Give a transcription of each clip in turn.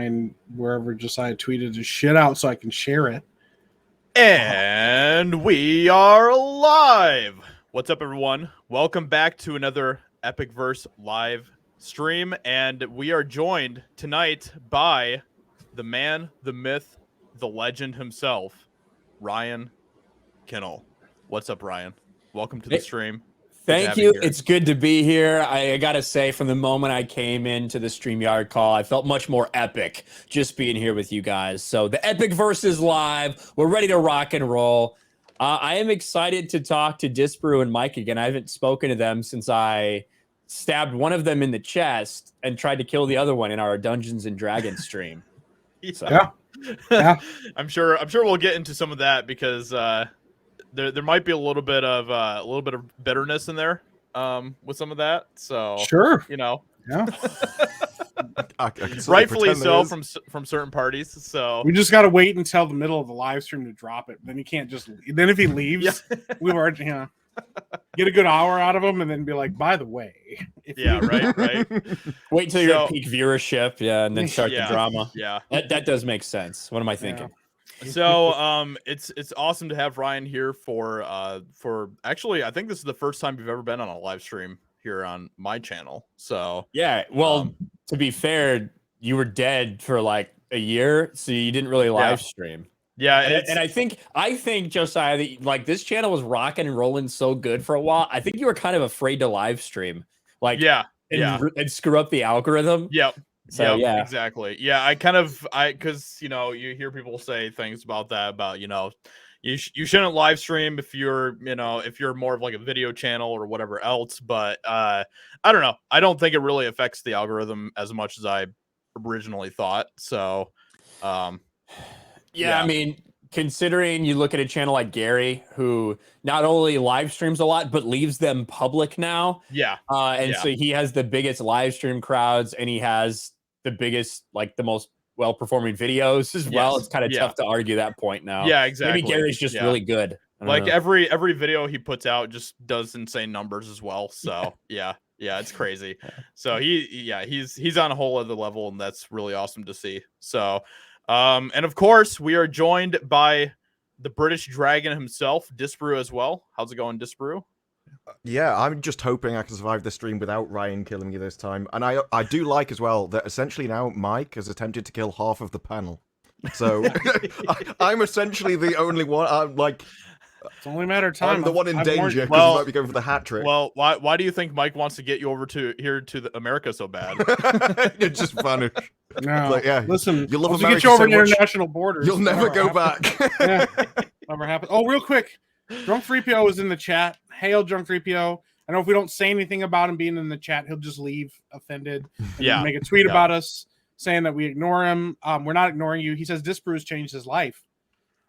find wherever Josiah tweeted his shit out so I can share it. And we are live. What's up, everyone? Welcome back to another Epic Verse live stream, and we are joined tonight by the man, the myth, the legend himself, Ryan Kinel. What's up, Ryan? Welcome to the stream. Thank you. It's good to be here. I gotta say, from the moment I came into the StreamYard call, I felt much more epic just being here with you guys. So the Epic Verse is live. We're ready to rock and roll. I am excited to talk to Disparu and Mike again. I haven't spoken to them since I stabbed one of them in the chest and tried to kill the other one in our Dungeons and Dragons stream. Yeah. I'm sure we'll get into some of that because there might be a little bit of bitterness in there with some of that. So sure, yeah, I can rightfully so from certain parties. So we just got to wait until the middle of the live stream to drop it. Then he can't just. Then if he leaves, we've already get a good hour out of him, and then be like, by the way, right. Wait till you're at peak viewership, and then start the drama. Yeah, that does make sense. What am I thinking? So it's awesome to have Ryan here for actually I think this is the first time you've ever been on a live stream here on my channel. So yeah, well, to be fair, you were dead for like a year, so you didn't really live stream. Yeah, and I think Josiah, that like this channel was rocking and rolling so good for a while. I think you were kind of afraid to live stream, and screw up the algorithm. Yep. So yeah, exactly. Yeah, because you hear people say things about that, about you shouldn't live stream if you're more of like a video channel or whatever else. But I don't know. I don't think it really affects the algorithm as much as I originally thought. So yeah, I mean, considering you look at a channel like Gary, who not only live streams a lot but leaves them public now. So he has the biggest live stream crowds, and he has the biggest, like the most well-performing videos as well. It's kind of tough to argue that point now. Yeah, exactly. Maybe Gary's just really good. Like every video he puts out just does insane numbers as well. So yeah, it's crazy. So he's on a whole other level, and that's really awesome to see. So and of course we are joined by the British Dragon himself, Disparu, as well. How's it going, Disparu? Yeah, I'm just hoping I can survive the stream without Ryan killing me this time. And I do like as well that essentially now Mike has attempted to kill half of the panel. So I'm essentially the only one. I'm like, it's only a matter of time. I'm the one in danger because he might be going for the hat trick. Well, why do you think Mike wants to get you over to America so bad? It's just vanish. No, like, listen, you love once America you get you over so the much, international borders, you'll never go back. Never happen. Oh, real quick, Drunk 3PO is in the chat. Hail, Drunk 3PO. I know if we don't say anything about him being in the chat, he'll just leave offended. And make a tweet about us saying that we ignore him. We're not ignoring you. He says Disparu's changed his life.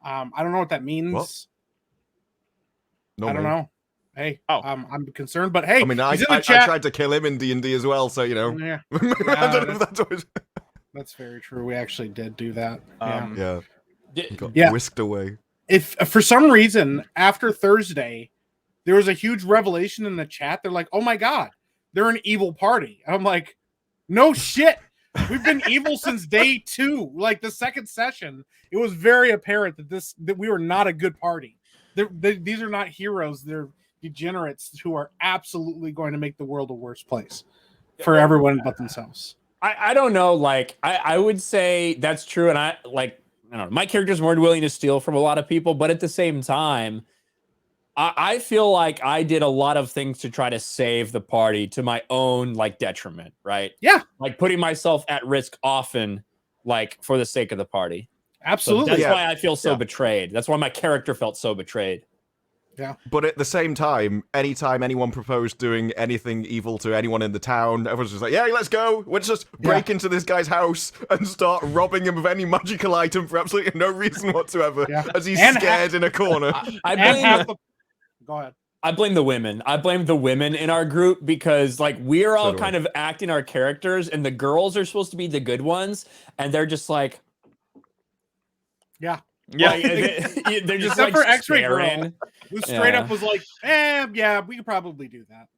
I don't know what that means. What? I don't know. Hey, I'm concerned, but hey, I mean, I tried to kill him in D&D as well, so I don't know if that's always... That's very true. We actually did do that. He got whisked away. If for some reason after Thursday there was a huge revelation in the chat, they're like, "Oh my god, they're an evil party." And I'm like, "No shit. We've been evil since day 2. Like the second session, it was very apparent that we were not a good party. These are not heroes. They're degenerates who are absolutely going to make the world a worse place for everyone but themselves." I don't know. Like I would say that's true, and I don't know. My character's more willing to steal from a lot of people, but at the same time, I feel like I did a lot of things to try to save the party to my own detriment, right? Yeah, like putting myself at risk often, for the sake of the party. Absolutely. So that's why I feel so betrayed. That's why my character felt so betrayed. Yeah. But at the same time, anytime anyone proposed doing anything evil to anyone in the town, everyone's just like, yeah, let's go. Let's just break into this guy's house and start robbing him of any magical item for absolutely no reason whatsoever as he's scared in a corner. Go ahead. I blame the women. I blame the women in our group because we're all kind of acting our characters, and the girls are supposed to be the good ones, and they're just like, yeah. They're just except for X-Ray staring. Girl, who straight up was like, we could probably do that.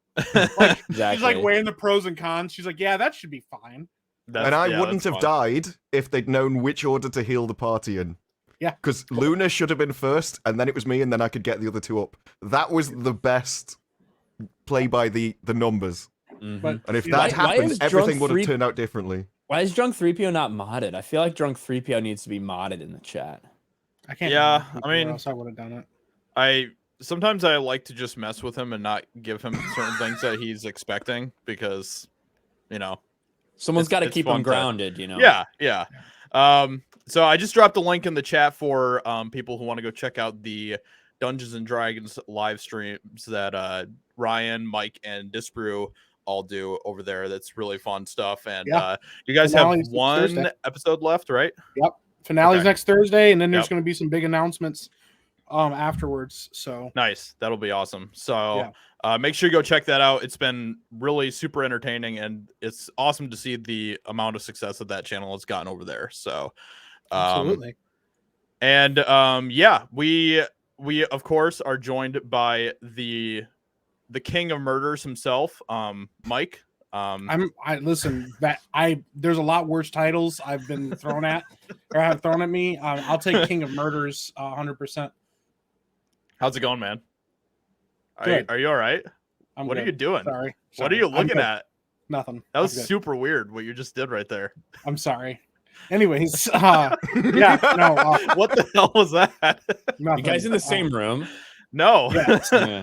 Exactly. She's weighing the pros and cons. She's like, yeah, that should be fine. And I wouldn't have died if they'd known which order to heal the party in. Yeah. Because Luna should have been first, and then it was me, and then I could get the other two up. That was the best play by the numbers. But And if that happened, everything would have turned out differently. Why is Drunk 3PO not modded? I feel like Drunk 3PO needs to be modded in the chat. I can't. Yeah, I mean, else I would have done it. Sometimes I like to just mess with him and not give him certain things that he's expecting because, someone's got to keep him grounded. Yeah. So I just dropped a link in the chat for people who want to go check out the Dungeons and Dragons live streams that Ryan, Mike, and Disbrew all do over there. That's really fun stuff. And you guys have one episode left, right? Yep. Finale's next Thursday, and then there's going to be some big announcements afterwards. So nice. That'll be awesome. So make sure you go check that out. It's been really super entertaining, and it's awesome to see the amount of success that channel has gotten over there. So absolutely. And we of course are joined by the king of murders himself, Mike. Listen, there's a lot worse titles I've been thrown at or have thrown at me. I'll take King of Murders 100%. How's it going, man? Are you all right? What are you doing? Sorry. What are you looking at? Nothing. That was super weird what you just did right there. I'm sorry. Anyways, what the hell was that? You guys in the same room? No.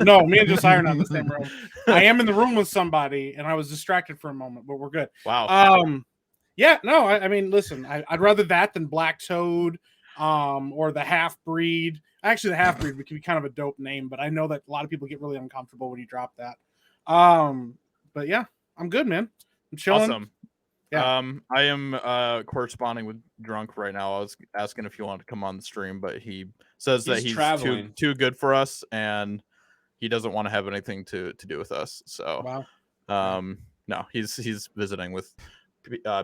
No, me and Josiah are not in the same room. I am in the room with somebody, and I was distracted for a moment, but we're good. Wow. I mean, listen, I'd rather that than Black Toad, or the Half-Breed. Actually, the Half-Breed would be kind of a dope name, but I know that a lot of people get really uncomfortable when you drop that. But yeah, I'm good, man. I'm chilling. Awesome. Yeah. I am corresponding with Drunk right now. I was asking if you wanted to come on the stream, but he says that he's too good for us, and he doesn't want to have anything to do with us. So, no, he's visiting with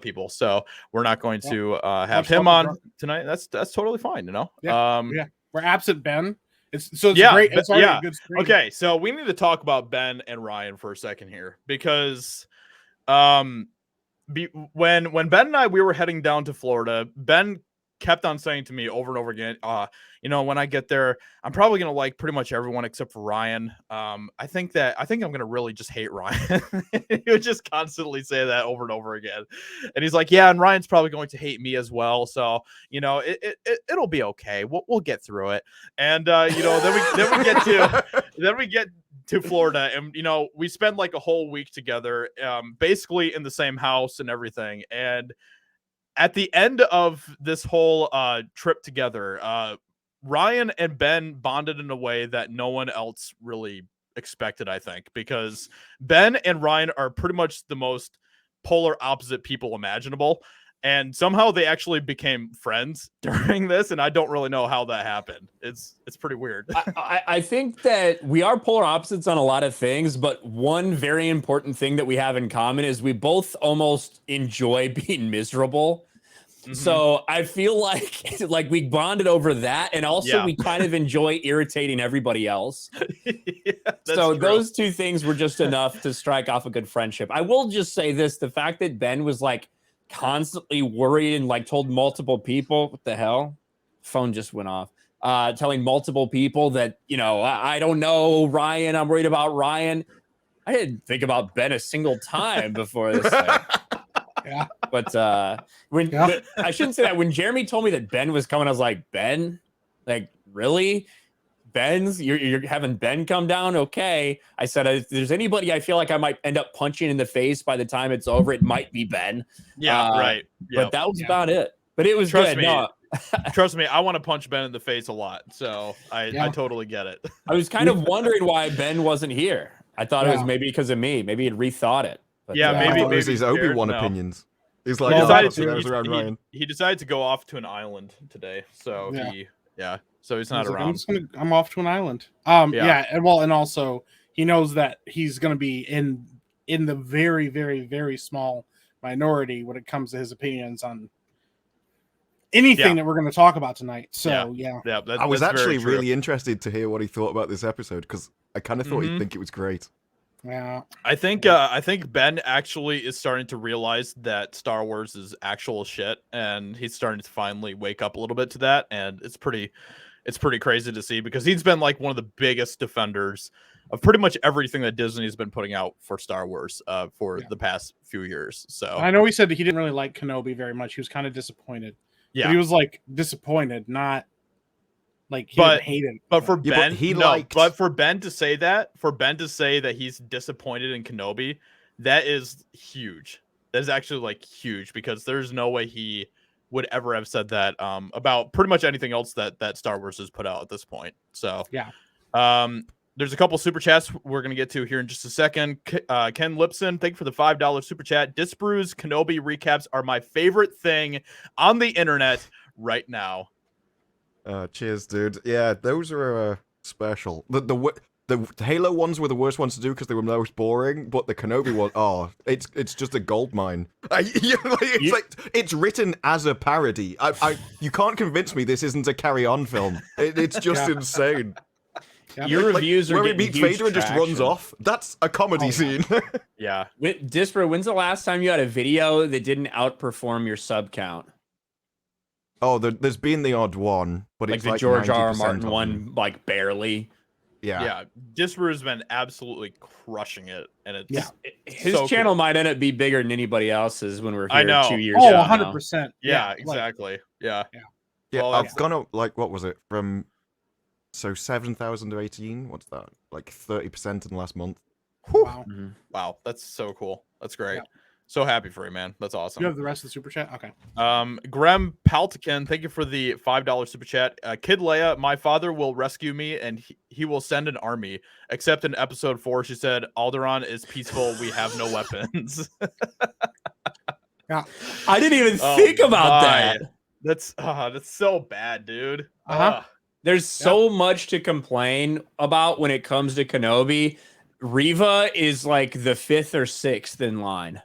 people, so we're not going to have him on tonight. That's totally fine, Yeah. We're absent Ben. It's great. It's already a good stream. Okay, so we need to talk about Ben and Ryan for a second here because when Ben and I were heading down to Florida, Ben kept on saying to me over and over again, when I get there, I'm probably gonna like pretty much everyone except for Ryan. I think I'm gonna really just hate Ryan. He would just constantly say that over and over again, and he's like, yeah, and Ryan's probably going to hate me as well. So it'll be okay. We'll get through it. And then we get to Florida, and we spend like a whole week together, basically in the same house and everything. And at the end of this whole trip together, Ryan and Ben bonded in a way that no one else really expected, I think, because Ben and Ryan are pretty much the most polar opposite people imaginable. And somehow they actually became friends during this, and I don't really know how that happened. It's pretty weird. I think that we are polar opposites on a lot of things, but one very important thing that we have in common is we both almost enjoy being miserable. Mm-hmm. So I feel like we bonded over that, and also we kind of enjoy irritating everybody else. So those two things were just enough to strike off a good friendship. I will just say this: the fact that Ben was like constantly worried and like told multiple people, what the hell? Phone just went off. Telling multiple people that, I don't know Ryan, I'm worried about Ryan. I didn't think about Ben a single time before this thing. Yeah. But but I shouldn't say that. When Jeremy told me that Ben was coming, I was like, Ben? Like, really? You're having Ben come down? Okay. I said, if there's anybody I feel like I might end up punching in the face by the time it's over, it might be Ben. Yeah, right. Yep. But that was about it. But it was Trust good. Me. No. Trust me, I want to punch Ben in the face a lot. So I totally get it. I was kind of wondering why Ben wasn't here. I thought it was maybe because of me. Maybe he'd rethought it. But, maybe it was his Obi-Wan opinions. He's like, he decided to go off to an island today. So so he's not around. I'm off to an island. And also he knows that he's going to be in the very, very, very small minority when it comes to his opinions on anything that we're going to talk about tonight. So I was actually really interested to hear what he thought about this episode because I kind of thought he'd think it was great. Yeah. I think Ben actually is starting to realize that Star Wars is actual shit, and he's starting to finally wake up a little bit to that, and it's pretty crazy to see because he's been like one of the biggest defenders of pretty much everything that Disney's been putting out for Star Wars for the past few years. So I know he said that he didn't really like Kenobi very much. He was kind of disappointed. yeah, But he was like disappointed, not like he but didn't hate it. but for Yeah, Ben, but he no, liked- but for Ben to say that he's disappointed in Kenobi, that is huge. That is actually like huge because there's no way he would ever have said that about pretty much anything else that Star Wars has put out at this point. So Yeah. There's a couple super chats we're gonna get to here in just a second. Ken Lipson, thank you for the $5 super chat. Disproves Kenobi recaps are my favorite thing on the internet right now. Cheers, dude. Yeah, those are special. The Halo ones were the worst ones to do because they were most boring, but the Kenobi one, it's just a gold mine. It's written as a parody. You can't convince me this isn't a carry-on film. It's just insane. Yeah. Your reviews are where he getting meets huge Vader and just runs traction. off. That's a comedy scene. Yeah. Disper, when's the last time you had a video that didn't outperform your sub count? Oh, there's been the odd one, but Like it's the like George R. R. 90% Martin of them. one, like barely. Yeah. Disper has been absolutely crushing it, and it's His so channel cool. might end up be bigger than anybody else's when we're here I know. 2 years Oh, from now. 100%. Yeah, exactly. Yeah. Yeah, Well, I've gone up, like, what was it? From, 7,000 to 18? What's that? Like 30% in the last month. Wow. Wow, that's so cool. That's great. Yeah. So happy for you, man. That's awesome. You have the rest of the super chat? Okay. Graham Paltican, thank you for the $5 super chat. Kid Leia, my father will rescue me and he will send an army. Except in episode 4, she said, Alderaan is peaceful. We have no weapons. Yeah. I didn't even Oh think about my. that. That's so bad, dude. Uh-huh. There's so much to complain about when it comes to Kenobi. Reva is like the 5th or 6th in line.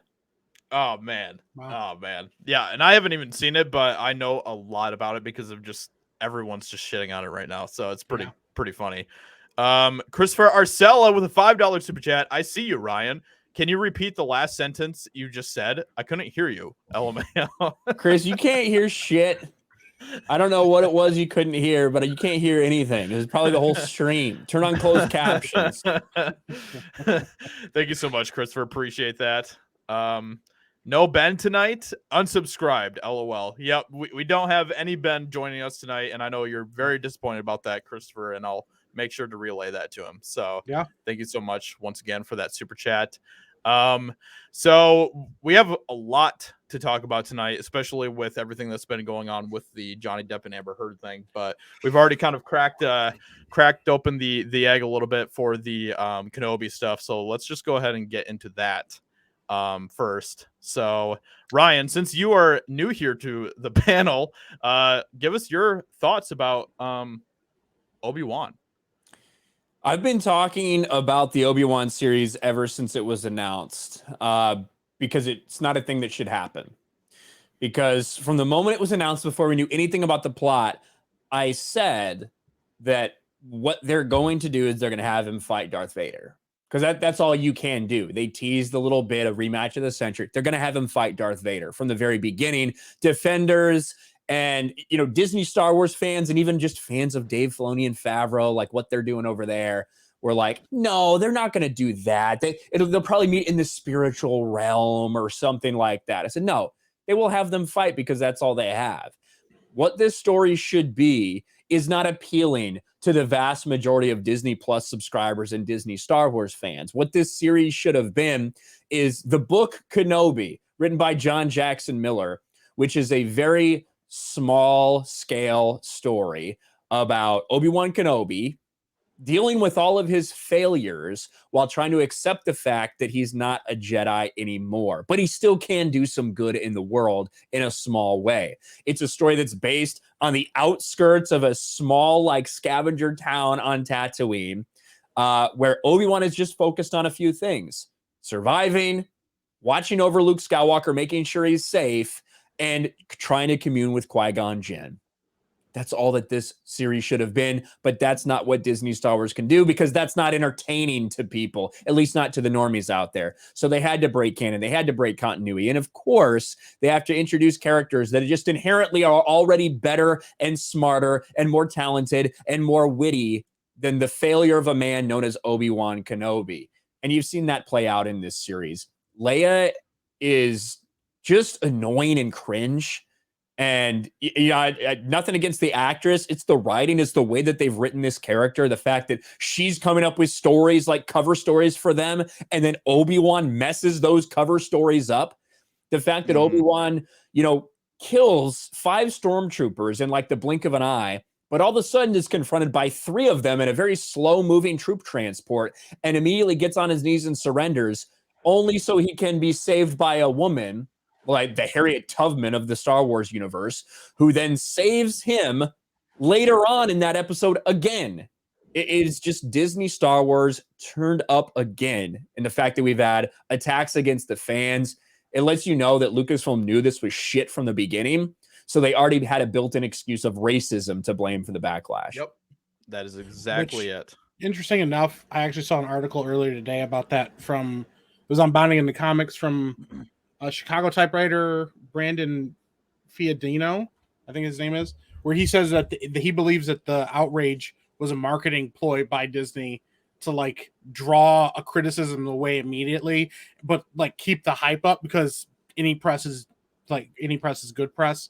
Oh man. Wow. Oh man. Yeah, and I haven't even seen it, but I know a lot about it because of just everyone's just shitting on it right now. So it's pretty funny. Christopher Arcella with a $5 super chat. I see you, Ryan. Can you repeat the last sentence you just said? I couldn't hear you. LMAO. Chris, you can't hear shit. I don't know what it was you couldn't hear, but you can't hear anything. It's probably the whole stream. Turn on closed captions. Thank you so much, Christopher. Appreciate that. No Ben tonight. Unsubscribed. LOL. Yep. We don't have any Ben joining us tonight, and I know you're very disappointed about that, Christopher, and I'll make sure to relay that to him. So Yeah. thank you so much once again for that super chat. So we have a lot to talk about tonight, especially with everything that's been going on with the Johnny Depp and Amber Heard thing. But we've already kind of cracked open the egg a little bit for the Kenobi stuff. So let's just go ahead and get into that first. So Ryan, since you are new here to the panel, give us your thoughts about Obi-Wan. I've been talking about the Obi-Wan series ever since it was announced, because it's not a thing that should happen. Because from the moment it was announced, before we knew anything about the plot, I said that what they're going to do is they're going to have him fight Darth Vader. Because that's all you can do. They teased a little bit of rematch of the century. They're going to have him fight Darth Vader from the very beginning. Defenders and, Disney Star Wars fans and even just fans of Dave Filoni and Favreau, like what they're doing over there, were like, no, they're not going to do that. They'll probably meet in the spiritual realm or something like that. I said, no, they will have them fight because that's all they have. What this story should be is not appealing to the vast majority of Disney Plus subscribers and Disney Star Wars fans. What this series should have been is the book Kenobi, written by John Jackson Miller, which is a very small scale story about Obi-Wan Kenobi dealing with all of his failures while trying to accept the fact that he's not a Jedi anymore, but he still can do some good in the world in a small way. It's a story that's based on the outskirts of a small, scavenger town on Tatooine, where Obi-Wan is just focused on a few things: surviving, watching over Luke Skywalker, making sure he's safe, and trying to commune with Qui-Gon Jinn. that's all that this series should have been. But that's not what Disney Star Wars can do, because that's not entertaining to people, at least not to the normies out there. So they had to break canon. They had to break continuity. And of course, they have to introduce characters that just inherently are already better and smarter and more talented and more witty than the failure of a man known as Obi-Wan Kenobi. And you've seen that play out in this series. Leia is just annoying and cringe. And nothing against the actress. It's the writing. It's the way that they've written this character. The fact that she's coming up with stories, like cover stories for them, and then Obi-Wan messes those cover stories up. The fact that Obi-Wan, kills 5 stormtroopers in like the blink of an eye, but all of a sudden is confronted by 3 of them in a very slow-moving troop transport and immediately gets on his knees and surrenders, only so he can be saved by a woman, like the Harriet Tubman of the Star Wars universe, who then saves him later on in that episode again. It is just Disney Star Wars turned up again. And the fact that we've had attacks against the fans, it lets you know that Lucasfilm knew this was shit from the beginning. So they already had a built-in excuse of racism to blame for the backlash. Yep. That is exactly it. Interesting enough, I actually saw an article earlier today about that it was on Bounding in the Comics from a Chicago typewriter, Brandon Fiadino, I think his name is, where he says that he believes that the outrage was a marketing ploy by Disney to like draw a criticism away immediately, but like keep the hype up, because any press is good press,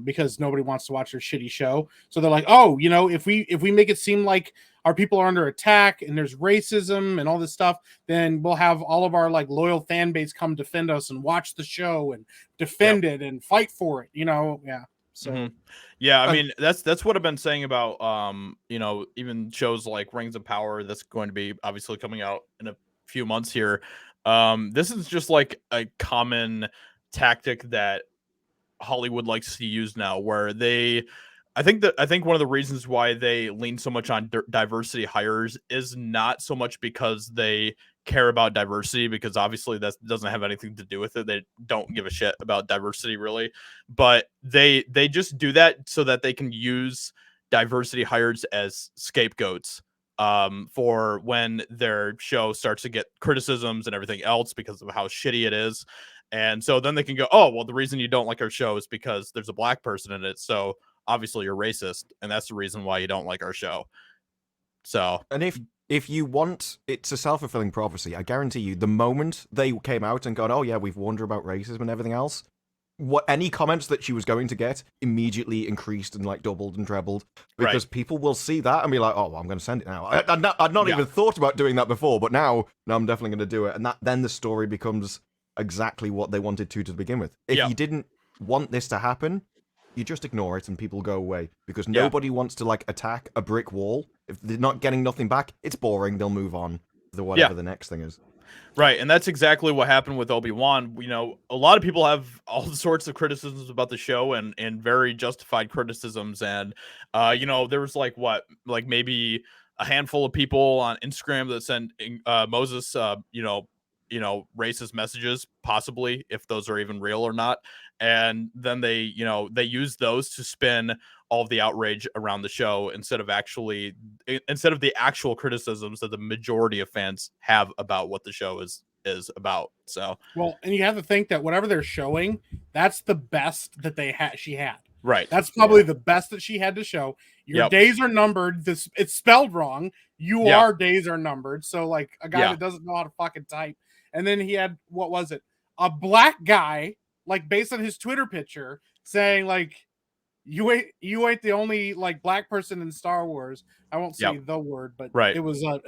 because nobody wants to watch their shitty show. So they're like, oh, if we make it seem like our people are under attack and there's racism and all this stuff, then we'll have all of our like loyal fan base come defend us and watch the show and defend it and fight for it. Yeah. So yeah, I mean that's what I've been saying about even shows like Rings of Power that's going to be obviously coming out in a few months here. This is just like a common tactic that Hollywood likes to use now, where I think one of the reasons why they lean so much on diversity hires is not so much because they care about diversity, because obviously that doesn't have anything to do with it. They don't give a shit about diversity really, but they just do that so that they can use diversity hires as scapegoats for when their show starts to get criticisms and everything else because of how shitty it is. And so then they can go, oh, well, the reason you don't like our show is because there's a black person in it. So obviously you're racist, and that's the reason why you don't like our show. So, and if you want, it's a self-fulfilling prophecy. I guarantee you, the moment they came out and gone, oh yeah, we've wondered about racism and everything else, any comments that she was going to get immediately increased and like doubled and trebled, because people will see that and be like, oh, well, I'm going to send it now. I'd not even thought about doing that before, but now I'm definitely going to do it. And then the story becomes exactly what they wanted to begin with. If you didn't want this to happen, you just ignore it and people go away, because nobody wants to like attack a brick wall. If they're not getting nothing back, it's boring. They'll move on to whatever the next thing is. Right, and that's exactly what happened with Obi-Wan. A lot of people have all sorts of criticisms about the show and very justified criticisms. And there was maybe a handful of people on Instagram that sent Moses racist messages, possibly, if those are even real or not. And then they use those to spin all of the outrage around the show instead of the actual criticisms that the majority of fans have about what the show is about. So, well, and you have to think that whatever they're showing, that's the best that she had. Right. That's probably the best that she had to show. Your days are numbered. It's spelled wrong. Your days are numbered. So like a guy that doesn't know how to fucking type. And then he had, what was it? A black guy, like based on his Twitter picture, saying like, you ain't the only like black person in Star Wars. I won't say the word, but it was the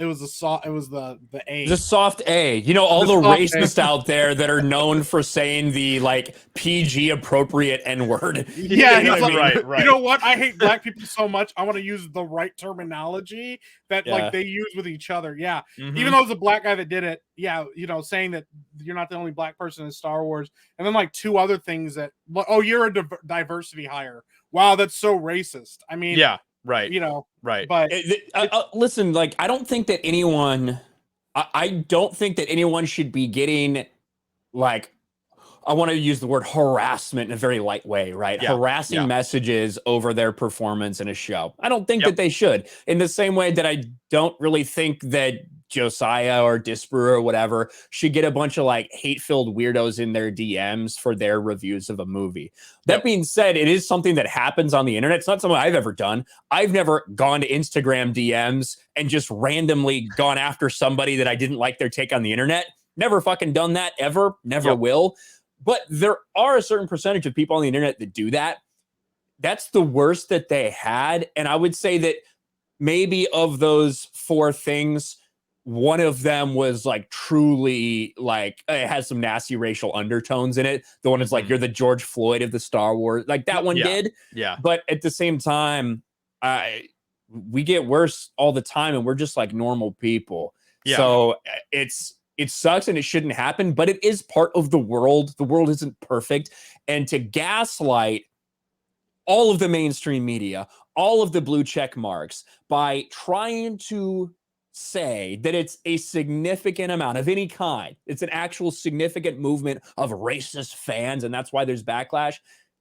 A. The soft A. All the racists out there that are known for saying the like PG appropriate N-word. Yeah, right. You know what? I hate black people so much. I want to use the right terminology that like they use with each other. Yeah. Mm-hmm. Even though it was a black guy that did it. Yeah, saying that you're not the only black person in Star Wars. And then like 2 other things that, oh, you're a diversity hire. Wow, that's so racist. I mean, right. Right. But listen, like, I don't think that anyone should be getting like, I want to use the word harassment in a very light way, right? Yeah, Harassing yeah. messages over their performance in a show. I don't think Yep. that they should. In the same way that I don't really think that Josiah or Disper or whatever should get a bunch of like hate-filled weirdos in their DMs for their reviews of a movie. That Yep. being said, it is something that happens on the internet. It's not something I've ever done. I've never gone to Instagram DMs and just randomly gone after somebody that I didn't like their take on the internet. Never fucking done that ever. Never Yep. will. But there are a certain percentage of people on the internet that do that. That's the worst that they had. And I would say that maybe of those 4 things, one of them was like truly like it has some nasty racial undertones in it. The one is like, you're the George Floyd of the Star Wars. Like that one did. Yeah. But at the same time, we get worse all the time and we're just like normal people. Yeah. So it sucks and it shouldn't happen, but it is part of the world. The world isn't perfect. And to gaslight all of the mainstream media, all of the blue check marks by trying to say that it's a significant amount of any kind, it's an actual significant movement of racist fans, and that's why there's backlash,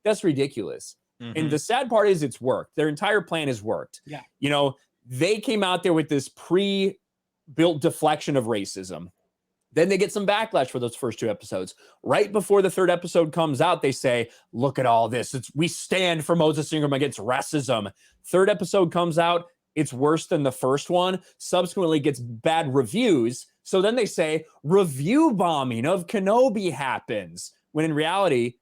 that's ridiculous. And the sad part is it's worked. Their entire plan has worked. Yeah. You know, they came out there with this pre-built deflection of racism. Then they get some backlash for those first 2 episodes. Right before the 3rd episode comes out, they say, look at all this. We stand for Moses Ingram against racism. 3rd episode comes out. It's worse than the first one. Subsequently gets bad reviews. So then they say, review bombing of Kenobi happens. When in reality,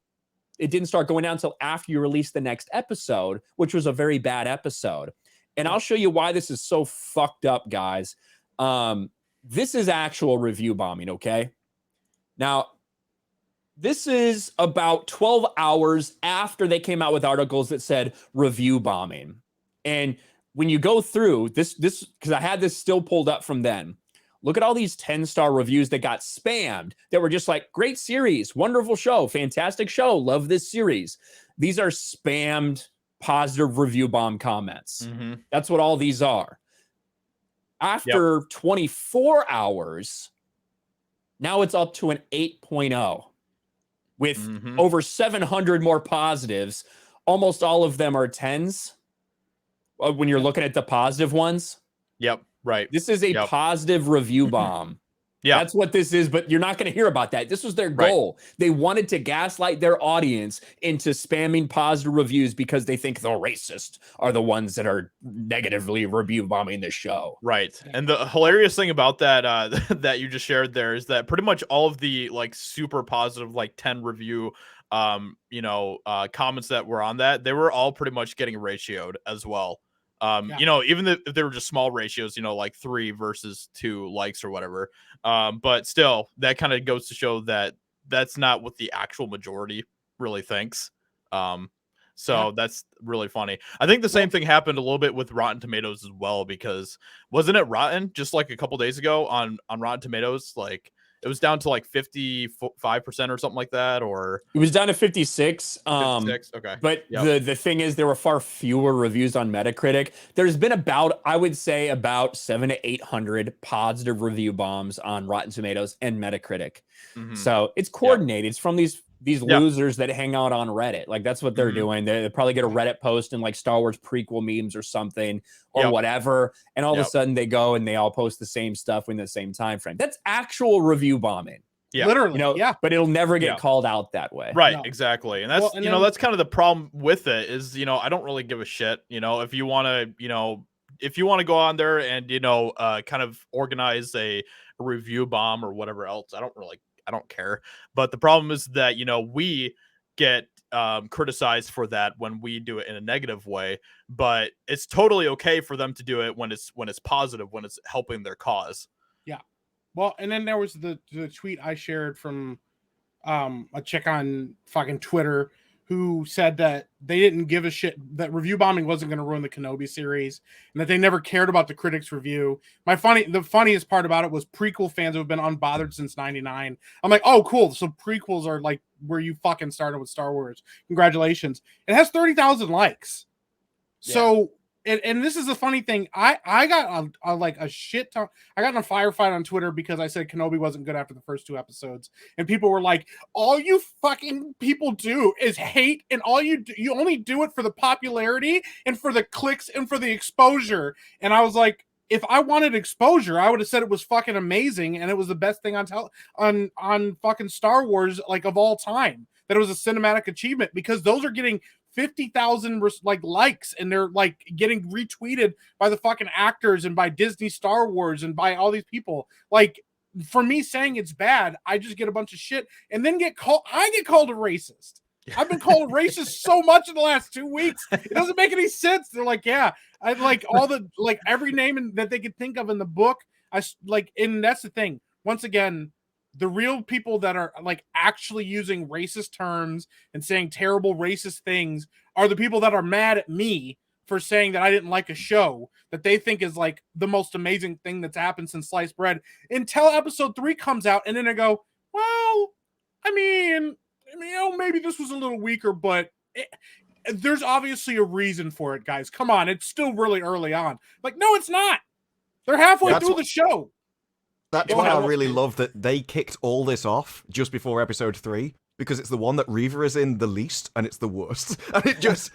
it didn't start going down until after you release the next episode, which was a very bad episode. And I'll show you why this is so fucked up, guys. This is actual review bombing, okay? Now, this is about 12 hours after they came out with articles that said review bombing. And when you go through this, because I had this still pulled up from then, look at all these 10-star reviews that got spammed that were just like, great series, wonderful show, fantastic show, love this series. These are spammed positive review bomb comments. That's what all these are. After 24 hours, now it's up to an 8.0 with over 700 more positives. Almost all of them are 10s when you're looking at the positive ones. Yep. Right. This is a positive review bomb. Yeah. That's what this is, but you're not going to hear about that. This was their goal. Right. They wanted to gaslight their audience into spamming positive reviews because they think the racists are the ones that are negatively review bombing the show. Right. And the hilarious thing about that that you just shared there is that pretty much all of the like super positive like 10 review comments that were on that, they were all pretty much getting ratioed as well. Even if they were just small ratios, like 3 versus 2 likes or whatever. But still, that kind of goes to show that that's not what the actual majority really thinks. That's really funny. I think the same thing happened a little bit with Rotten Tomatoes as well, because wasn't it Rotten just like a couple days ago on Rotten Tomatoes? Like it was down to like 55% or something like that, or it was down to 56. 56. Okay. But the thing is, there were far fewer reviews on Metacritic. There's been I would say about 700 to 800 positive review bombs on Rotten Tomatoes and Metacritic. So it's coordinated. It's from these losers that hang out on Reddit. Like that's what they're doing. They probably get a Reddit post and like Star Wars prequel memes or something or whatever. And all of a sudden they go and they all post the same stuff in the same time frame. That's actual review bombing. Yeah. Literally. But it'll never get called out that way. Right. No. Exactly. And that's, that's kind of the problem with it is, I don't really give a shit, if you want to, go on there and, kind of organize a review bomb or whatever else, I don't care. But the problem is that, we get criticized for that when we do it in a negative way, but it's totally okay for them to do it when it's positive, when it's helping their cause. Yeah. Well, and then there was the tweet I shared from a chick on fucking Twitter who said that they didn't give a shit, that review bombing wasn't going to ruin the Kenobi series, and that they never cared about the critics' review. The funniest part about it was prequel fans who have been unbothered since '99. I'm like, oh, cool. So prequels are like where you fucking started with Star Wars. Congratulations. It has 30,000 likes. So and this is the funny thing. I got like a shit ton. I got in a firefight on Twitter because I said Kenobi wasn't good after the first 2 episodes, and people were like, "All you fucking people do is hate, and you only do it for the popularity and for the clicks and for the exposure." And I was like, if I wanted exposure, I would have said it was fucking amazing and it was the best thing on fucking Star Wars like of all time. That it was a cinematic achievement because those are getting 50,000 likes and they're like getting retweeted by the fucking actors and by Disney Star Wars and by all these people. Like, for me saying it's bad, I just get a bunch of shit and then I get called a racist. I've been called a racist so much in the last 2 weeks. It doesn't make any sense. They're like, yeah, I like all the like every name that they could think of in the book. And that's the thing. Once again, the real people that are like actually using racist terms and saying terrible racist things are the people that are mad at me for saying that I didn't like a show that they think is like the most amazing thing that's happened since sliced bread until episode 3 comes out. And then I go, well, I mean, maybe this was a little weaker, but there's obviously a reason for it, guys. Come on. It's still really early on. Like, no, it's not. They're halfway through the show. That's why I really love that they kicked all this off just before episode 3, because it's the one that Reva is in the least, and it's the worst. And it just,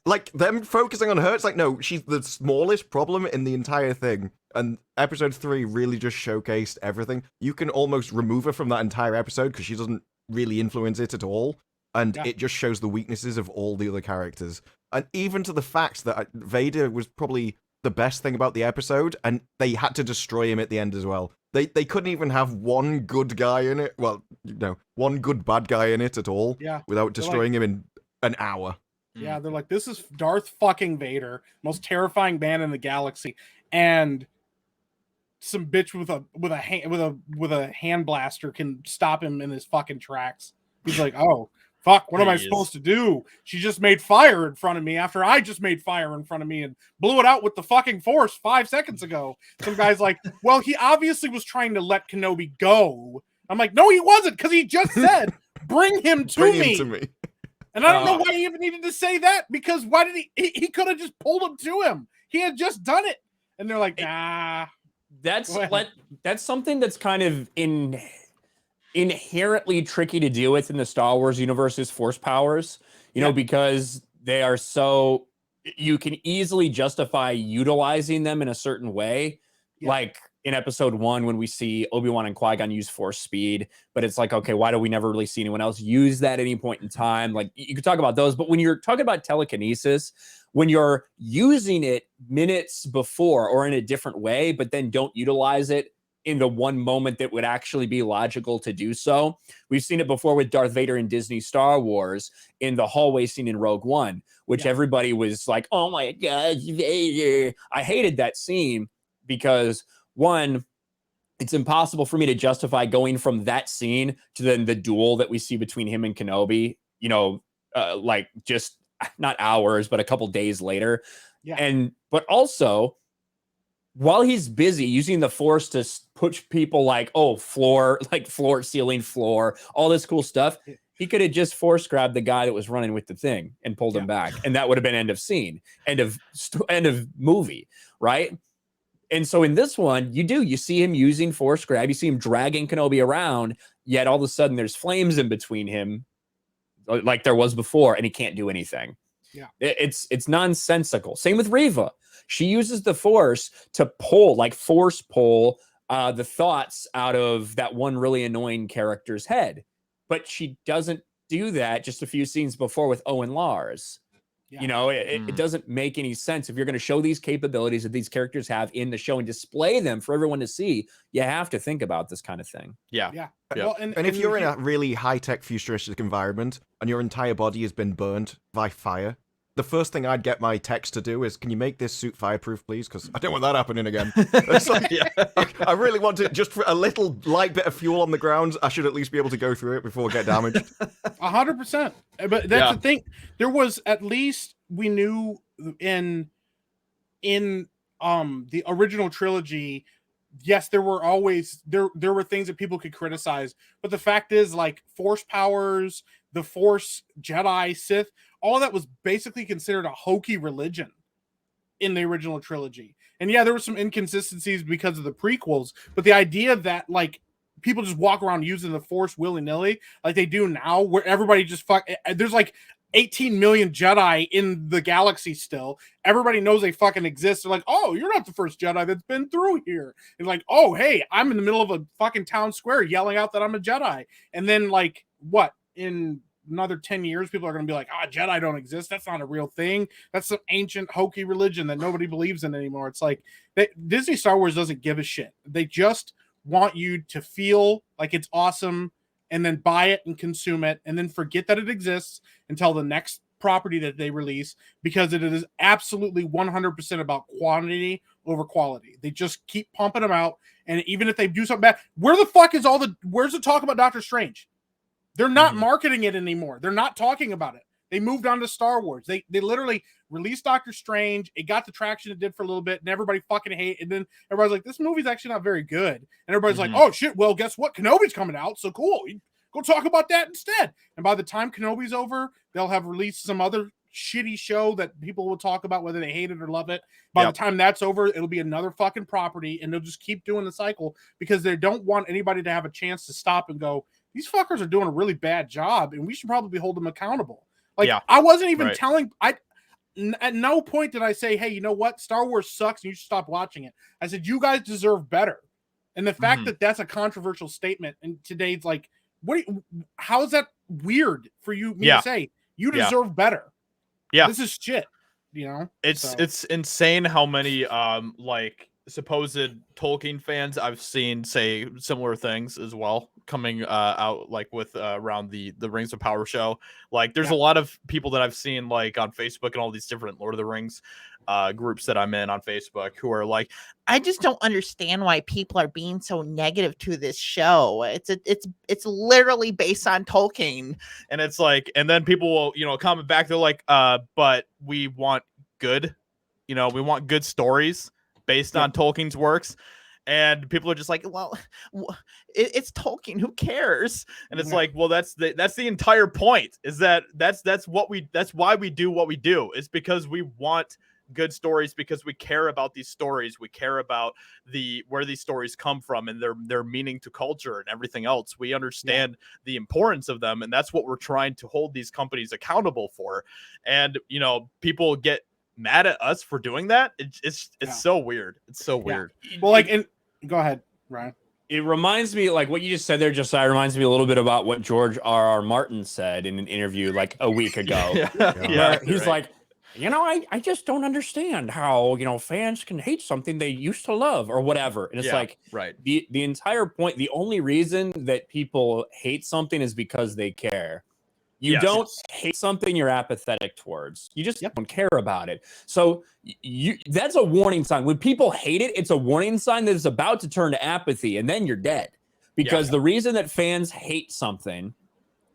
like, them focusing on her, it's like, no, she's the smallest problem in the entire thing. And episode 3 really just showcased everything. You can almost remove her from that entire episode, because she doesn't really influence it at all. And it just shows the weaknesses of all the other characters. And even to the fact that Vader was probably the best thing about the episode, and they had to destroy him at the end as well. They couldn't even have one good guy in it. Well, one good bad guy in it at all. Yeah. Without destroying him in an hour. Yeah, they're like, this is Darth fucking Vader, most terrifying man in the galaxy, and some bitch with a hand blaster can stop him in his fucking tracks. He's like, oh. Fuck, what am I supposed to do? She just made fire in front of me after I just made fire in front of me and blew it out with the fucking force 5 seconds ago. Some guy's like, well, he obviously was trying to let Kenobi go. I'm like, no, he wasn't, because he just said, bring him to me. And I don't know why he even needed to say that, because why did he could have just pulled him to him. He had just done it. And they're like, nah. That's something that's kind of inherently tricky to deal with in the Star Wars universe is force powers, you know, because they are so, you can easily justify utilizing them in a certain way. Like in episode 1, when we see Obi-Wan and Qui-Gon use force speed, but it's like, okay, why do we never really see anyone else use that at any point in time? Like, you could talk about those, but when you're talking about telekinesis, when you're using it minutes before or in a different way, but then don't utilize it in the one moment that would actually be logical to do so. We've seen it before with Darth Vader in Disney Star Wars in the hallway scene in Rogue One, which everybody was like, oh my God, Vader. I hated that scene because, one, it's impossible for me to justify going from that scene to then the duel that we see between him and Kenobi, like just not hours, but a couple days later. But also, while he's busy using the force to push people like, floor, ceiling, floor, all this cool stuff, he could have just force grabbed the guy that was running with the thing and pulled him back. And that would have been end of scene, end of movie, right? And so in this one, you see him using force grab, you see him dragging Kenobi around, yet all of a sudden there's flames in between him, like there was before, and he can't do anything. Yeah. It's nonsensical. Same with Reva. She uses the force to force pull the thoughts out of that one really annoying character's head. But she doesn't do that just a few scenes before with Owen Lars. Yeah. It doesn't make any sense. If you're going to show these capabilities that these characters have in the show and display them for everyone to see, you have to think about this kind of thing. Yeah. Well, and if you're in a really high-tech futuristic environment and your entire body has been burned by fire, the first thing I'd get my text to do is, can you make this suit fireproof, please? Because I don't want that happening again. It's like, I really want it just for a little light bit of fuel on the ground. I should at least be able to go through it before I get damaged. 100%. But that's the thing. There was at least, we knew in the original trilogy, yes, there were always there were things that people could criticize, but the fact is, like, force powers, the Force, Jedi, Sith, all of that was basically considered a hokey religion. in the original trilogy. And yeah, there were some inconsistencies because of the prequels, but the idea that like people just walk around using the Force willy-nilly like they do now, where everybody just there's like 18 million Jedi in the galaxy still. Everybody knows they fucking exist. They're like, oh, you're not the first Jedi that's been through here. And like, oh, hey, I'm in the middle of a fucking town square yelling out that I'm a Jedi. And then like, what? In another 10 years, people are going to be like, Jedi don't exist. That's not a real thing. That's some ancient hokey religion that nobody believes in anymore. It's like Disney Star Wars doesn't give a shit. They just want you to feel like it's awesome and then buy it and consume it and then forget that it exists until the next property that they release, because it is absolutely 100% about quantity over quality. They just keep pumping them out. And even if they do something bad, where's the talk about Doctor Strange? They're not marketing it anymore. They're not talking about it. They moved on to Star Wars. They literally released Doctor Strange. It got the traction it did for a little bit, and everybody fucking hate. And then everybody's like, "This movie's actually not very good." And everybody's like, "Oh shit! Well, guess what? Kenobi's coming out, so cool. Go talk about that instead." And by the time Kenobi's over, they'll have released some other shitty show that people will talk about whether they hate it or love it. By the time that's over, it'll be another fucking property, and they'll just keep doing the cycle because they don't want anybody to have a chance to stop and go, "These fuckers are doing a really bad job, and we should probably hold them accountable." Like, I wasn't even telling. At no point did I say, "Hey, you know what? Star Wars sucks, and you should stop watching it." I said, "You guys deserve better." And the fact that that's a controversial statement, and today's like, how is that weird for you to say? You deserve better. Yeah, this is shit. You know, it's insane how many like supposed Tolkien fans I've seen say similar things as well, coming out like with around the Rings of Power show. Like there's a lot of people that I've seen like on Facebook and all these different Lord of the Rings groups that I'm in on Facebook who are like, I just don't understand why people are being so negative to this show. It's literally based on Tolkien. And it's like, and then people will, comment back. They're like, but we want good, we want good stories based on Tolkien's works. And people are just like, well, it's Tolkien. Who cares? And it's like, well, that's the entire point. Is that's why we do what we do. Is because we want good stories, because we care about these stories. We care about where these stories come from and their meaning to culture and everything else. We understand the importance of them, and that's what we're trying to hold these companies accountable for. And people get mad at us for doing that. It's so weird. It's so weird. Well, go ahead, Ryan. It reminds me, like what you just said there, Josiah, reminds me a little bit about what George R.R. Martin said in an interview like a week ago. He's like, I just don't understand how, fans can hate something they used to love or whatever. And it's like, the entire point, the only reason that people hate something is because they care. You don't hate something you're apathetic towards. You just don't care about it. So that's a warning sign. When people hate it, it's a warning sign that it's about to turn to apathy, and then you're dead. Because the reason that fans hate something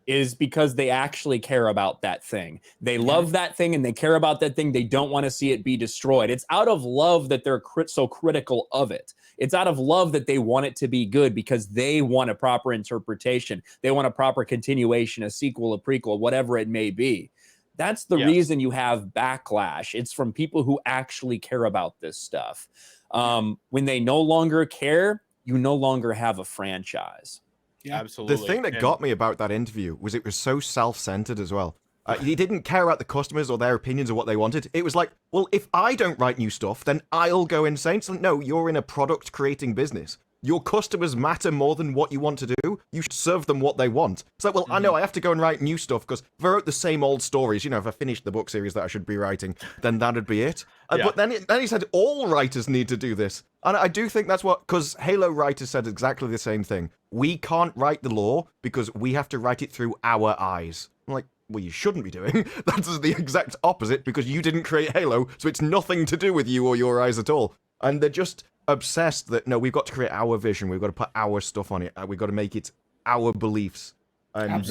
is because they actually care about that thing. They love that thing and they care about that thing. They don't want to see it be destroyed. It's out of love that they're so critical of it. It's out of love that they want it to be good because they want a proper interpretation. They want a proper continuation, a sequel, a prequel, whatever it may be. That's the reason you have backlash. It's from people who actually care about this stuff. When they no longer care, you no longer have a franchise. Yeah, absolutely. The thing that got me about that interview was it was so self-centered as well. He didn't care about the customers or their opinions or what they wanted. It was like, well, if I don't write new stuff, then I'll go insane. So no, you're in a product-creating business. Your customers matter more than what you want to do. You should serve them what they want. It's like, well, I know I have to go and write new stuff because if I wrote the same old stories, if I finished the book series that I should be writing, then that'd be it. But then he said all writers need to do this. And I do think that's because Halo writers said exactly the same thing. We can't write the lore because we have to write it through our eyes. I'm like, well, you shouldn't be doing. That's the exact opposite because you didn't create Halo, so it's nothing to do with you or your eyes at all. And they're just obsessed that, no, we've got to create our vision. We've got to put our stuff on it. We've got to make it our beliefs. And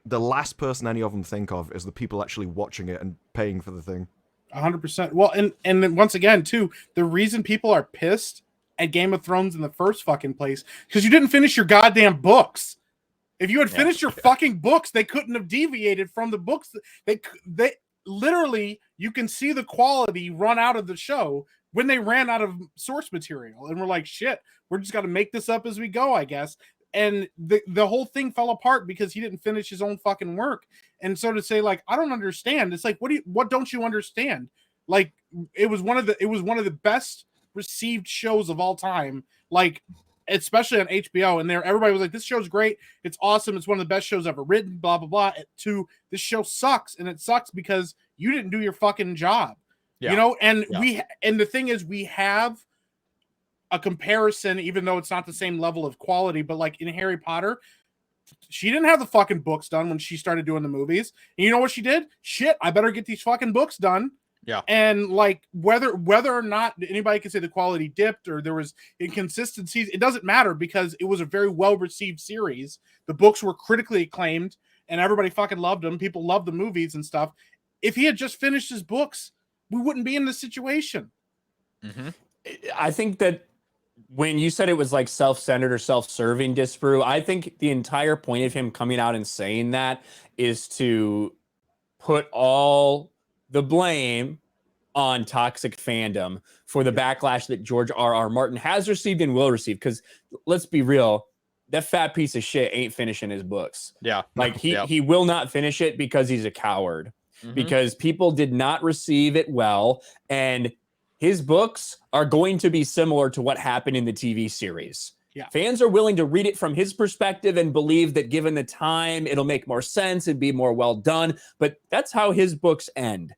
the last person any of them think of is the people actually watching it and paying for the thing. 100%. Well, and then once again, too, the reason people are pissed at Game of Thrones in the first fucking place because you didn't finish your goddamn books. If you had finished your fucking books, they couldn't have deviated from the books. They literally, you can see the quality run out of the show when they ran out of source material. And we're like, shit, we're just got to make this up as we go, I guess. And the whole thing fell apart because he didn't finish his own fucking work. And so to say, like, I don't understand. It's like, what don't you understand? Like, it was one of the best received shows of all time. Like, especially on HBO, and everybody was like, this show's great, it's awesome, it's one of the best shows ever written, blah blah blah, to this show sucks, and it sucks because you didn't do your fucking job. You know. And the thing is, we have a comparison, even though it's not the same level of quality, but like in Harry Potter, she didn't have the fucking books done when she started doing the movies, and you know what she did? Shit, I better get these fucking books done. Yeah. And like whether or not anybody can say the quality dipped or there was inconsistencies, it doesn't matter because it was a very well received series. The books were critically acclaimed and everybody fucking loved them. People loved the movies and stuff. If he had just finished his books, we wouldn't be in this situation. Mm-hmm. I think that when you said it was like self-centered or self-serving, Disbrew, I think the entire point of him coming out and saying that is to put all the blame on toxic fandom for the backlash that George R.R. Martin has received and will receive. Because let's be real, that fat piece of shit ain't finishing his books. Yeah. Like he will not finish it because he's a coward. Mm-hmm. Because people did not receive it well. And his books are going to be similar to what happened in the TV series. Yeah. Fans are willing to read it from his perspective and believe that given the time, it'll make more sense and be more well done. But that's how his books end.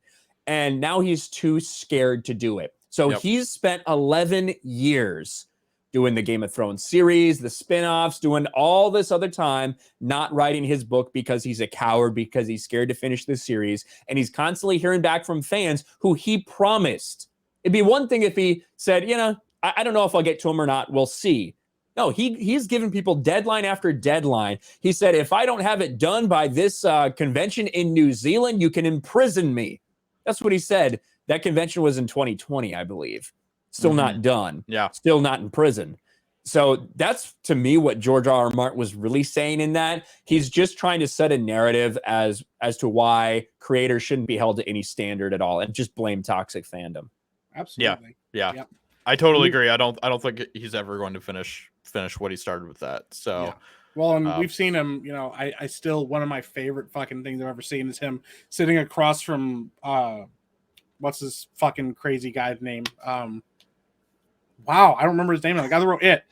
And now he's too scared to do it. So he's spent 11 years doing the Game of Thrones series, the spinoffs, doing all this other time, not writing his book because he's a coward, because he's scared to finish the series. And he's constantly hearing back from fans who he promised. It'd be one thing if he said, you know, I don't know if I'll get to him or not. We'll see. No, he's given people deadline after deadline. He said, if I don't have it done by this convention in New Zealand, you can imprison me. That's what he said. That convention was in 2020, I believe. Still not done. Yeah. Still not in prison. So that's, to me, what George R.R. Martin was really saying in that. He's just trying to set a narrative as to why creators shouldn't be held to any standard at all and just blame toxic fandom. Absolutely. Yeah. Yep. I totally agree. I don't think he's ever going to finish what he started with that. So yeah. Well, and we've seen him, you know, I still, one of my favorite fucking things I've ever seen is him sitting across from what's his fucking crazy guy's name? Wow, I don't remember his name. The guy that wrote It.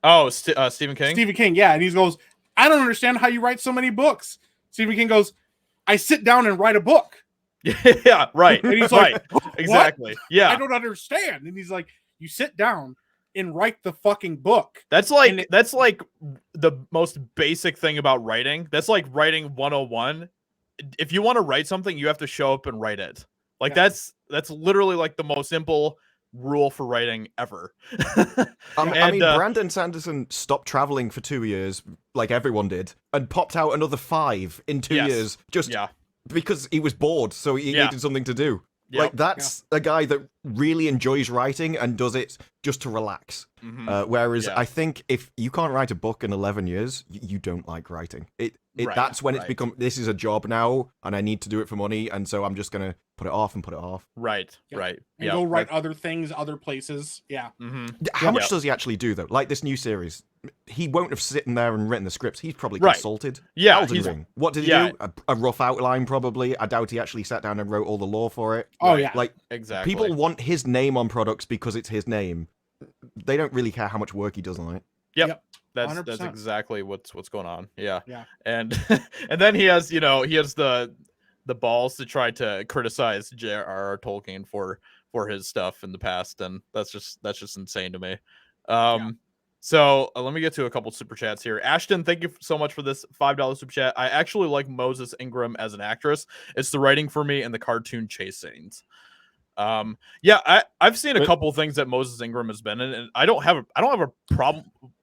Oh, Stephen King? Stephen King, yeah. And he goes, I don't understand how you write so many books. Stephen King goes, I sit down and write a book. Yeah, right. And he's like, exactly. What? Yeah. I don't understand. And he's like, you sit down and write the fucking book. That's like the most basic thing about writing. That's like writing 101. If you want to write something, you have to show up and write it. Like that's literally like the most simple rule for writing ever. I mean, Brandon Sanderson stopped traveling for 2 years, like everyone did, and popped out another 5 in 2 years just because he was bored, so he needed something to do. Yep. Like, that's a guy that really enjoys writing and does it just to relax. Mm-hmm. Whereas I think if you can't write a book in 11 years, you don't like writing. That's when it's become, this is a job now, and I need to do it for money, and so I'm just going to put it off and put it off. Right. And go write other things, other places. Yeah. Mm-hmm. How much does he actually do, though? Like this new series, he won't have sitting there and written the scripts. He's probably consulted. Yeah. Elden Ring. What did he do? A rough outline, probably. I doubt he actually sat down and wrote all the lore for it. Oh, yeah. Like, exactly. People want his name on products because it's his name. They don't really care how much work he does on it. Yep. That's 100%. exactly what's going on. Yeah. Yeah. And and then he has the balls to try to criticize J.R.R. Tolkien for his stuff in the past, and that's just insane to me. So let me get to a couple super chats here. Ashton, thank you so much for this $5 super chat. I actually like Moses Ingram as an actress. It's the writing for me and the cartoon chase scenes. I've seen a couple things that Moses Ingram has been in, and I don't have a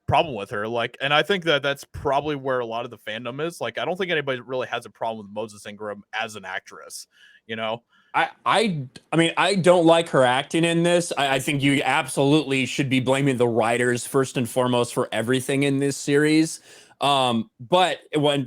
problem with her. Like, and I think that's probably where a lot of the fandom is. Like, I don't think anybody really has a problem with Moses Ingram as an actress. You know, I mean, I don't like her acting in this. I think you absolutely should be blaming the writers first and foremost for everything in this series. But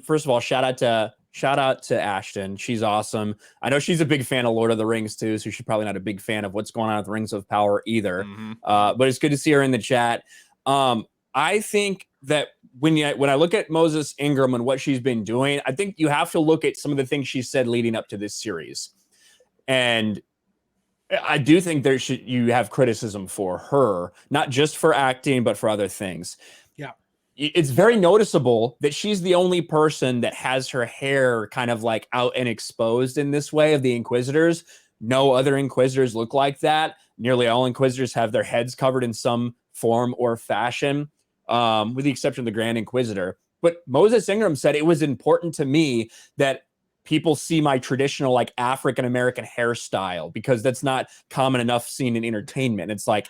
first of all, shout out to shout out to Ashton. She's awesome. I know she's a big fan of Lord of the Rings too, so she's probably not a big fan of what's going on with Rings of Power either. But it's good to see her in the chat. I think that when I look at Moses Ingram and what she's been doing, I think you have to look at some of the things she said leading up to this series. And I do think you have criticism for her, not just for acting, but for other things. Yeah. It's very noticeable that she's the only person that has her hair kind of like out and exposed in this way of the Inquisitors. No other Inquisitors look like that. Nearly all Inquisitors have their heads covered in some form or fashion, with the exception of the Grand Inquisitor. But Moses Ingram said it was important to me that people see my traditional like African-American hairstyle because that's not common enough seen in entertainment. It's like,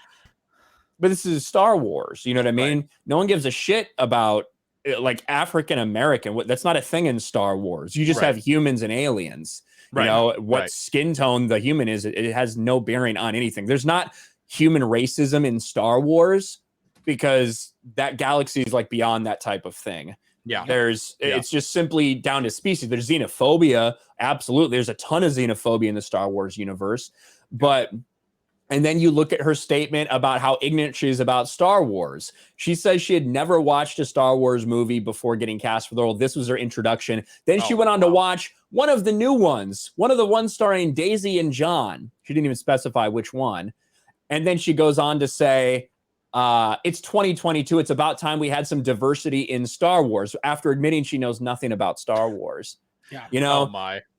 but this is Star Wars. You know what I mean? Right. No one gives a shit about like African-American. That's not a thing in Star Wars. You just have humans and aliens. You know, what skin tone the human is, it has no bearing on anything. There's not human racism in Star Wars because that galaxy is like beyond that type of thing. Yeah, it's just simply down to species. There's xenophobia. Absolutely. There's a ton of xenophobia in the Star Wars universe. And then you look at her statement about how ignorant she is about Star Wars. She says she had never watched a Star Wars movie before getting cast for the role. This was her introduction. Then she went on to watch one of the new ones, one of the ones starring Daisy and John. She didn't even specify which one. And then she goes on to say, it's 2022. It's about time we had some diversity in Star Wars, after admitting she knows nothing about Star Wars. Yeah. You know?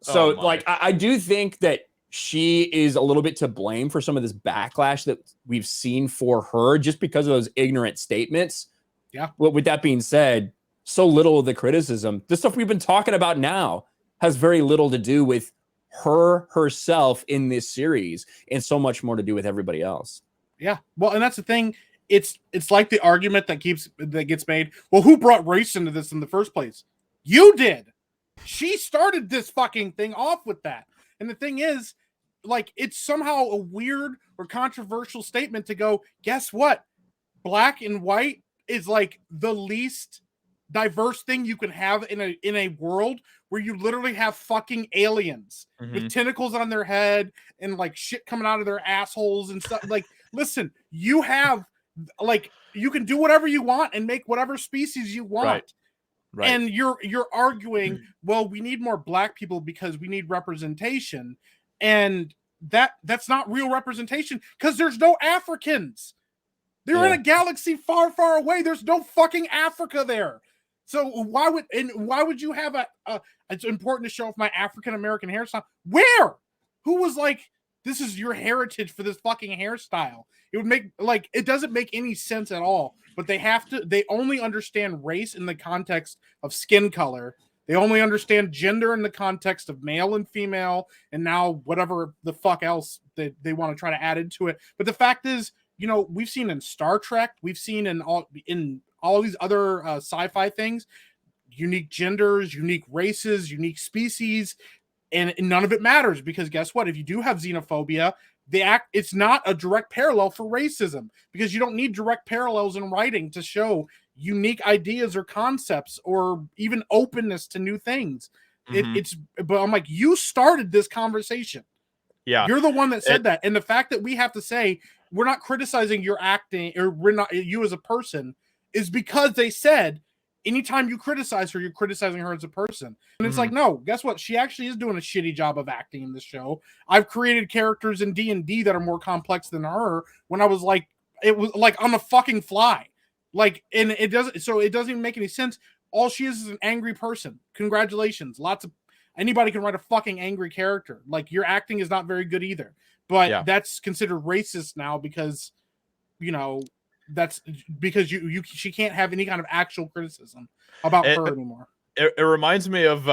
Like, I do think that she is a little bit to blame for some of this backlash that we've seen for her just because of those ignorant statements. Yeah. Well, with that being said, so little of the criticism, the stuff we've been talking about now has very little to do with her herself in this series and so much more to do with everybody else. Yeah. Well, and that's the thing. It's like the argument that gets made. Well, who brought race into this in the first place? You did. She started this fucking thing off with that. And the thing is, like, it's somehow a weird or controversial statement to go, guess what? Black and white is like the least diverse thing you can have in a world where you literally have fucking aliens with tentacles on their head and like shit coming out of their assholes and stuff. Like, listen, you have like, you can do whatever you want and make whatever species you want. Right. And you're arguing, well, we need more black people because we need representation. And that's not real representation because there's no Africans. They're in a galaxy far, far away. There's no fucking Africa there. So why would you have it's important to show off my African-American hairstyle? Where? Who was like, this is your heritage for this fucking hairstyle? It would make, like, it doesn't make any sense at all. But they only understand race in the context of skin color. They only understand gender in the context of male and female, and now whatever the fuck else they want to try to add into it. But the fact is, you know, we've seen in Star Trek, we've seen in all these other sci-fi things, unique genders, unique races, unique species, and none of it matters because guess what? If you do have xenophobia, it's not a direct parallel for racism because you don't need direct parallels in writing to show unique ideas or concepts or even openness to new things. But I'm like, you started this conversation. Yeah. You're the one that said that. And the fact that we have to say we're not criticizing your acting or we're not you as a person is because they said anytime you criticize her, you're criticizing her as a person. And it's like, no, guess what? She actually is doing a shitty job of acting in this show. I've created characters in D&D that are more complex than her when I was like, it was like on the fucking fly. Like, and it doesn't even make any sense. All she is an angry person. Congratulations. Anybody can write a fucking angry character. Like, your acting is not very good either. But that's considered racist now because, you know, that's because she can't have any kind of actual criticism about her anymore. It reminds me of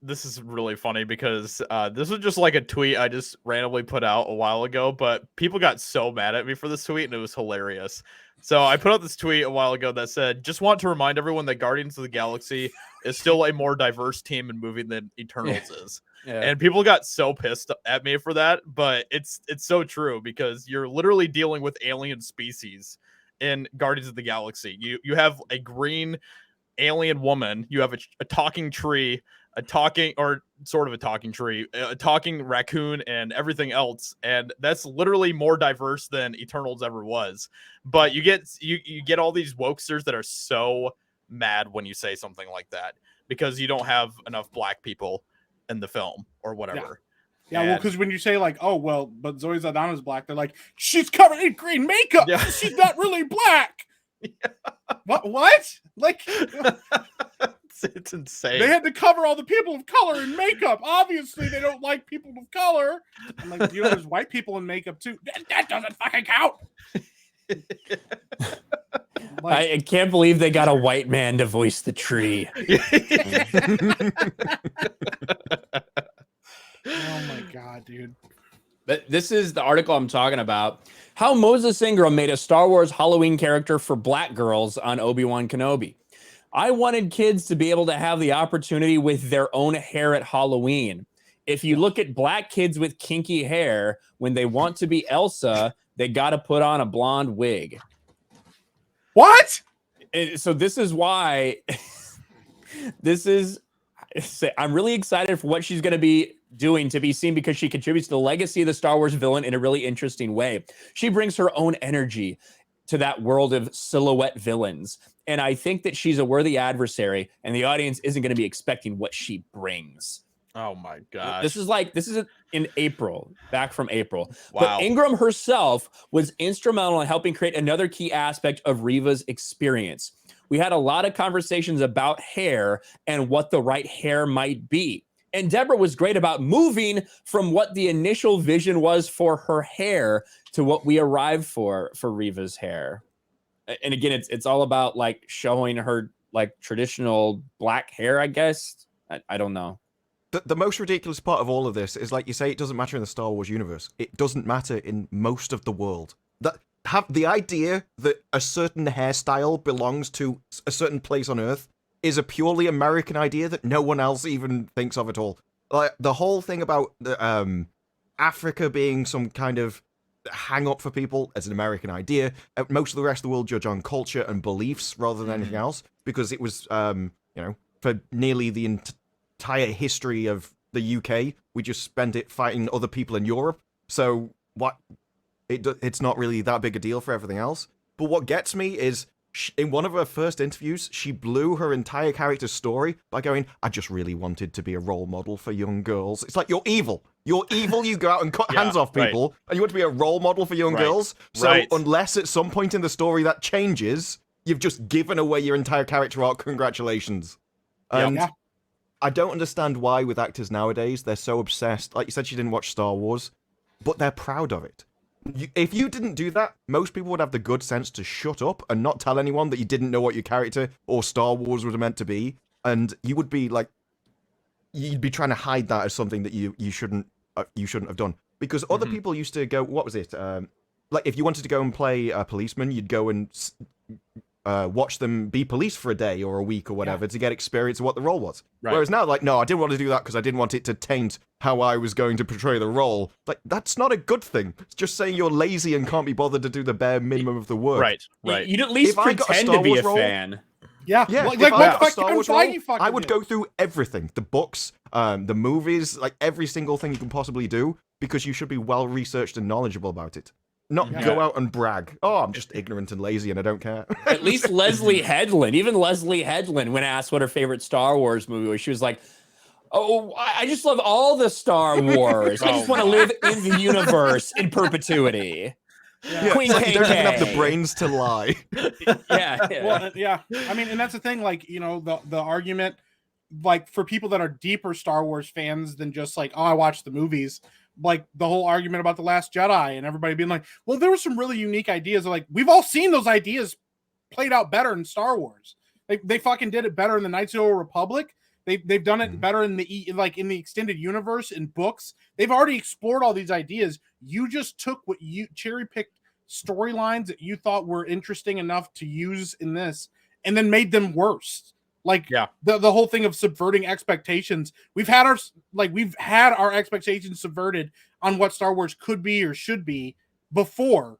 this is really funny because this was just like a tweet I just randomly put out a while ago, but people got so mad at me for this tweet and it was hilarious. So I put out this tweet a while ago that said, just want to remind everyone that Guardians of the Galaxy is still a more diverse team and movie than Eternals is. Yeah. And people got so pissed at me for that, but it's so true because you're literally dealing with alien species in Guardians of the Galaxy. You have a green alien woman, you have a talking tree, a talking or sort of a talking tree, a talking raccoon, and everything else, and that's literally more diverse than Eternals ever was. But you get all these wokesters that are so mad when you say something like that because you don't have enough black people in the film or whatever. Yeah, well, because when you say like, oh well, but Zoe Saldana's black, they're like, she's covered in green makeup. Yeah. So she's not really black. What? Like, it's insane. they had to cover all the people of color in makeup. Obviously, they don't like people of color. I'm like, there's white people in makeup too. That doesn't fucking count. Like, I can't believe they got a white man to voice the tree. oh my god, dude. But this is the article I'm talking about. How Moses Ingram made a Star Wars Halloween character for black girls on Obi-Wan Kenobi. I wanted kids to be able to have the opportunity with their own hair at Halloween. If you look at black kids with kinky hair, when they want to be Elsa, they got to put on a blonde wig. What? So this is why I'm really excited for what she's going to be doing to be seen, because she contributes to the legacy of the Star Wars villain in a really interesting way. She brings her own energy to that world of silhouette villains. And I think that she's a worthy adversary, and the audience isn't going to be expecting what she brings. Oh my gosh. This is in April, back from April. Wow. But Ingram herself was instrumental in helping create another key aspect of Reva's experience. We had a lot of conversations about hair and what the right hair might be. And Deborah was great about moving from what the initial vision was for her hair to what we arrived for Reva's hair. And again, it's all about like showing her like traditional black hair, I guess. I don't know. The most ridiculous part of all of this is, like you say, it doesn't matter in the Star Wars universe. It doesn't matter in most of the world. The idea that a certain hairstyle belongs to a certain place on Earth is a purely American idea that no one else even thinks of at all. Like the whole thing about Africa being some kind of hang up for people as an American idea. Most of the rest of the world judge on culture and beliefs rather than anything else, because it was, for nearly the entire history of the UK, we just spent it fighting other people in Europe. So it's not really that big a deal for everything else. But what gets me is, in one of her first interviews, she blew her entire character's story by going, I just really wanted to be a role model for young girls. It's like, you're evil. You're evil, you go out and cut hands off people, and you want to be a role model for young girls? So unless at some point in the story that changes, you've just given away your entire character arc. Congratulations. And I don't understand why with actors nowadays, they're so obsessed. Like you said, she didn't watch Star Wars, but they're proud of it. If you didn't do that, most people would have the good sense to shut up and not tell anyone that you didn't know what your character or Star Wars was meant to be, and you would be like, you'd be trying to hide that as something that you shouldn't have done. Because other people used to go, what was it? Like if you wanted to go and play a policeman, you'd go and watch them be police for a day or a week or whatever to get experience of what the role was. Whereas now, like, no, I didn't want to do that because I didn't want it to taint how I was going to portray the role. Like, that's not a good thing. It's just saying you're lazy and can't be bothered to do the bare minimum of the work. Right. You'd at least pretend to be a fan. Yeah, like what I the Star Wars role, I would go through everything. The books, the movies, like every single thing you can possibly do, because you should be well-researched and knowledgeable about it. Not go out and brag. Oh, I'm just ignorant and lazy and I don't care. At least Leslie Headland, even Leslie Headland, when asked what her favorite Star Wars movie was, she was like, oh, I just love all the Star Wars. I just want to live in the universe in perpetuity. Queen like KK. you don't even have the brains to lie. Well, I mean, and that's the thing, like, you know, the argument, like, for people that are deeper Star Wars fans than just like, oh, I watched the movies, like the whole argument about The Last Jedi and everybody being like, well, there were some really unique ideas. Like, we've all seen those ideas played out better in Star Wars. They fucking did it better in the Knights of the Old Republic. They've done it better in the extended universe in books. They've already explored all these ideas. You just took what you cherry-picked storylines that you thought were interesting enough to use in this and then made them worse. Like the whole thing of subverting expectations. We've had our expectations subverted on what Star Wars could be or should be before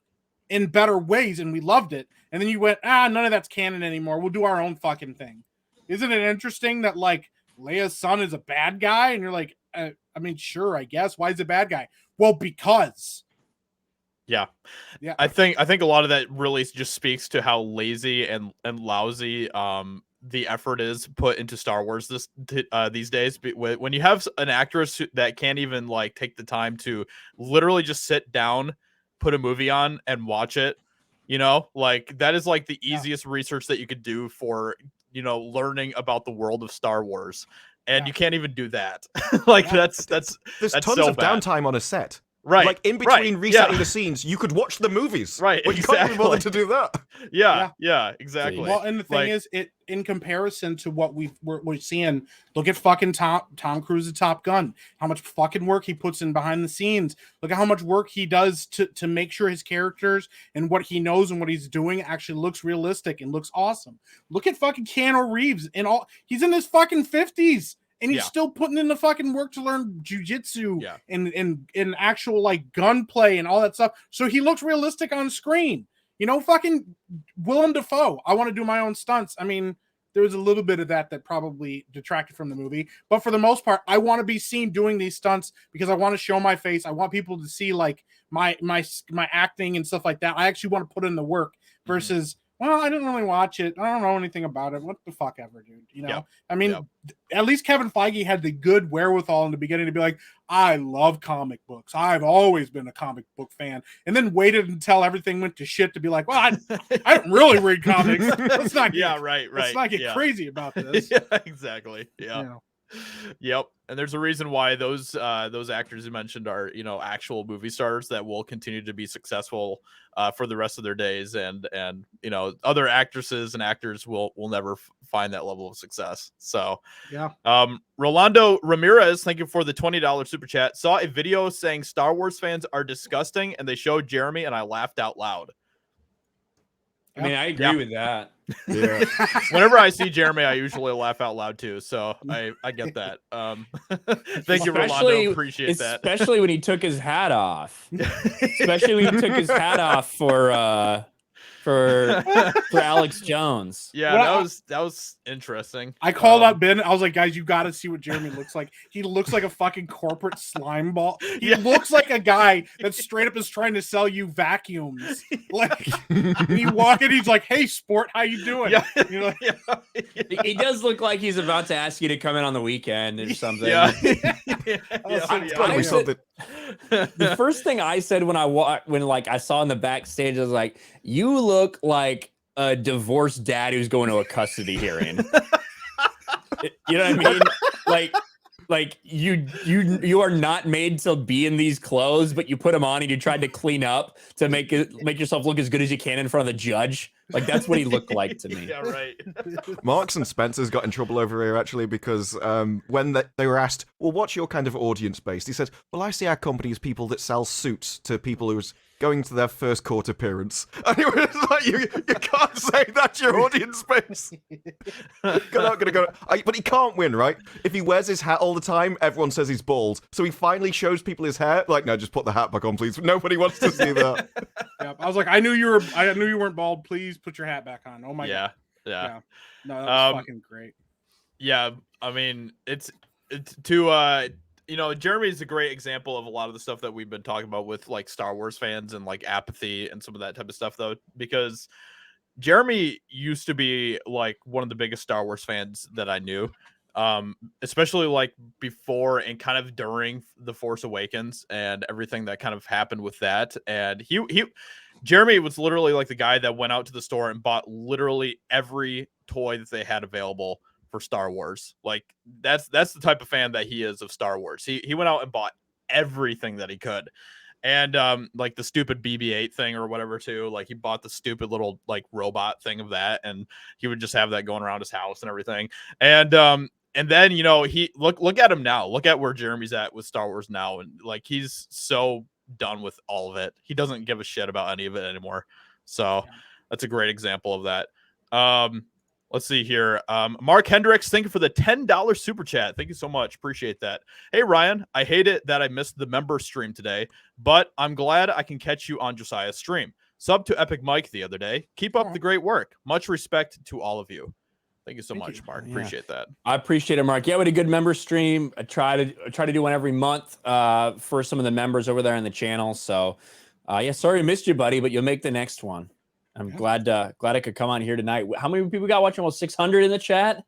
in better ways, and we loved it. And then you went, none of that's canon anymore. We'll do our own fucking thing. Isn't it interesting that, like, Leia's son is a bad guy, and you're like, I mean, sure, I guess. Why is a bad guy? Well, because. Yeah. Yeah. I think a lot of that really just speaks to how lazy and lousy the effort is put into Star Wars these days. When you have an actress that can't even like take the time to literally just sit down, put a movie on and watch it, you know, like that is like the easiest research that you could do for, you know, learning about the world of Star Wars. And you can't even do that. Like that's There's that's tons so of bad. downtime on a set. Right. Like in between resetting yeah. the scenes, you could watch the movies. Right. But you can't even bother to do that. Yeah, exactly. Well, and the thing is, it in comparison to what we're seeing, look at fucking Tom Cruise at Top Gun. How much fucking work he puts in behind the scenes. Look at how much work he does to make sure his characters and what he knows and what he's doing actually looks realistic and looks awesome. Look at fucking Keanu Reeves and all. He's in his fucking 50s. And he's still putting in the fucking work to learn jujitsu and actual like gunplay and all that stuff. So he looks realistic on screen. You know, fucking Willem Dafoe. I want to do my own stunts. I mean, there was a little bit of that probably detracted from the movie. But for the most part, I want to be seen doing these stunts because I want to show my face. I want people to see like my acting and stuff like that. I actually want to put in the work versus well, I didn't really watch it. I don't know anything about it. What the fuck ever, dude? You know? I mean, at least Kevin Feige had the good wherewithal in the beginning to be like, I love comic books. I've always been a comic book fan. And then waited until everything went to shit to be like, well, I don't really read comics. Let's not get, Let's not get crazy about this. Yeah, exactly. Yeah. You know? Yep. And there's a reason why those actors you mentioned are, you know, actual movie stars that will continue to be successful for the rest of their days, and you know, other actresses and actors will never find that level of success. So Rolando Ramirez, thank you for the $20 super chat. Saw a video saying Star Wars fans are disgusting, and they showed Jeremy, and I laughed out loud. I mean, I agree with that. Yeah. Whenever I see Jeremy, I usually laugh out loud too. So I get that. Thank you, Rolando. Appreciate that. Especially when he took his hat off. Especially when he took his hat off for Alex Jones. Yeah, that was interesting. I called out Ben. I was like, guys, you got to see what Jeremy looks like. He looks like a fucking corporate slime ball. He looks like a guy that straight up is trying to sell you vacuums. Like, he walk in, he's like, "Hey, sport, how you doing?" Yeah. You know, He does look like he's about to ask you to come in on the weekend or something. Yeah. The first thing I said when I saw in the backstage, I was like, "You look like a divorced dad who's going to a custody hearing." You know what I mean? Like you are not made to be in these clothes, but you put them on and you tried to clean up to make yourself look as good as you can in front of the judge. Like that's what he looked like to me. Yeah, right. Marks and Spencer's got in trouble over here actually because when they were asked, well, what's your kind of audience base? He said, well, I see our company as people that sell suits to people who's going to their first court appearance. And it was like, you can't say that's your audience base. But he can't win, right? If he wears his hat all the time, everyone says he's bald. So he finally shows people his hair. Like, no, just put the hat back on, please. Nobody wants to see that. Yeah, I was like, I knew you weren't bald. Please put your hat back on. Oh my god. Yeah. No, that was fucking great. Yeah, I mean, it's to you know, Jeremy is a great example of a lot of the stuff that we've been talking about with like Star Wars fans and like apathy and some of that type of stuff, though, because Jeremy used to be like one of the biggest Star Wars fans that I knew, especially like before and kind of during The Force Awakens and everything that kind of happened with that. And Jeremy was literally like the guy that went out to the store and bought literally every toy that they had available for Star Wars. Like that's the type of fan that he is of Star Wars. He went out and bought everything that he could. And like the stupid BB-8 thing or whatever too. Like he bought the stupid little like robot thing of that, and he would just have that going around his house and everything. And then, you know, he look at him now. Look at where Jeremy's at with Star Wars now, and like he's so done with all of it. He doesn't give a shit about any of it anymore. So that's a great example of that. Let's see here. Mark Hendricks, thank you for the $10 super chat. Thank you so much. Appreciate that. Hey, Ryan, I hate it that I missed the member stream today, but I'm glad I can catch you on Josiah's stream. Sub to Epic Mike the other day. Keep up the great work. Much respect to all of you. Thank you so Thank much, you. Mark. Yeah. Appreciate that. I appreciate it, Mark. Yeah, we had a good member stream. I try to do one every month for some of the members over there on the channel. So, yeah, sorry I missed you, buddy, but you'll make the next one. I'm glad I could come on here tonight. How many people we got watching? Almost 600 in the chat.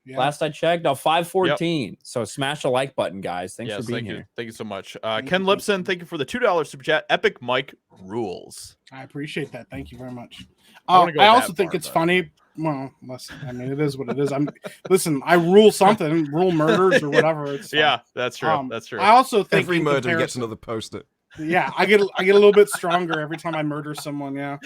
Yeah. Last I checked, now 514. Yep. So smash the like button, guys. Thanks for being here. Thank you so much. Thank Ken you. Lipson, thank you for the $2 super chat. Epic Mike rules. I appreciate that. Thank you very much. I wanna go I also that think far, it's but- funny. Well, listen, I mean, it is what it is. Listen, I rule something, rule murders or whatever. It's fine. Yeah, that's true. That's true. I also think Every in murder gets comparison- another post-it. Yeah, I get a little bit stronger every time I murder someone. Yeah.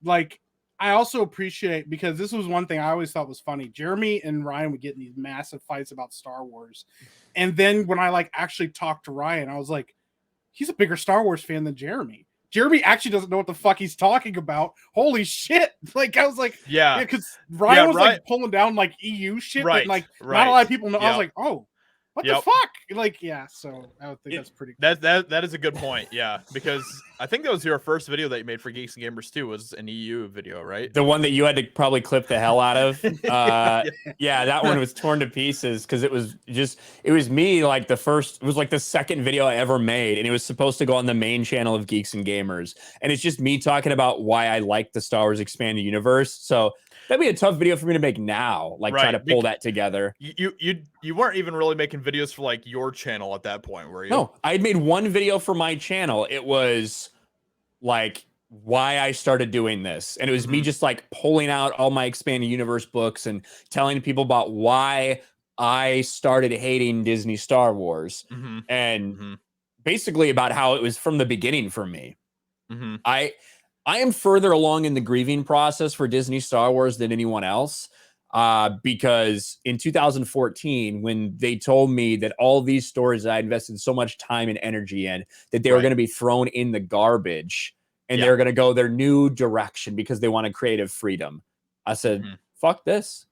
Like I also appreciate, because this was one thing I always thought was funny. Jeremy and Ryan would get in these massive fights about Star Wars, and then when I like actually talked to Ryan, I was like, he's a bigger Star Wars fan than Jeremy. Jeremy actually doesn't know what the fuck he's talking about. Holy shit! Like I was like, yeah, because Ryan was like pulling down like EU shit, Right, that, like right. not a lot of people know. I Yep. was like, oh, what Yep. the fuck? Like, yeah. So I would think that's pretty. That is a good point. Yeah, because I think that was your first video that you made for Geeks and Gamers too. Was an EU video, right? The one that you had to probably clip the hell out of. Yeah, that one was torn to pieces because it was me like it was like the second video I ever made, and it was supposed to go on the main channel of Geeks and Gamers, and it's just me talking about why I like the Star Wars Expanded Universe. So that'd be a tough video for me to make now, like try to pull that together. You weren't even really making videos for like your channel at that point, were you? No, I had made one video for my channel. It was like why I started doing this. And it was me just like pulling out all my Expanded Universe books and telling people about why I started hating Disney Star Wars. And basically about how it was from the beginning for me. I am further along in the grieving process for Disney Star Wars than anyone else. Because in 2014, when they told me that all these stories that I invested so much time and energy in, that they were going to be thrown in the garbage and they're going to go their new direction because they wanted creative freedom, I said, fuck this.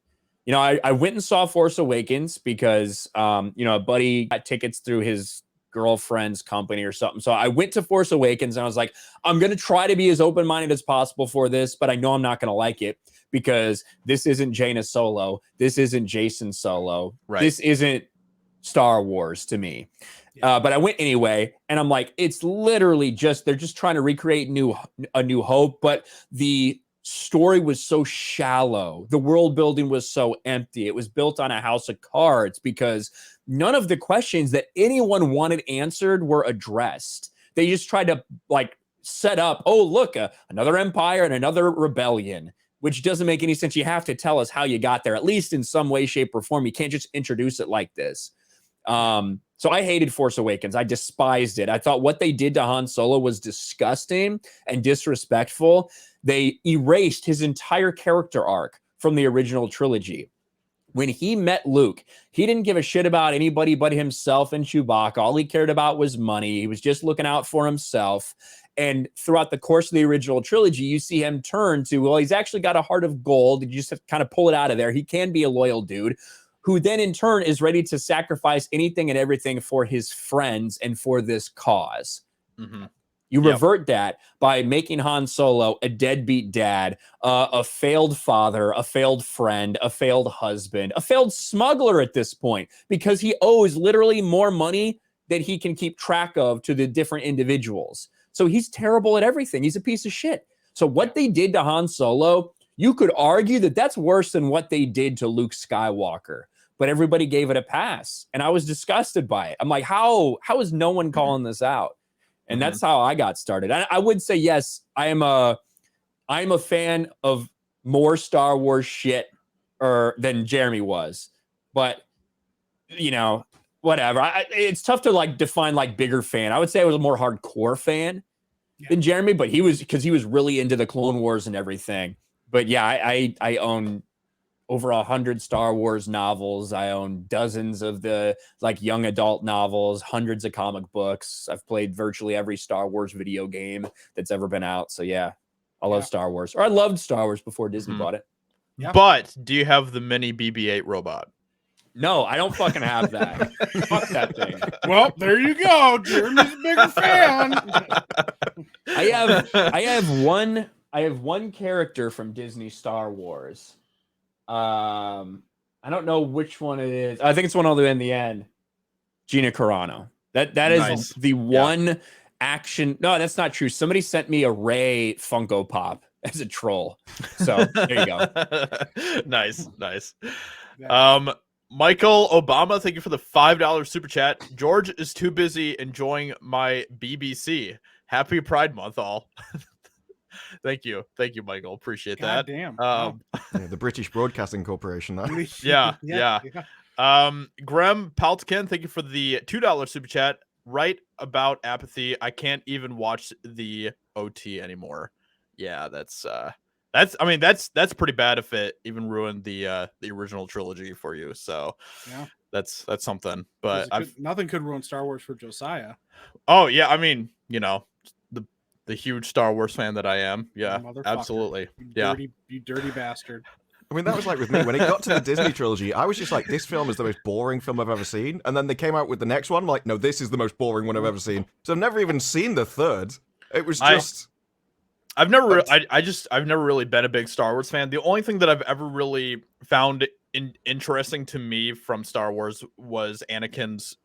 You know, I went and saw Force Awakens because, you know, a buddy got tickets through his girlfriend's company or something. So I went to Force Awakens and I was like, I'm going to try to be as open-minded as possible for this, but I know I'm not going to like it. Because this isn't Jaina Solo. This isn't Jason Solo. Right. This isn't Star Wars to me. But I went anyway, and I'm like, it's literally just, they're just trying to recreate A New Hope, but the story was so shallow. The world building was so empty. It was built on a house of cards because none of the questions that anyone wanted answered were addressed. They just tried to like set up, oh, look, another empire and another rebellion, which doesn't make any sense. You have to tell us how you got there, at least in some way, shape, or form. You can't just introduce it like this. So I hated Force Awakens. I despised it. I thought what they did to Han Solo was disgusting and disrespectful. They erased his entire character arc from the original trilogy. When he met Luke, he didn't give a shit about anybody but himself and Chewbacca. All he cared about was money. He was just looking out for himself. And throughout the course of the original trilogy, you see him turn to, well, he's actually got a heart of gold. You just have to kind of pull it out of there. He can be a loyal dude who then in turn is ready to sacrifice anything and everything for his friends and for this cause. You revert that by making Han Solo a deadbeat dad, a failed father, a failed friend, a failed husband, a failed smuggler at this point, because he owes literally more money than he can keep track of to the different individuals. So he's terrible at everything. He's a piece of shit. So what they did to Han Solo, you could argue that that's worse than what they did to Luke Skywalker. But everybody gave it a pass. And I was disgusted by it. I'm like, how is no one calling this out? And that's how I got started. I would say, yes, I'm a fan of more Star Wars shit than Jeremy was. But, you know, whatever. It's tough to like define like bigger fan. I would say I was a more hardcore fan than Jeremy, but he was really into the Clone Wars and everything. But yeah, I own over 100 Star Wars novels. I own dozens of the like young adult novels, hundreds of comic books. I've played virtually every Star Wars video game that's ever been out. So yeah, I love Star Wars. Or I loved Star Wars before Disney bought it. But do you have the mini BB-8 robot? No, I don't fucking have that. Fuck that thing. Well, there you go. Jeremy's a bigger fan. I have one character from Disney Star Wars. I don't know which one it is. I think it's one all the way in the end. Gina Carano. That is Nice. the one action. No, that's not true. Somebody sent me a Ray Funko Pop as a troll. So there you go. Nice. Yeah. Michael Obama, thank you for the $5 super chat. George is too busy enjoying my BBC. Happy Pride Month, all. Thank you, Michael. Appreciate God that. damn. Um, Yeah, the British Broadcasting Corporation. That. Yeah. Graham Paltkin, thank you for the $2 super chat. Right about apathy. I can't even watch the OT anymore. Yeah, that's pretty bad if it even ruined the original trilogy for you. So Yeah. that's something. 'Cause But nothing could ruin Star Wars for Josiah. oh yeah, I mean, the huge Star Wars fan that I am. Yeah, Motherfucker. absolutely. You dirty bastard. I mean, that was like with me. When it got to the Disney trilogy, I was just like, this film is the most boring film I've ever seen. And then they came out with the next one. I'm like, no, this is the most boring one I've ever seen. So I've never even seen the third. It was just... I've never really been a big Star Wars fan. The only thing that I've ever really found interesting to me from Star Wars was Anakin's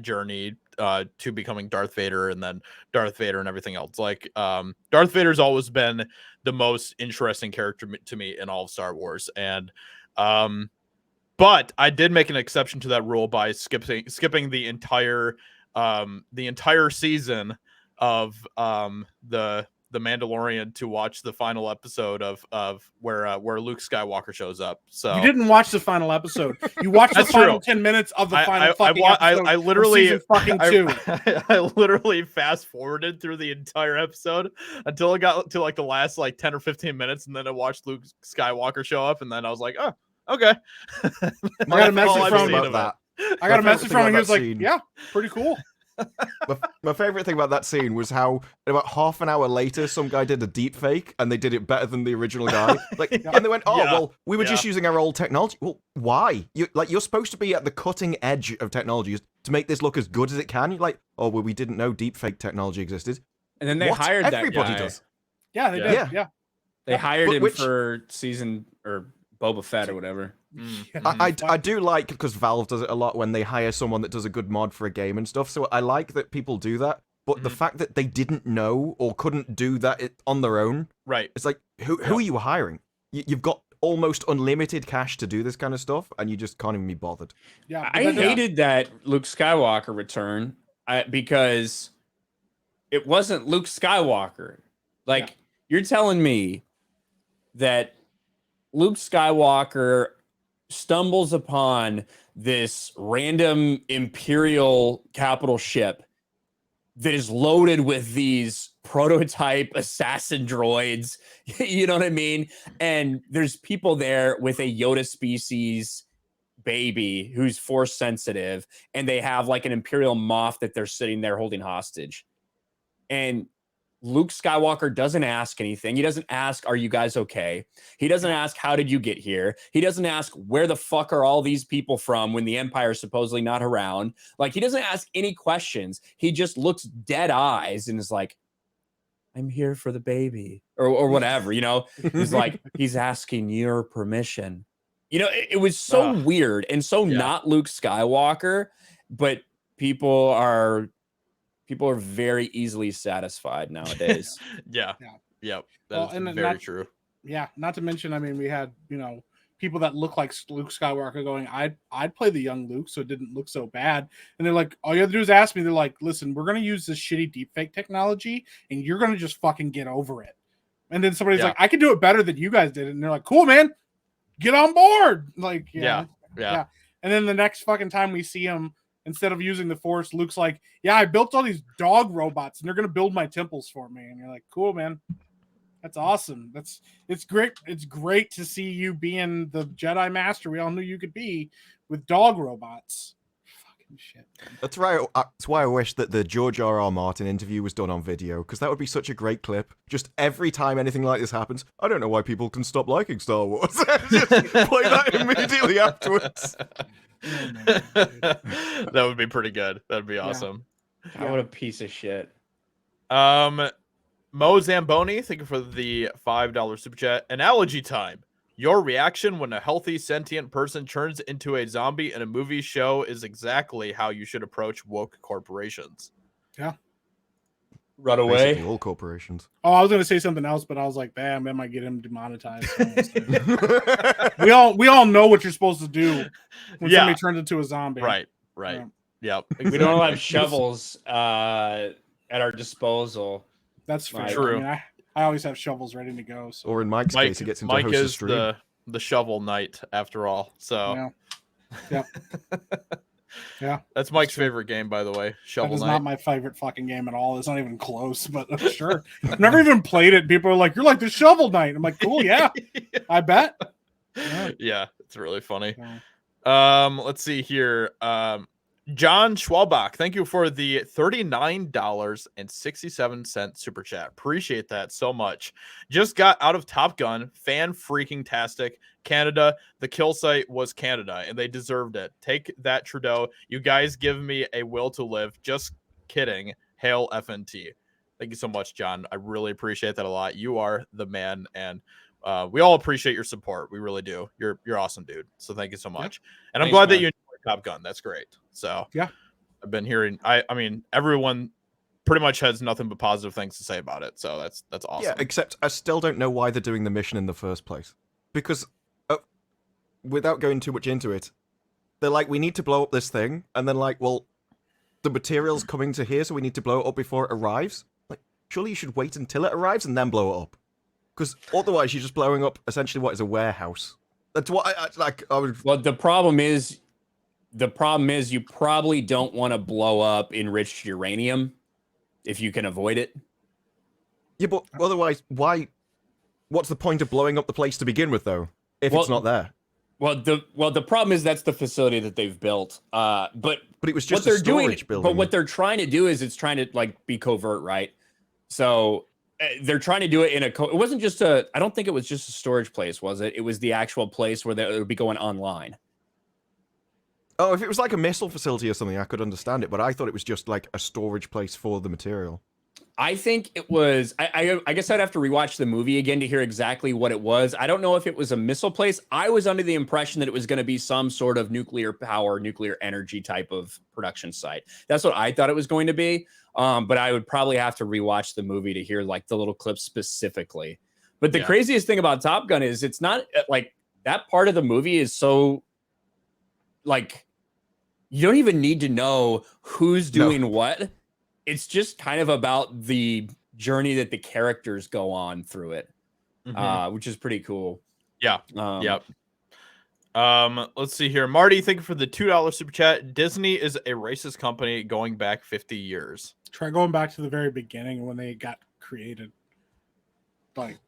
journey to becoming Darth Vader, and then Darth Vader and everything else. Like Darth Vader's always been the most interesting character to me in all of Star Wars, and but I did make an exception to that rule by skipping the entire season of the Mandalorian to watch the final episode of where Luke Skywalker shows up. So you didn't watch the final episode. You watched the final 10 minutes of the final episode. I literally of season fucking 2. I literally fast forwarded through the entire episode until it got to like the last like 10 or 15 minutes, and then I watched Luke Skywalker show up, and then I was like, oh, okay. I got a message from about that. I got a message from him. He was like, scene. yeah, pretty cool. My favorite thing about that scene was how about half an hour later some guy did a deep fake and they did it better than the original guy. Like, and they went, "Oh, well, we were just using our old technology." Well, why? You're supposed to be at the cutting edge of technology to make this look as good as it can. You're like, "Oh, well, we didn't know deep fake technology existed." And then they hired that Everybody guy. does. Yeah, they did. Yeah. They hired him for season or Boba Fett or whatever. I do like, because Valve does it a lot when they hire someone that does a good mod for a game and stuff, so I like that people do that, but the fact that they didn't know or couldn't do that on their own, right? It's like, who are you hiring? You've got almost unlimited cash to do this kind of stuff, and you just can't even be bothered. Yeah, I hated that Luke Skywalker return because it wasn't Luke Skywalker. Like, you're telling me that Luke Skywalker stumbles upon this random Imperial capital ship that is loaded with these prototype assassin droids. You know what I mean? And there's people there with a Yoda species baby who's force sensitive, and they have like an Imperial moff that they're sitting there holding hostage. And Luke Skywalker doesn't ask anything. He doesn't ask, are you guys okay? He doesn't ask, how did you get here? He doesn't ask, where the fuck are all these people from when the Empire is supposedly not around? Like, he doesn't ask any questions. He just looks dead eyes and is like, I'm here for the baby, or whatever, you know? He's like, he's asking your permission. You know, it was so weird and so not Luke Skywalker, but people are very easily satisfied nowadays. Yep. Well, That's very true. Yeah, not to mention, I mean, we had, people that look like Luke Skywalker going, I'd play the young Luke, so it didn't look so bad. And they're like, all you have to do is ask me. They're like, listen, we're going to use this shitty deepfake technology, and you're going to just fucking get over it. And then somebody's like, I can do it better than you guys did. And they're like, cool, man, get on board. Like, yeah. And then the next fucking time we see him, instead of using the Force, Luke's like, yeah, I built all these dog robots, and they're going to build my temples for me. And you're like, cool, man. That's awesome. It's great. It's great to see you being the Jedi Master we all knew you could be with dog robots. Fucking shit. That's right. That's why I wish that the George R.R. Martin interview was done on video, because that would be such a great clip. Just every time anything like this happens, I don't know why people can stop liking Star Wars. Just play that immediately afterwards. That would be pretty good. That'd be awesome. Yeah. What a piece of shit. Mo Zamboni, thank you for the $5 super chat. Analogy time. Your reaction when a healthy sentient person turns into a zombie in a movie show is exactly how you should approach woke corporations. Yeah. Run Basically, away. all corporations. Oh, I was gonna say something else, but I was like, damn, that might get him demonetized. we all know what you're supposed to do when Yeah. somebody turns into a zombie. Right. Yeah. Yep. We don't have shovels at our disposal. That's fair. True. I mean, I always have shovels ready to go. So Or in Mike's case, he gets into Mike host a is stream. the shovel knight after all. So yeah. Yeah. that's Mike's true. favorite game, by the way. That Shovel is Knight. not my favorite fucking game at all. It's not even close, but I'm sure. I've never even played it. People are like, you're like the Shovel Knight. I'm like, cool, yeah. I bet. Yeah, it's really funny. Yeah. Let's see here. John Schwalbach, thank you for the $39.67 super chat. Appreciate that so much. Just got out of Top Gun, fan freaking tastic. Canada, the kill site was Canada, and they deserved it. Take that, Trudeau. You guys give me a will to live. Just kidding. Hail FNT. Thank you so much, John. I really appreciate that a lot. You are the man, and we all appreciate your support. We really do. You're awesome, dude. So thank you so much. And I'm glad that you enjoyed Top Gun. That's great. So yeah, I've been hearing. I mean, everyone pretty much has nothing but positive things to say about it. So that's awesome. Yeah, except I still don't know why they're doing the mission in the first place. Because, without going too much into it, they're like, we need to blow up this thing, and then like, well, the material's coming to here, so we need to blow it up before it arrives. Like, surely you should wait until it arrives and then blow it up. Because otherwise, you're just blowing up essentially what is a warehouse. That's what I like. I would... Well, the problem is you probably don't want to blow up enriched uranium if you can avoid it. Yeah, but otherwise, why? What's the point of blowing up the place to begin with, though, if it's not there? Well, the problem is that's the facility that they've built. But it was just what a storage building. But what they're trying to do is it's trying to like be covert, right? So they're trying to do it in it wasn't just I don't think it was just a storage place, was it? It was the actual place where it would be going online. Oh, if it was like a missile facility or something, I could understand it. But I thought it was just like a storage place for the material. I think it was. I guess I'd have to rewatch the movie again to hear exactly what it was. I don't know if it was a missile place. I was under the impression that it was going to be some sort of nuclear power, nuclear energy type of production site. That's what I thought it was going to be. But I would probably have to rewatch the movie to hear like the little clips specifically. But the craziest thing about Top Gun is it's not like that part of the movie is so like you don't even need to know who's doing what. It's just kind of about the journey that the characters go on through it, which is pretty cool. Yeah. Yep. Let's see here. Marty, thank you for the $2 super chat. Disney is a racist company going back 50 years. Try going back to the very beginning when they got created. Like,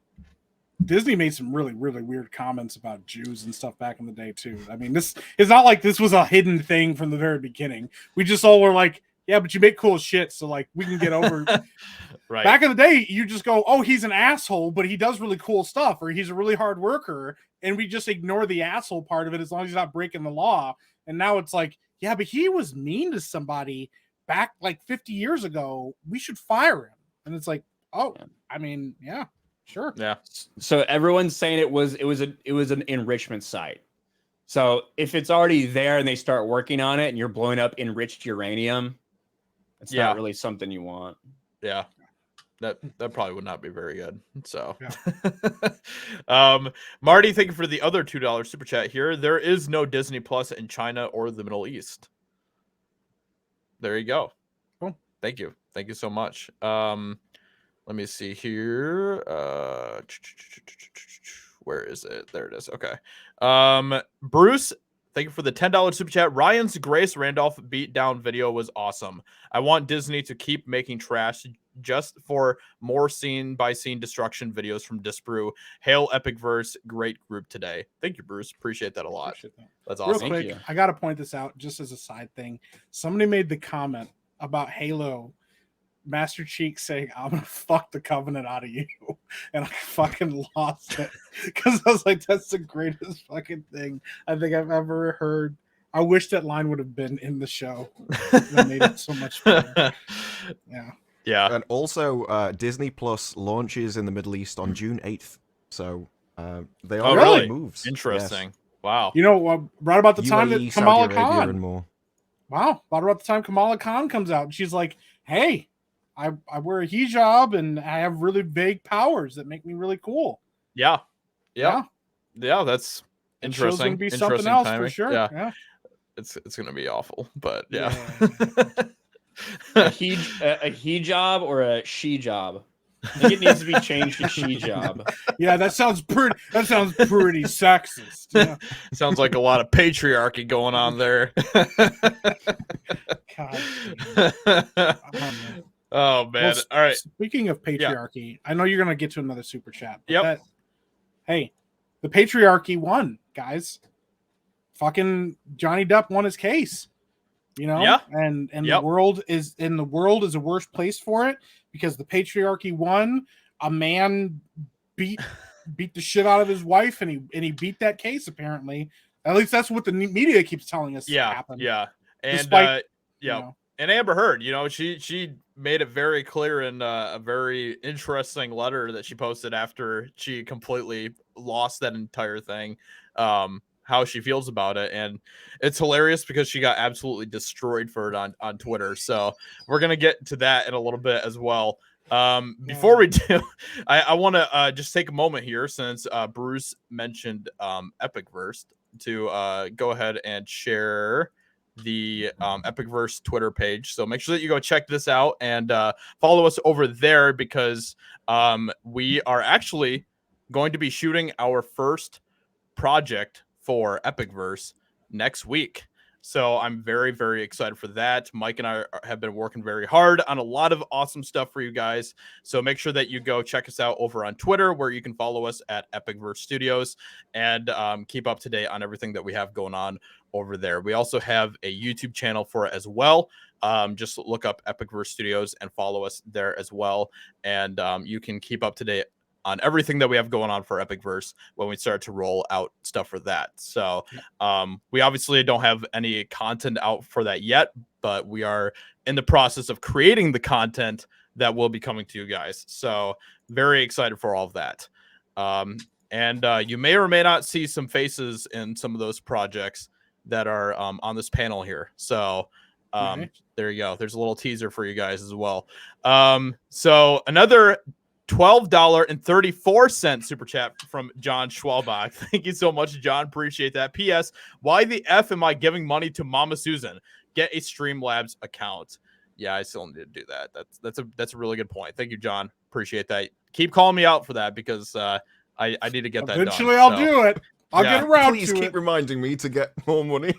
Disney made some really, really weird comments about Jews and stuff back in the day, too. I mean, this is not like this was a hidden thing from the very beginning. We just all were like, yeah, but you make cool shit, so like we can get over. Right. Back in the day, you just go, oh, he's an asshole, but he does really cool stuff, or he's a really hard worker, and we just ignore the asshole part of it as long as he's not breaking the law. And now it's like, yeah, but he was mean to somebody back like 50 years ago. We should fire him. And it's like, oh, I mean, yeah, sure. Yeah. So everyone's saying it was an enrichment site. So if it's already there and they start working on it and you're blowing up enriched uranium, it's not really something you want. Yeah. That probably would not be very good. So, Marty, thank you for the other $2 super chat here. There is no Disney Plus in China or the Middle East. There you go. Cool. Thank you so much. Let me see here. Where is it? There it is. Okay. Bruce, thank you for the $10 super chat. Ryan's Grace Randolph beatdown video was awesome. I want Disney to keep making trash just for more scene-by-scene destruction videos from Disbrew. Hail Epic Verse. Great group today. Thank you, Bruce. Appreciate that a lot. That's awesome. Real quick, I got to point this out just as a side thing. Somebody made the comment about Halo Master Cheek saying, I'm going to fuck the Covenant out of you. And I fucking lost it. Because I was like, that's the greatest fucking thing I think I've ever heard. I wish that line would have been in the show. That made it so much better. Yeah. Yeah. And also, Disney Plus launches in the Middle East on June 8th. So They Oh, are really? moves. Interesting. Wow. You know, right about the time that UAE, Kamala Saudi Arabia, Khan. and more. Wow, about the time Kamala Khan comes out, and she's like, "Hey, I wear a hijab and I have really vague powers that make me really cool." Yeah. Yeah, Yeah. That's and show's gonna interesting. be something Interesting else timing. for sure. Yeah. Yeah. It's gonna be awful, but yeah. A hijab or a she job? I think it needs to be changed to she job. Yeah, that sounds pretty sexist. Yeah. Sounds like a lot of patriarchy going on there. God damn. Oh man. Well, All right. Speaking of patriarchy, I know you're gonna get to another super chat. But Yep. hey, the patriarchy won, guys. Fucking Johnny Depp won his case. You know, Yeah. and Yep. the world is a worse place for it because the patriarchy won. A man beat the shit out of his wife, and he beat that case. Apparently, at least that's what the media keeps telling us. Happened. Yeah. And Despite, yeah. you know, And Amber Heard, you know, she made it very clear in a very interesting letter that she posted after she completely lost that entire thing, how she feels about it. And it's hilarious because she got absolutely destroyed for it on Twitter. So we're going to get to that in a little bit as well. Before we do, I want to just take a moment here since Bruce mentioned Epicverse to go ahead and share the Epicverse Twitter page. So make sure that you go check this out and follow us over there because we are actually going to be shooting our first project for Epicverse next week. So I'm very, very excited for that. Mike and I have been working very hard on a lot of awesome stuff for you guys. So make sure that you go check us out over on Twitter, where you can follow us at Epicverse Studios and keep up to date on everything that we have going on over there. We also have a YouTube channel for it as well. Just look up Epicverse Studios and follow us there as well. And you can keep up to date on everything that we have going on for Epicverse when we start to roll out stuff for that. So we obviously don't have any content out for that yet, but we are in the process of creating the content that will be coming to you guys. So very excited for all of that. And you may or may not see some faces in some of those projects that are on this panel here. So there you go. There's a little teaser for you guys as well. So another $12.34 super chat from John Schwalbach. Thank you so much, John. Appreciate that. P.S. Why the F am I giving money to Mama Susan? Get a Streamlabs account. Yeah, I still need to do that. That's a really good point. Thank you, John. Appreciate that. Keep calling me out for that because I need to get that done. Eventually, I'll do it. I'll get around Please to keep it. reminding me to get more money.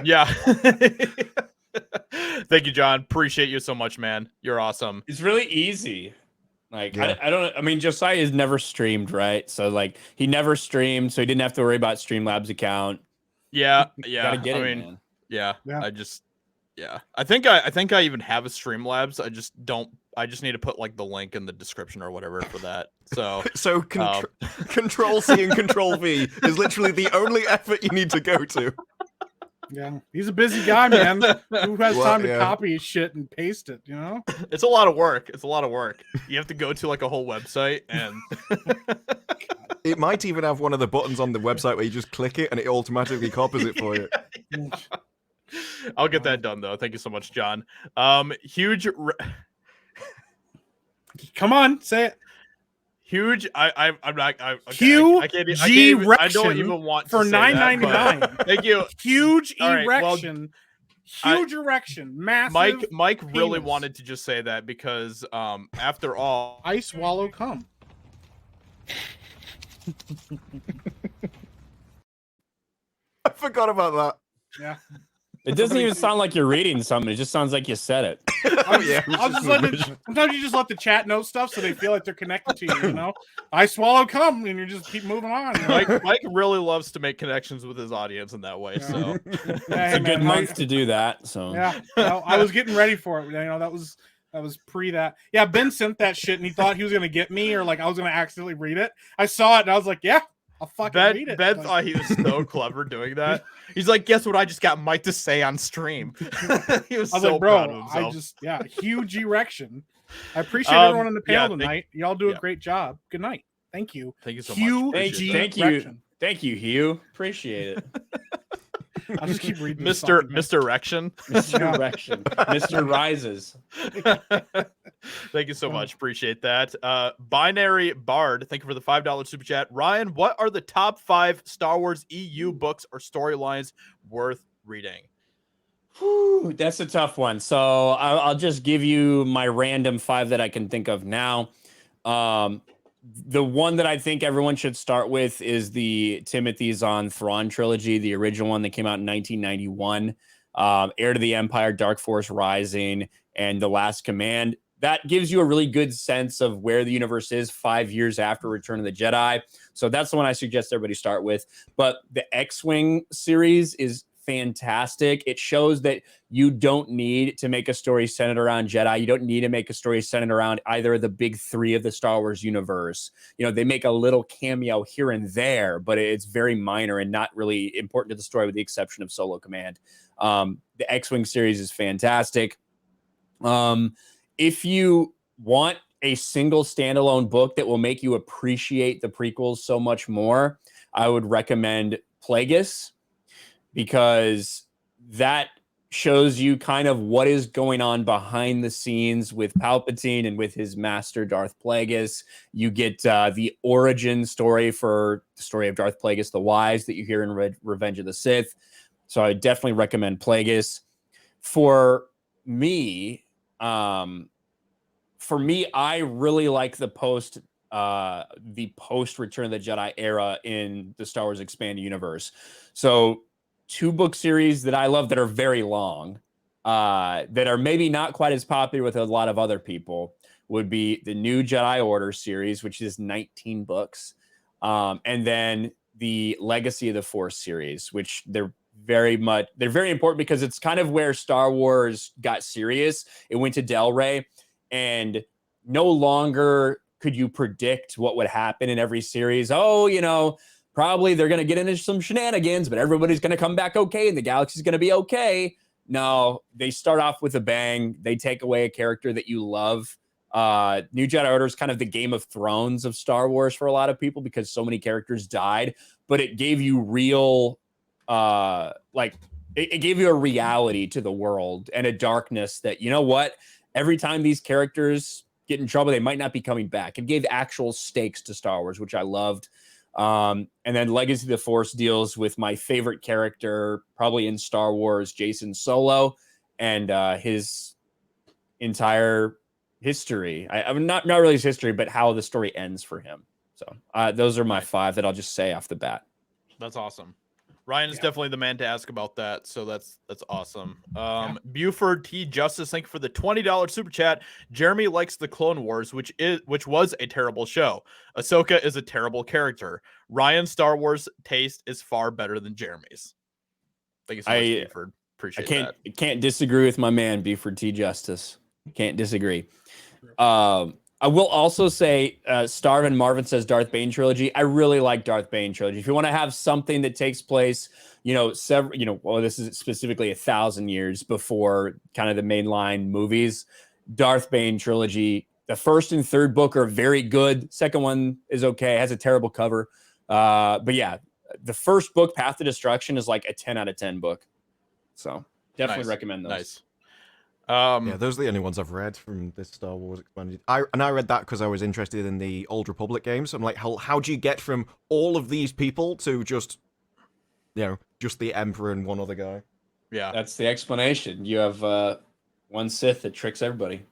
Yeah. Thank you, John. Appreciate you so much, man. You're awesome. It's really easy. Like, Yeah. I mean, Josiah has never streamed, right? So, like, he never streamed, so he didn't have to worry about Streamlabs account. Yeah. Gotta get it, I mean, man. yeah. Yeah. I think I even have a Streamlabs. I just need to put like the link in the description or whatever for that. So Control C and Control V is literally the only effort you need to go to. Yeah, he's a busy guy, man. Who has Well, time to yeah. copy his shit and paste it? You know, it's a lot of work. You have to go to like a whole website and It might even have one of the buttons on the website where you just click it and it automatically copies it for you. I'll get that done though. Thank you so much, John. Huge. Come on, say it. Huge. I'm not. Okay, Huge I can't even, I don't erection even want for to say that, $9.99. but Thank you. Huge All right, well, erection. Huge erection. Massive. Mike really penis. wanted to just say that because after all, I swallow cum. I forgot about that. Yeah. It doesn't even sound like you're reading something. It just sounds like you said it. I'll just let it, sometimes you just let the chat know stuff so they feel like they're connected to you, you know? I swallow cum and you just keep moving on. You know? Mike really loves to make connections with his audience in that way. Yeah. So Yeah, It's hey, a good man, month to do that. So Yeah, well, I was getting ready for it. You know, that was pre that. Yeah, Ben sent that shit and he thought he was gonna get me or like I was gonna accidentally read it. I saw it and I was like, yeah, I'll fucking read it. Ben Like, thought he was so clever doing that. He's like, guess what? I just got Mike to say on stream. He was I was so like, proud of bro, himself. huge erection. I appreciate everyone on the panel yeah, tonight. Y'all do a yeah. great job. Good night. Thank you. Thank you so Hugh much. Thank Appreciate you, that. thank you, Rection. thank you, Hugh. Appreciate it, I'll just keep reading. this Mr. fucking thing. Mr. Erection. Mr. Yeah. Erection, Mr. Rises. Thank you so much. Appreciate that. Binary Bard, thank you for the $5 super chat. Ryan, what are the top 5 Star Wars EU books or storylines worth reading? Whew, that's a tough one. So I'll just give you my random 5 that I can think of now. The one that I think everyone should start with is the Timothy Zahn Thrawn trilogy, the original one that came out in 1991. Heir to the Empire, Dark Force Rising, and The Last Command. That gives you a really good sense of where the universe is 5 years after Return of the Jedi. So that's the one I suggest everybody start with. But the X-Wing series is fantastic. It shows that you don't need to make a story centered around Jedi. You don't need to make a story centered around either of the big 3 of the Star Wars universe. You know, they make a little cameo here and there, but it's very minor and not really important to the story with the exception of Solo Command. The X-Wing series is fantastic. If you want a single standalone book that will make you appreciate the prequels so much more, I would recommend Plagueis, because that shows you kind of what is going on behind the scenes with Palpatine and with his master Darth Plagueis. You get the origin story for the story of Darth Plagueis the Wise that you hear in Revenge of the Sith. So I definitely recommend Plagueis. For me, I really like the post Return of the Jedi era in the Star Wars expanded universe. So 2 book series that I love that are very long, that are maybe not quite as popular with a lot of other people, would be the New Jedi Order series, which is 19 books, and then the Legacy of the Force series, which they're very important because it's kind of where Star Wars got serious. It went to Del Rey, and no longer could you predict what would happen in every series. Oh, you know, probably they're going to get into some shenanigans, but everybody's going to come back okay, and the galaxy's going to be okay. No, they start off with a bang. They take away a character that you love. New Jedi Order is kind of the Game of Thrones of Star Wars for a lot of people because so many characters died, but it gave you real, it gave you a reality to the world and a darkness that, you know what, every time these characters get in trouble, they might not be coming back. It gave actual stakes to Star Wars, which I loved. And then Legacy of the Force deals with my favorite character probably in Star Wars, Jason Solo, and his entire history. I'm not really his history, but how the story ends for him. So those are my 5 that I'll just say off the bat. That's awesome. Ryan is definitely the man to ask about that, so that's awesome. Buford T. Justice, thank you for the $20 super chat. Jeremy likes the Clone Wars, which was a terrible show. Ahsoka is a terrible character. Ryan's Star Wars taste is far better than Jeremy's. Thank you so much, Buford. Appreciate that. I can't disagree with my man, Buford T. Justice. Can't disagree. I will also say, Starvin Marvin says Darth Bane trilogy. I really like Darth Bane trilogy. If you want to have something that takes place, this is specifically 1,000 years before kind of the mainline movies, Darth Bane trilogy. The first and third book are very good. Second one is okay. It has a terrible cover. But yeah, the first book, Path to Destruction, is like a 10 out of 10 book. So definitely recommend those. Nice. Yeah, those are the only ones I've read from this Star Wars expanded. I read that because I was interested in the Old Republic games. I'm like, how do you get from all of these people to just the Emperor and one other guy? Yeah, that's the explanation. You have one Sith that tricks everybody.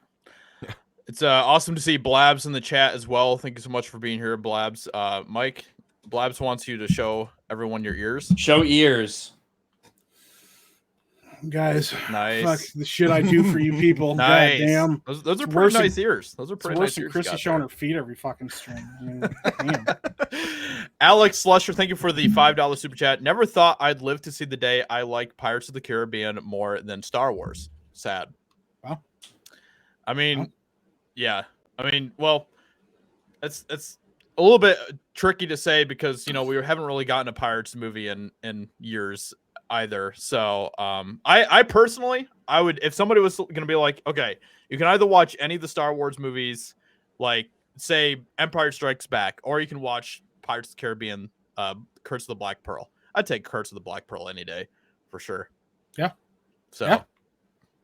It's awesome to see Blabs in the chat as well. Thank you so much for being here, Blabs. Mike, Blabs wants you to show everyone your ears. Show ears. Guys, nice. Fuck the shit I do for you people. Nice. God damn. Those are pretty nice ears. Those are pretty worse nice than ears. Chrissy showing her feet every fucking stream. Damn. Alex Slusher, thank you for the $5 super chat. Never thought I'd live to see the day I like Pirates of the Caribbean more than Star Wars. Sad. Well, I mean, yeah. I mean, well, it's a little bit tricky to say because we haven't really gotten a Pirates movie in years either. So I personally, would, if somebody was going to be like, okay, you can either watch any of the Star Wars movies, like say Empire Strikes Back, or you can watch Pirates of the Caribbean, Curse of the Black Pearl. I'd take Curse of the Black Pearl any day, for sure. Yeah. So, Yeah.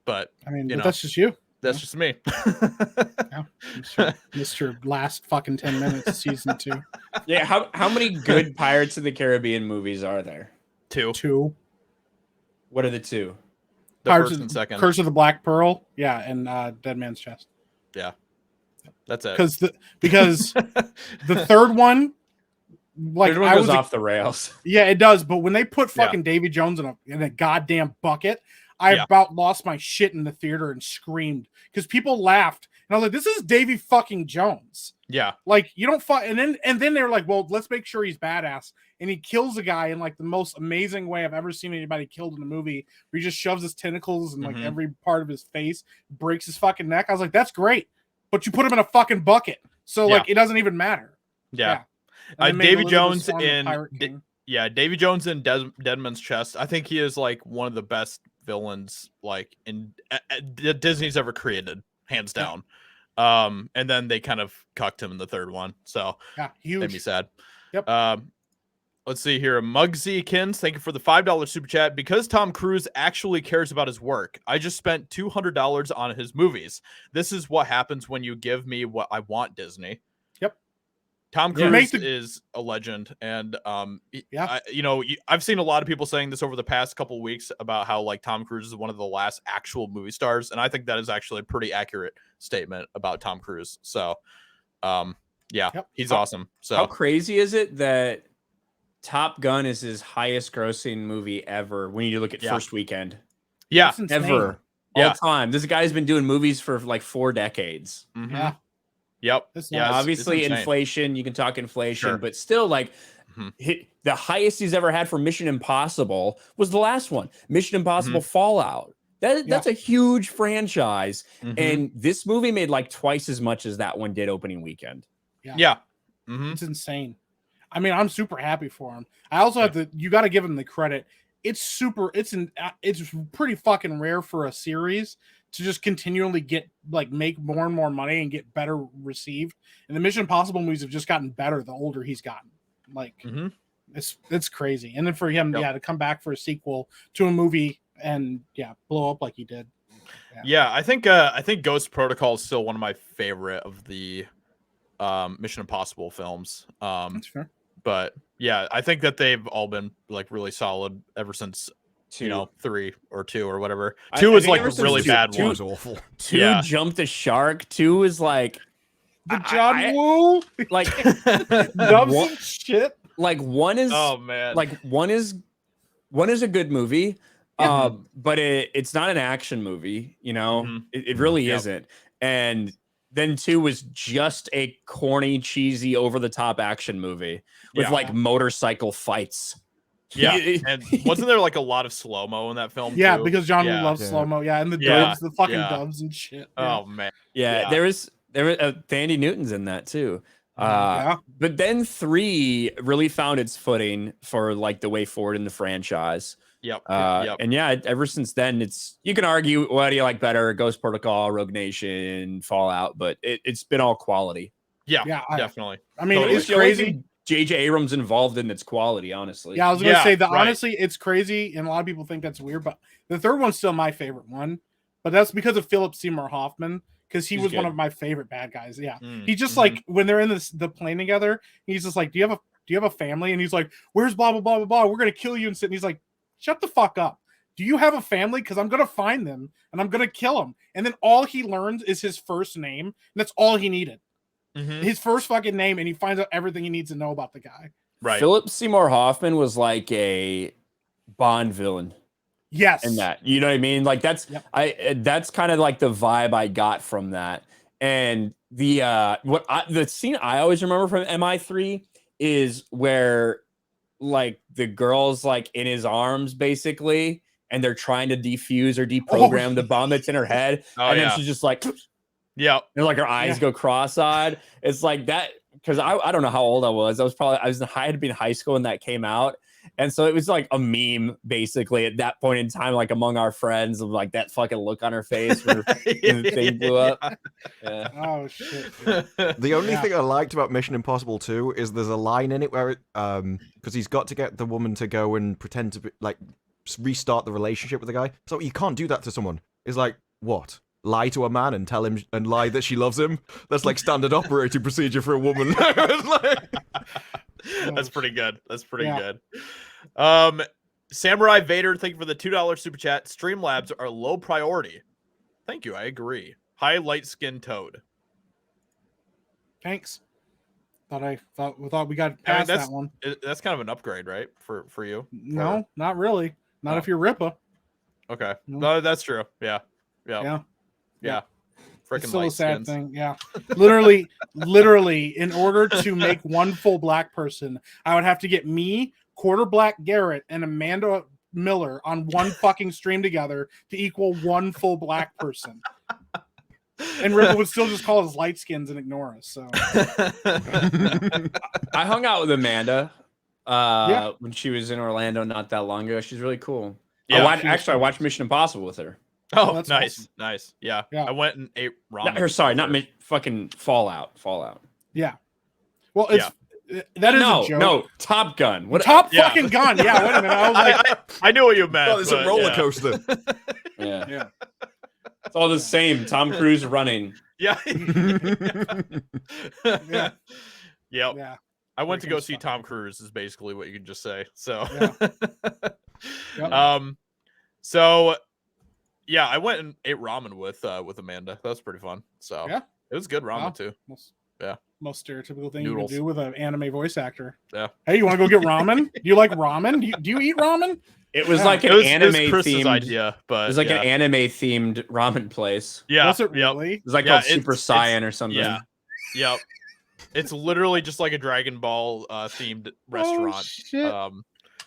but I mean, you but know, that's just you. that's just me. Yeah. Mr. Last fucking 10 minutes of season 2. Yeah, how many good Pirates of the Caribbean movies are there? 2. 2. What are the two? The Pirates first of- and second. Curse of the Black Pearl. Yeah, and Dead Man's Chest. Yeah. That's it. Because the third one, like Third one I goes was off the rails. yeah, it does. But when they put Yeah. fucking Davy Jones in a goddamn bucket, I Yeah. about lost my shit in the theater and screamed because people laughed, and I was like, "This is Davy fucking Jones." Yeah. Like you don't fuck, and then they were like, "Well, let's make sure he's badass," and he kills a guy in like the most amazing way I've ever seen anybody killed in a movie. Where he just shoves his tentacles in like Mhm. every part of his face, breaks his fucking neck. I was like, "That's great," but you put him in a fucking bucket, so like it doesn't even matter. Yeah. And they made Davy Elizabeth Jones Swann the in Pirate King. Davy Jones in Deadman's Chest. I think he is like one of the best villains like in Disney's ever created, hands down. And then they kind of cucked him in the third one, so Yeah, made me huge. sad. Yep. Let's see here. Muggsy Kins, thank you for the $5 super chat. Because Tom Cruise actually cares about his work, I just spent $200 on his movies. This is what happens when you give me what I want, Disney. Yep. Tom Yeah. Cruise is a legend, and Yeah. I've seen a lot of people saying this over the past couple weeks about how like Tom Cruise is one of the last actual movie stars, and I think that is actually a pretty accurate statement about Tom Cruise. So, Yep. he's awesome. So How crazy is it that Top Gun is his highest grossing movie ever when you look at Yeah. first weekend? yeah, That's insane. Ever. Yeah. All time. This guy's been doing movies for like 4 decades. mhm. Yeah. Yep. That's Yeah, nuts. it's Obviously, insane. inflation, you can talk inflation, Sure. but still, like, Mhm. the highest he's ever had for Mission Impossible was the last one, Mission Impossible Mm-hmm. Fallout. That's a huge franchise. Mhm. And this movie made like twice as much as that one did opening weekend. Yeah. Mhm. It's insane. I mean, I'm super happy for him. I also have to. You got to give him the credit. It's pretty fucking rare for a series to just continually make more and more money and get better received. And the Mission Impossible movies have just gotten better the older he's gotten. Like Mhm. it's crazy. And then for him, Yep. to come back for a sequel to a movie and blow up like he did. Yeah, I think Ghost Protocol is still one of my favorite of the Mission Impossible films. That's fair. But yeah, I think that they've all been like really solid ever since 3 or 2 or whatever. I 2 is think like ever a since really two- bad two- one. was awful. 2 Yeah. jumped the shark. 2 is like The John Woo like dubs What- and shit. like one is Oh man. like one is a good movie, but it's not an action movie. Mhm. It really Yep. isn't. And then 2 was just a corny, cheesy, over the top action movie with Yeah. like motorcycle fights. Yeah. And wasn't there like a lot of slow-mo in that film Yeah, too? because John Woo Yeah. loves slow-mo. Yeah, and the Yeah. dubs, the fucking Yeah. dubs and shit. Oh man. Yeah, there was Thandie Newton's in that too. Yeah. But then 3 really found its footing for like the way forward in the franchise. Yep. And ever since then, you can argue what do you like better, Ghost Protocol, Rogue Nation, Fallout, but it's been all quality. Yeah, Yeah, definitely. I mean, Totally. it's the only crazy. thing J.J. Abrams involved in its quality, honestly. Yeah, I was gonna Yeah, say that right. honestly, it's crazy, and a lot of people think that's weird, but the third one's still my favorite one. But that's because of Philip Seymour Hoffman, because he He's was one good. of my favorite bad guys. Yeah, Mm, he just mhm. like when they're in the plane together, he's just like, "Do you have a family?" And he's like, "Where's blah blah blah blah blah? We're gonna kill you." And he's like, "Shut the fuck up. Do you have a family? Because I'm gonna find them and I'm gonna kill them." And then all he learns is his first name, and that's all he needed. Mhm. His first fucking name, and he finds out everything he needs to know about the guy. Right. Philip Seymour Hoffman was like a Bond villain Yes, in that. You know what I mean? Like that's Yep. that's kind of like the vibe I got from that. And the scene I always remember from MI3 is where like the girl's like in his arms basically, and they're trying to defuse or deprogram the bomb that's in her head, Oh, and then yeah. she's just like, Yeah. and like her eyes go cross-eyed. It's like that because I don't know how old I was. I had been in high school when that came out, And so it was like a meme basically at that point in time, like among our friends of like that fucking look on her face when the thing blew up. Yeah. Oh shit. Dude. The only Yeah. thing I liked about Mission Impossible 2 is there's a line in it where it, because he's got to get the woman to go and pretend to be, like, restart the relationship with the guy. So you can't do that to someone. It's like, what? Lie to a man and tell him and lie that she loves him? That's like standard operating procedure for a woman. It's like... That's pretty good. That's pretty Yeah. good. Samurai Vader, thank you for the $2 super chat. Streamlabs are low priority. Thank you. I agree. High light skin Toad. Thanks. Thought we got past that one. That's kind of an upgrade, right? For you? No, not really. Not Oh. if you're Rippa. Okay. No. No, that's true. Yeah. Yeah. Yeah. It's Freaking still light a sad skins. thing. Yeah. literally, in order to make one full black person, I would have to get me, quarter black Garrett, and Amanda Miller on one fucking stream together to equal one full black person. And Ripple would still just call us light skins and ignore us. So I hung out with Amanda Yeah. when she was in Orlando not that long ago. She's really cool. Yeah, I watched Mission Impossible with her. Oh, that's nice. awesome. Nice. Yeah. Yeah. I went and ate ramen. Not fucking Fallout. yeah. Well, it's that is a joke. No, Top Gun. What? Top Yeah. fucking gun. Yeah, wait a minute. I was like, I knew what you meant. Oh, it's a but roller yeah. coaster. Yeah, yeah. it's all the same. Tom Cruise running. Yeah. Yeah. Yep. Yeah. I went to Freaking go see fucking Tom Cruise is basically what you can just say. So Yep. So yeah, I went and ate ramen with Amanda. That was pretty fun. So Yeah. it was good ramen Wow. too. Most, most stereotypical thing Noodles. you can do with an anime voice actor. Yeah. Hey, you want to go get ramen? Do you like ramen? Do you eat ramen? It was Yeah. like an It was anime Chris's themed. idea, but It was like yeah. an anime themed ramen place. Yeah. Was it Yep. really? It was like Yeah, called Super Saiyan or something. Yeah. Yep. It's literally just like a Dragon Ball themed restaurant. Oh, shit.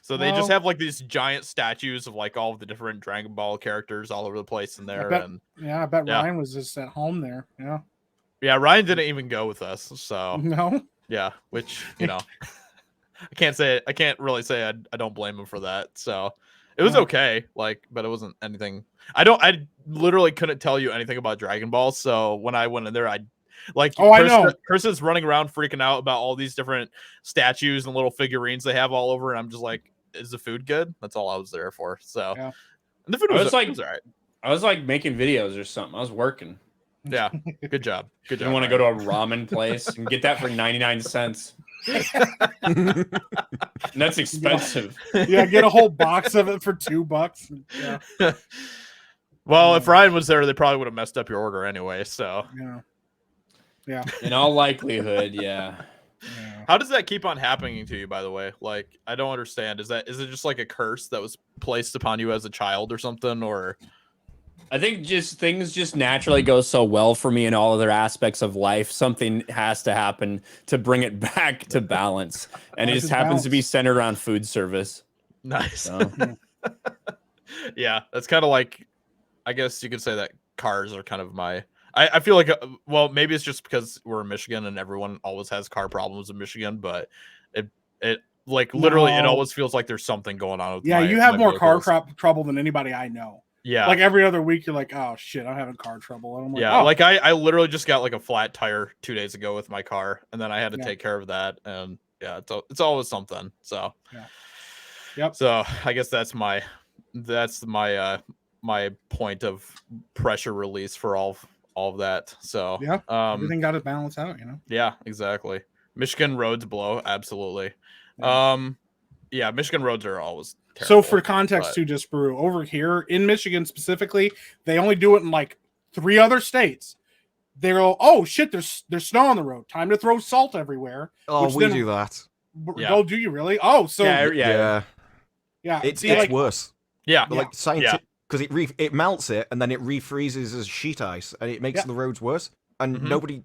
So they just Wow. have like these giant statues of like all of the different Dragon Ball characters all over the place in there. bet- And Yeah, I bet Yeah. Ryan was just at home there. Yeah. yeah, Ryan didn't even go with us. So No. yeah, which, you know, I can't really say I don't blame him for that. So it was Yeah. okay, like, but it wasn't anything. I literally couldn't tell you anything about Dragon Ball. So when I went in there, I know. Chris is running around freaking out about all these different statues and little figurines they have all over, and I'm just like, is the food good? That's all I was there for. So Yeah. and the food I was, was like- it was all right. I was like making videos or something. I was working. Yeah, good job. Good job. Didn't want to go to a ramen place and get that for 99 cents. And that's expensive. Yeah, get a whole box of it for $2. Yeah. Well, if Ryan was there, they probably would have messed up your order anyway. So Yeah. Yeah. In all likelihood, yeah. Yeah. how does that keep on happening to you, by the way? Like, I don't understand. Is it just like a curse that was placed upon you as a child or something? Or I think just things just naturally go so well for me in all other aspects of life. Something has to happen to bring it back to balance. And it Life just is happens to be balance. centered around food service. nice. So, Yeah, that's kind of like, I guess you could say that cars are kind of my. I feel like, well, maybe it's just because we're in Michigan and everyone always has car problems in Michigan, but it like literally it No. always feels like there's something going on with Yeah, my- you have my more car vehicles. trouble than anybody I know. Yeah, Like every other week, you're like, oh shit, I'm having car trouble. And I'm like, yeah, oh, like I literally just got like a flat tire 2 days ago with my car, and then I had to Yeah. take care of that, and yeah, it's always something. So Yeah. Yep. So I guess that's my my point of pressure release for all of that. So Yeah, everything got to balance out, you know. yeah, exactly. Michigan roads blow, absolutely. Yeah. Yeah, Michigan roads are always So terrible, for context but- too, just Brew, over here in Michigan specifically, they only do it in like 3 other states. They go, oh shit, there's snow on the road. Time to throw salt everywhere. Oh, Which we then- do that. Yeah. Oh, do you really? Oh, so yeah. yeah. It's See, like, worse. yeah, Yeah. Like scientific, because it melts it and then it refreezes as sheet ice and it makes Yeah. the roads worse. And Mhm. nobody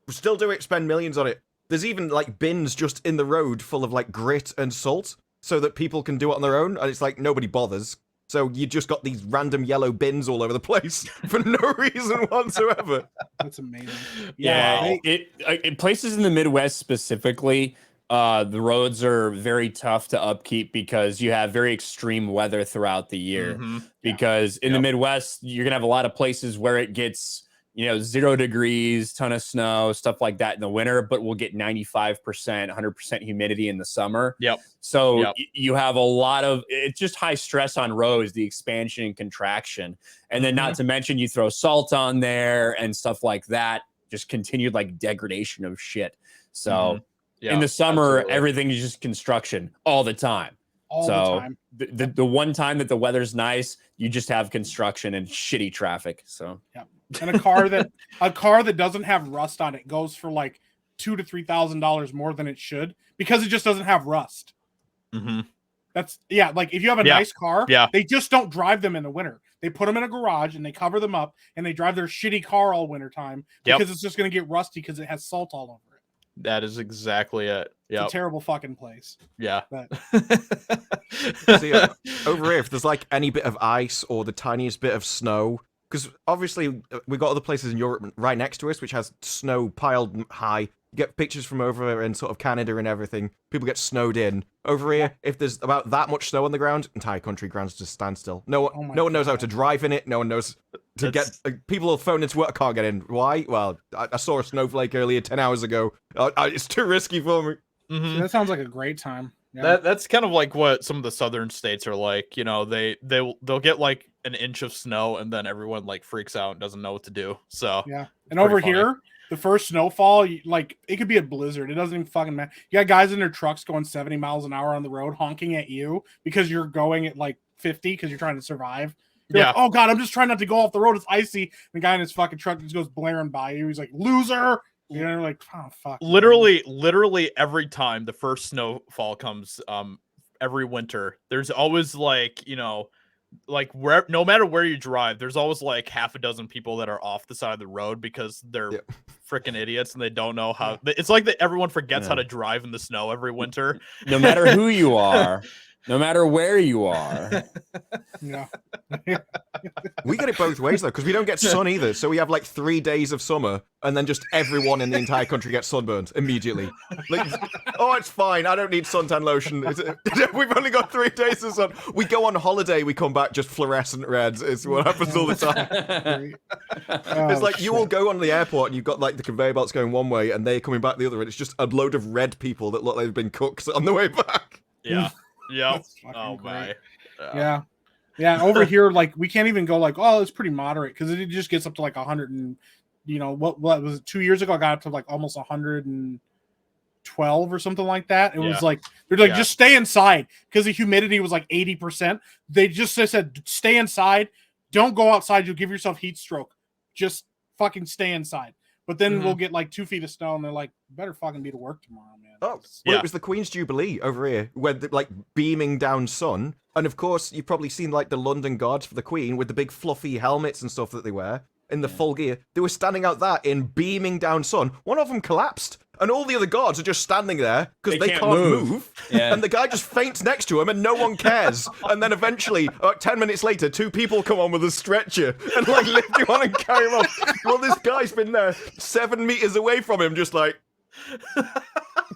still do it. Spend millions on it. There's even like bins just in the road full of like grit and salt so that people can do it on their own. And it's like nobody bothers. So you just got these random yellow bins all over the place for no reason whatsoever. that's amazing. Yeah, they- in places in the Midwest specifically, The roads are very tough to upkeep because you have very extreme weather throughout the year. Because in the Midwest, you're gonna have a lot of places where it gets 0 degrees, ton of snow, stuff like that in the winter, but we'll get 95%, 100% humidity in the summer. So you have a lot of, it's just high stress on roads, the expansion and contraction. And then not to mention you throw salt on there and stuff like that, just continued like degradation of shit. So in the summer, everything is just construction all the time. All the time. The one time that the weather's nice, you just have construction and shitty traffic. So and a car that doesn't have rust on it goes for like $2,000 to $3,000 more than it should because it just doesn't have rust. That's like if you have a nice car, they just don't drive them in the winter. They put them in a garage and they cover them up and they drive their shitty car all winter time because it's just going to get rusty because it has salt all over it. That is exactly it. It's a terrible fucking place. But See, over here, if there's like any bit of ice or the tiniest bit of snow, because obviously we got other places in Europe right next to us which has snow piled high. You get pictures from over in sort of Canada and everything. People get snowed in. Over here, if there's about that much snow on the ground, entire country grounds just stand still. No one knows how to drive in it. No one knows to get. People will phone into work, can't get in. Why? Well, I saw a snowflake earlier 10 hours ago. It's too risky for me. That sounds like a great time. That's kind of like what some of the southern states are like. They'll get like an inch of snow and then everyone like freaks out and doesn't know what to do. So and over here, the first snowfall, like it could be a blizzard. It doesn't even fucking matter. You got guys in their trucks going 70 miles an hour on the road, honking at you because you're going at like 50 because you're trying to survive. You're like, oh god, I'm just trying not to go off the road. It's icy. And the guy in his fucking truck just goes blaring by you. He's like, loser. Like, oh fuck. Literally every time the first snowfall comes, every winter, there's always like, no matter where you drive, there's always like half a dozen people that are off the side of the road because they're freaking idiots and they don't know how. It's like that everyone forgets how to drive in the snow every winter. No matter who you are, no matter where you are. We get it both ways though, because we don't get sun either. So we have like 3 days of summer, and then just everyone in the entire country gets sunburned immediately. Like, oh, it's fine. I don't need suntan lotion. We've only got 3 days of sun. We go on holiday, we come back just fluorescent reds. It's what happens all the time. It's like you will go on the airport and you've got like the conveyor belts going one way, and they're coming back the other, and it's just a load of red people that look like they've been cooked on the way back. Oh my. Over here, like we can't even go like, oh, it's pretty moderate because it just gets up to like 100 and what was it 2 years ago? I got up to like almost 112 or something like that. It was like they're like just stay inside because the humidity was like 80%. They just said stay inside, don't go outside. You'll give yourself heat stroke. Just fucking stay inside. But then we'll get like 2 feet of snow, and they're like, better fucking be to work tomorrow, man. Oh, well, it was the Queen's Jubilee over here, where like beaming down sun. And of course, you've probably seen like the London Guards for the Queen with the big fluffy helmets and stuff that they wear in the full gear. They were standing out that in beaming down sun. One of them collapsed, and all the other guards are just standing there because they can't move. And the guy just faints next to him, and no one cares. And then eventually, 10 minutes later, 2 people come on with a stretcher and like lift him on and carry him off. Well, this guy's been there 7 meters away from him, just like.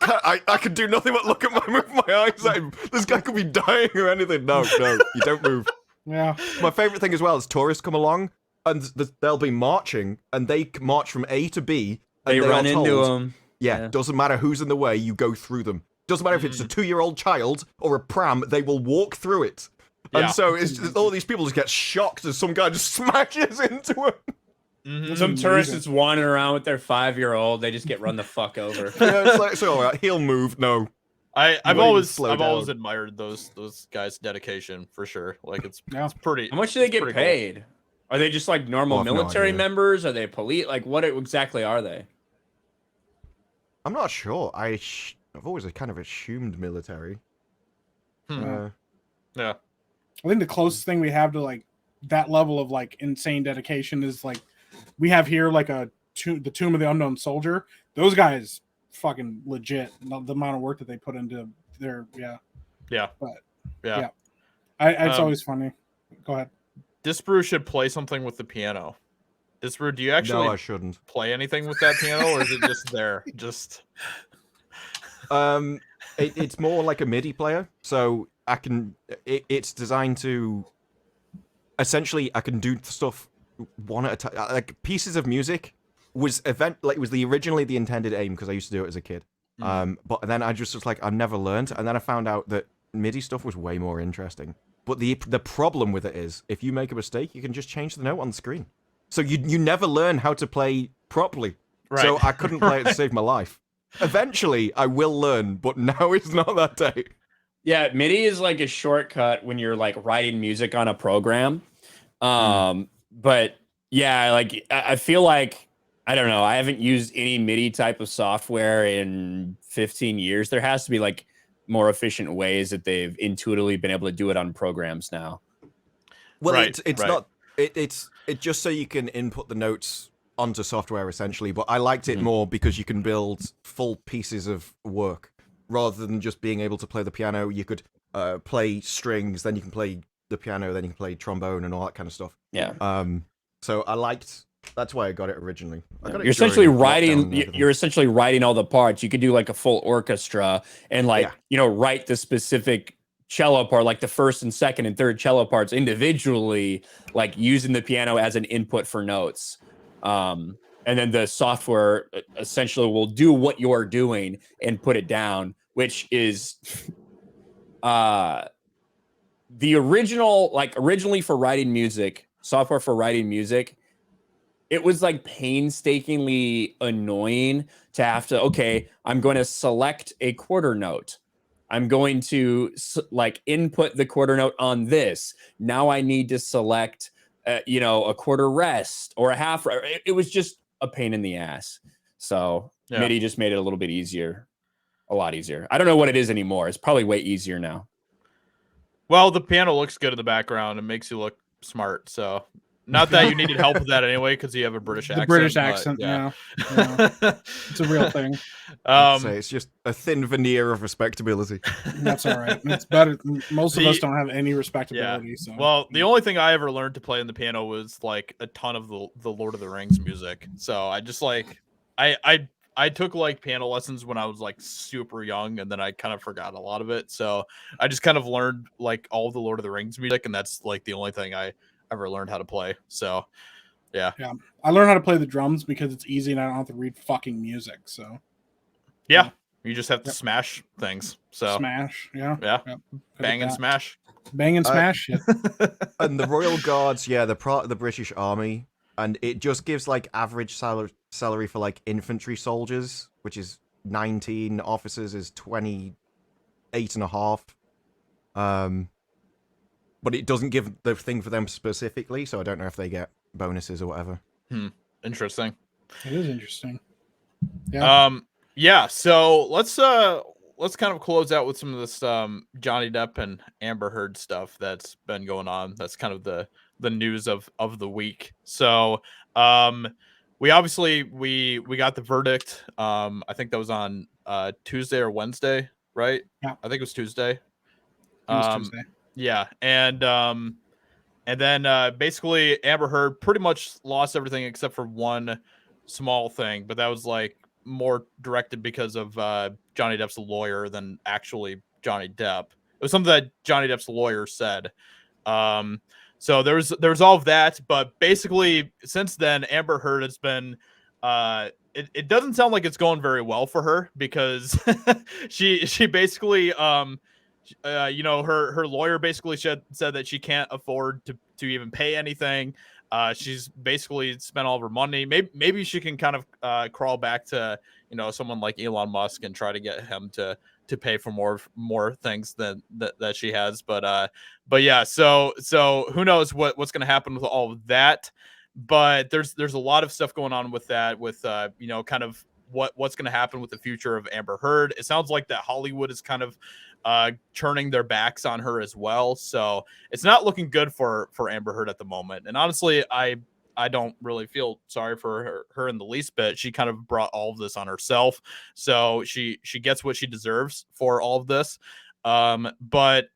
I could do nothing but look at move my eyes at him. This guy could be dying or anything. No, you don't move. Yeah. My favorite thing as well is tourists come along and they'll be marching, and they march from A to B. And they run into them. Yeah, doesn't matter who's in the way, you go through them. Doesn't matter if it's a 2-year-old child or a pram, they will walk through it. And so it's just, all these people just get shocked as some guy just smashes into them. Some tourists just wandering around with their 5-year-old, they just get run the fuck over. It's like, so all right, he'll move. No, I've always admired those guys' dedication for sure. Like it's pretty. How much do they get paid? Cool. Are they just like normal military members? Are they police? Like what exactly are they? I'm not sure. I've always kind of assumed military. I think the closest thing we have to like that level of like insane dedication is like we have here like the Tomb of the Unknown Soldier. Those guys fucking legit. The amount of work that they put into their it's always funny. Go ahead. Disbrew should play something with the piano. Disbrew, do you actually No, I shouldn't play anything with that piano, or is it just there? It's more like a MIDI player, so I can. It's designed to. Essentially, I can do stuff one at a time. Like pieces of music was originally the intended aim because I used to do it as a kid. But then I just was like, I've never learned, and then I found out that MIDI stuff was way more interesting. But the problem with it is, if you make a mistake, you can just change the note on the screen. So you never learn how to play properly. Right. So I couldn't play it to save my life. Eventually, I will learn, but now it's not that day. Yeah, MIDI is like a shortcut when you're like writing music on a program. But yeah, like I feel like, I don't know, I haven't used any MIDI type of software in 15 years. There has to be like more efficient ways that they've intuitively been able to do it on programs now. Well, Right, it's right. not. It's just so you can input the notes onto software essentially. But I liked it more because you can build full pieces of work rather than just being able to play the piano. You could play strings, then you can play the piano, then you can play trombone and all that kind of stuff. Yeah. So I liked. That's why I got it originally. I got it You're essentially during lockdown writing. and everything. You're essentially writing all the parts. You could do like a full orchestra and like write the specific cello part, like the first and second and third cello parts individually, like using the piano as an input for notes. And then the software essentially will do what you're doing and put it down, which is the originally for writing music, software for writing music. It was like painstakingly annoying to have to, okay, I'm going to select a quarter note. I'm going to like input the quarter note on this. Now I need to select, a quarter rest or a half. It was just a pain in the ass. So MIDI just made it a little bit easier, a lot easier. I don't know what it is anymore. It's probably way easier now. Well, the piano looks good in the background and makes you look smart. So, not that you needed help with that anyway, because you have a British accent. The British accent, yeah. It's a real thing. I'd say it's just a thin veneer of respectability. That's all right. It's better. Most of us don't have any respectability. Yeah. So, well, the only thing I ever learned to play on the piano was like a ton of the Lord of the Rings music. So I just like I took like piano lessons when I was like super young, and then I kind of forgot a lot of it. So I just kind of learned like all of the Lord of the Rings music, and that's like the only thing I ever learned how to play. So yeah. I learned how to play the drums because it's easy and I don't have to read fucking music. So yeah, you just have to smash things. So smash, yeah, bang and smash, bang and smash shit. And the Royal Guards, they're part of the British Army, and it just gives like average salary for like infantry soldiers, which is 19. Officers is 28.5. But it doesn't give the thing for them specifically, so I don't know if they get bonuses or whatever. Interesting. It is interesting. Yeah. Yeah. So let's kind of close out with some of this Johnny Depp and Amber Heard stuff that's been going on. That's kind of the news of the week. So we obviously we got the verdict. I think that was on Tuesday or Wednesday, right? Yeah. I think it was Tuesday. It was Tuesday. Yeah, and then basically Amber Heard pretty much lost everything except for one small thing, but that was like more directed because of Johnny Depp's lawyer than actually Johnny Depp. It was something that Johnny Depp's lawyer said. So there's all of that, but basically since then Amber Heard has been it doesn't sound like it's going very well for her because she basically her lawyer basically said that she can't afford to even pay anything. She's basically spent all of her money. Maybe she can kind of crawl back to someone like Elon Musk and try to get him to pay for more things than that she has. But yeah, so who knows what's going to happen with all of that? But there's a lot of stuff going on with that, with kind of what's going to happen with the future of Amber Heard. It sounds like that Hollywood is kind of turning their backs on her as well. So it's not looking good for Amber Heard at the moment. And honestly, I don't really feel sorry for her in the least bit. She kind of brought all of this on herself. So she gets what she deserves for all of this. But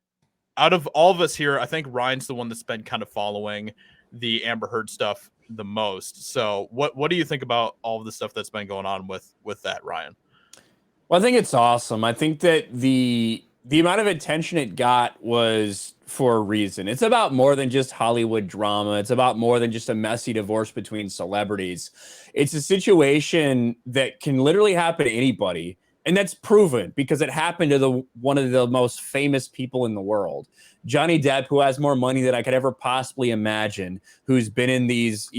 out of all of us here, I think Ryan's the one that's been kind of following the Amber Heard stuff the most. So what do you think about all of the stuff that's been going on with that, Ryan? Well, I think it's awesome. I think that the amount of attention it got was for a reason. It's about more than just Hollywood drama. It's about more than just a messy divorce between celebrities. It's a situation that can literally happen to anybody. And that's proven because it happened to one of the most famous people in the world. Johnny Depp, who has more money than I could ever possibly imagine, who's been in these,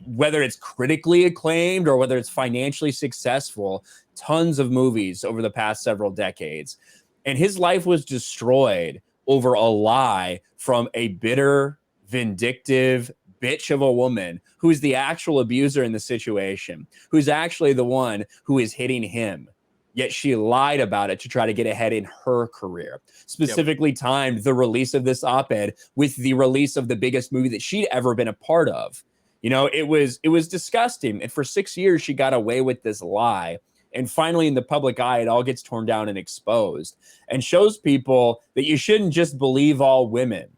whether it's critically acclaimed or whether it's financially successful, tons of movies over the past several decades. And his life was destroyed over a lie from a bitter, vindictive bitch of a woman who's the actual abuser in the situation, who's actually the one who is hitting him. Yet she lied about it to try to get ahead in her career. Specifically timed the release of this op-ed with the release of the biggest movie that she'd ever been a part of. It was disgusting. And for 6 years, she got away with this lie. And finally, in the public eye, it all gets torn down and exposed and shows people that you shouldn't just believe all women,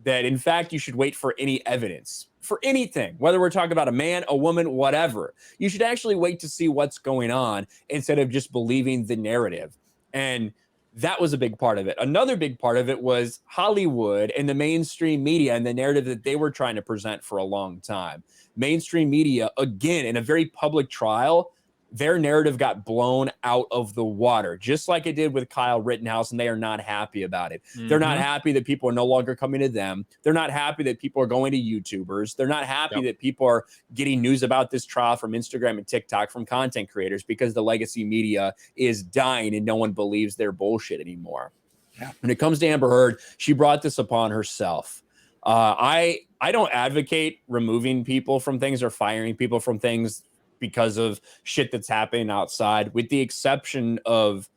that in fact, you should wait for any evidence for anything, whether we're talking about a man, a woman, whatever. You should actually wait to see what's going on instead of just believing the narrative. And that was a big part of it. Another big part of it was Hollywood and the mainstream media and the narrative that they were trying to present for a long time. Mainstream media, again, in a very public trial, their narrative got blown out of the water, just like it did with Kyle Rittenhouse, and they are not happy about it. Mm-hmm. They're not happy that people are no longer coming to them. They're not happy that people are going to YouTubers. They're not happy that people are getting news about this trial from Instagram and TikTok from content creators because the legacy media is dying and no one believes their bullshit anymore. Yeah. When it comes to Amber Heard, she brought this upon herself. I don't advocate removing people from things or firing people from things because of shit that's happening outside, with the exception of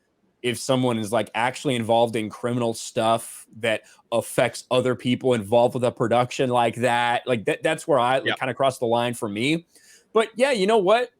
if someone is like actually involved in criminal stuff that affects other people involved with a production like that. Like that's where I kind of cross the line for me. But yeah, you know what?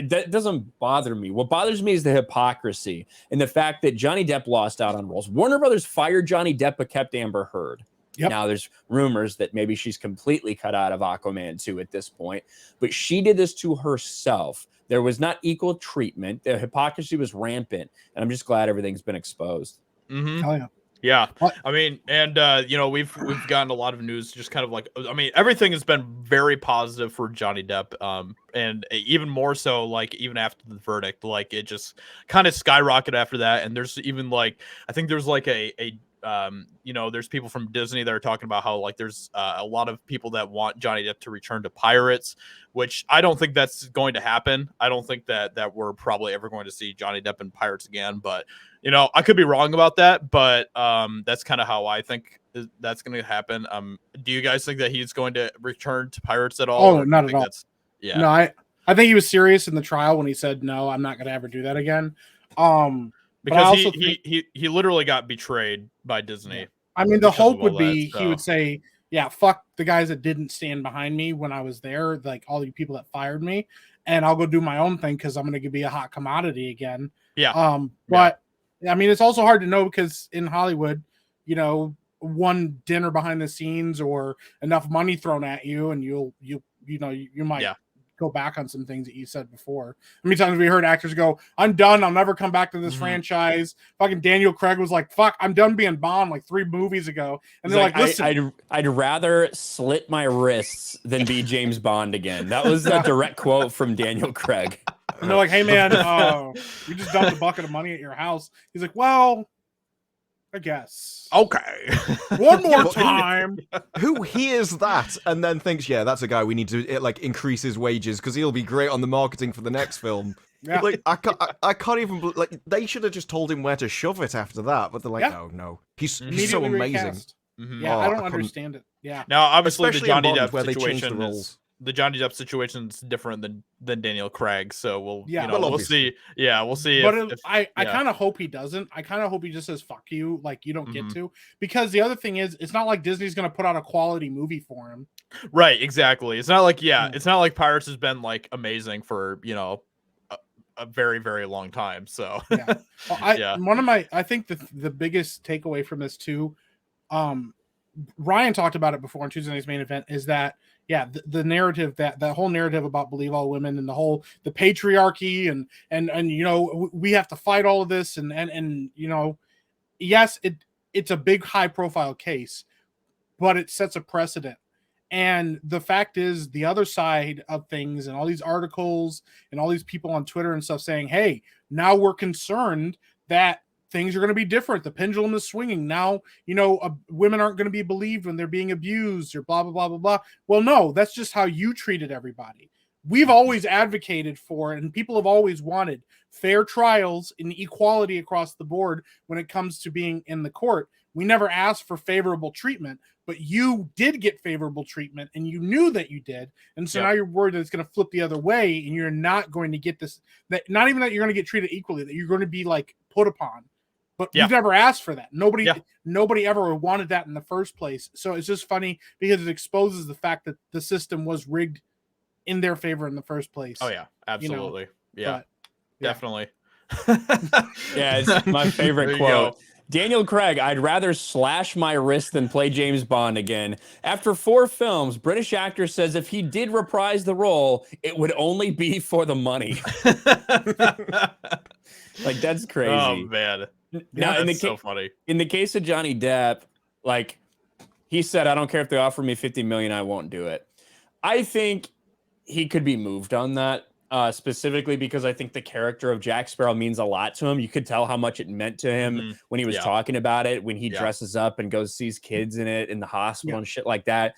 That doesn't bother me. What bothers me is the hypocrisy and the fact that Johnny Depp lost out on roles. Warner Brothers fired Johnny Depp but kept Amber Heard. Yep. Now there's rumors that maybe she's completely cut out of Aquaman 2 at this point, but she did this to herself. There was not equal treatment. The hypocrisy was rampant, and I'm just glad everything's been exposed. Mm-hmm. Oh, yeah. Yeah. I mean, and we've gotten a lot of news, just kind of like, I mean, everything has been very positive for Johnny Depp. And even more so, like, even after the verdict, like, it just kind of skyrocketed after that. And there's even like, I think there's like there's people from Disney that are talking about how like there's a lot of people that want Johnny Depp to return to Pirates, which I don't think that's going to happen. I don't think that we're probably ever going to see Johnny Depp in Pirates again, but I could be wrong about that, but that's kind of how I think that's going to happen. Do you guys think that he's going to return to Pirates at all? Oh, not at all. Yeah. No, I think he was serious in the trial when he said, no, I'm not going to ever do that again. Because he literally got betrayed by Disney. Yeah. I mean, the hope would be he would say, yeah, fuck the guys that didn't stand behind me when I was there, like all the people that fired me, and I'll go do my own thing because I'm going to be a hot commodity again. Yeah. But I mean, it's also hard to know because in Hollywood, one dinner behind the scenes or enough money thrown at you, and you might go back on some things that you said before. How many times we heard actors go, I'm done, I'll never come back to this franchise. Fucking Daniel Craig was like, fuck, I'm done being Bond like 3 movies ago. And they're like, listen, I'd rather slit my wrists than be James Bond again. That was a direct quote from Daniel Craig. And they're like, hey man, you just dumped a bucket of money at your house. He's like, well, I guess. Okay. One more time. Who hears that and then thinks, yeah, that's a guy we need to increase his wages because he'll be great on the marketing for the next film. Yeah. Like I can't even like they should have just told him where to shove it after that, but they're like, no, he's so amazing. Mm-hmm. Yeah, I don't understand it. Yeah. Now, obviously, especially the Johnny Bond, Depp where they changed the situation roles. The Johnny Depp situation is different than Daniel Craig, so we'll obviously. see. Yeah, we'll see. But I kind of hope he doesn't. I kind of hope he just says "fuck you," like you don't get to. Because the other thing is, it's not like Disney's going to put out a quality movie for him. Right, exactly. It's not like it's not like Pirates has been like amazing for a very, very long time. So yeah, well, I think the biggest takeaway from this too, Ryan talked about it before on Tuesday Night's Main Event, is that yeah, the narrative that whole narrative about believe all women and the patriarchy and you know we have to fight all of this and you know, yes, it's a big high profile case, but it sets a precedent. And the fact is, the other side of things and all these articles and all these people on Twitter and stuff saying, hey, now we're concerned that things are going to be different. The pendulum is swinging. Now, you know, women aren't going to be believed when they're being abused or blah, blah, blah, blah, blah. Well, no, that's just how you treated everybody. We've always advocated for, and people have always wanted fair trials and equality across the board when it comes to being in the court. We never asked for favorable treatment, but you did get favorable treatment and you knew that you did. And so now you're worried that it's going to flip the other way and you're not going to get this, that not even that you're going to get treated equally, that you're going to be like put upon. But we've never asked for that. Nobody ever wanted that in the first place. So it's just funny because it exposes the fact that the system was rigged in their favor in the first place. Oh yeah, absolutely. You know? Definitely. Yeah, it's my favorite quote. Daniel Craig, I'd rather slash my wrist than play James Bond again. After 4 films, British actor says if he did reprise the role, it would only be for the money. Like, that's crazy. Oh, man. Now, that's so funny. In the case of Johnny Depp, like, he said, I don't care if they offer me $50 million, I won't do it. I think he could be moved on that. Specifically because I think the character of Jack Sparrow means a lot to him. You could tell how much it meant to him when he was talking about it, when he dresses up and goes sees kids in it in the hospital and shit like that.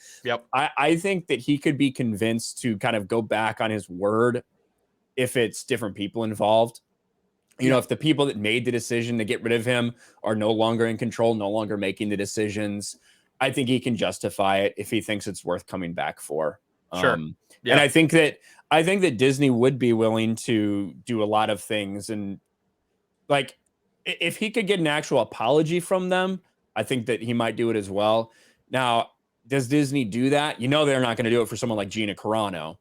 I think that he could be convinced to kind of go back on his word if it's different people involved. You know, if the people that made the decision to get rid of him are no longer in control, no longer making the decisions, I think he can justify it if he thinks it's worth coming back for. Sure. And I think that Disney would be willing to do a lot of things. And like, if he could get an actual apology from them, I think that he might do it as well. Now, does Disney do that? You know, they're not going to do it for someone like Gina Carano,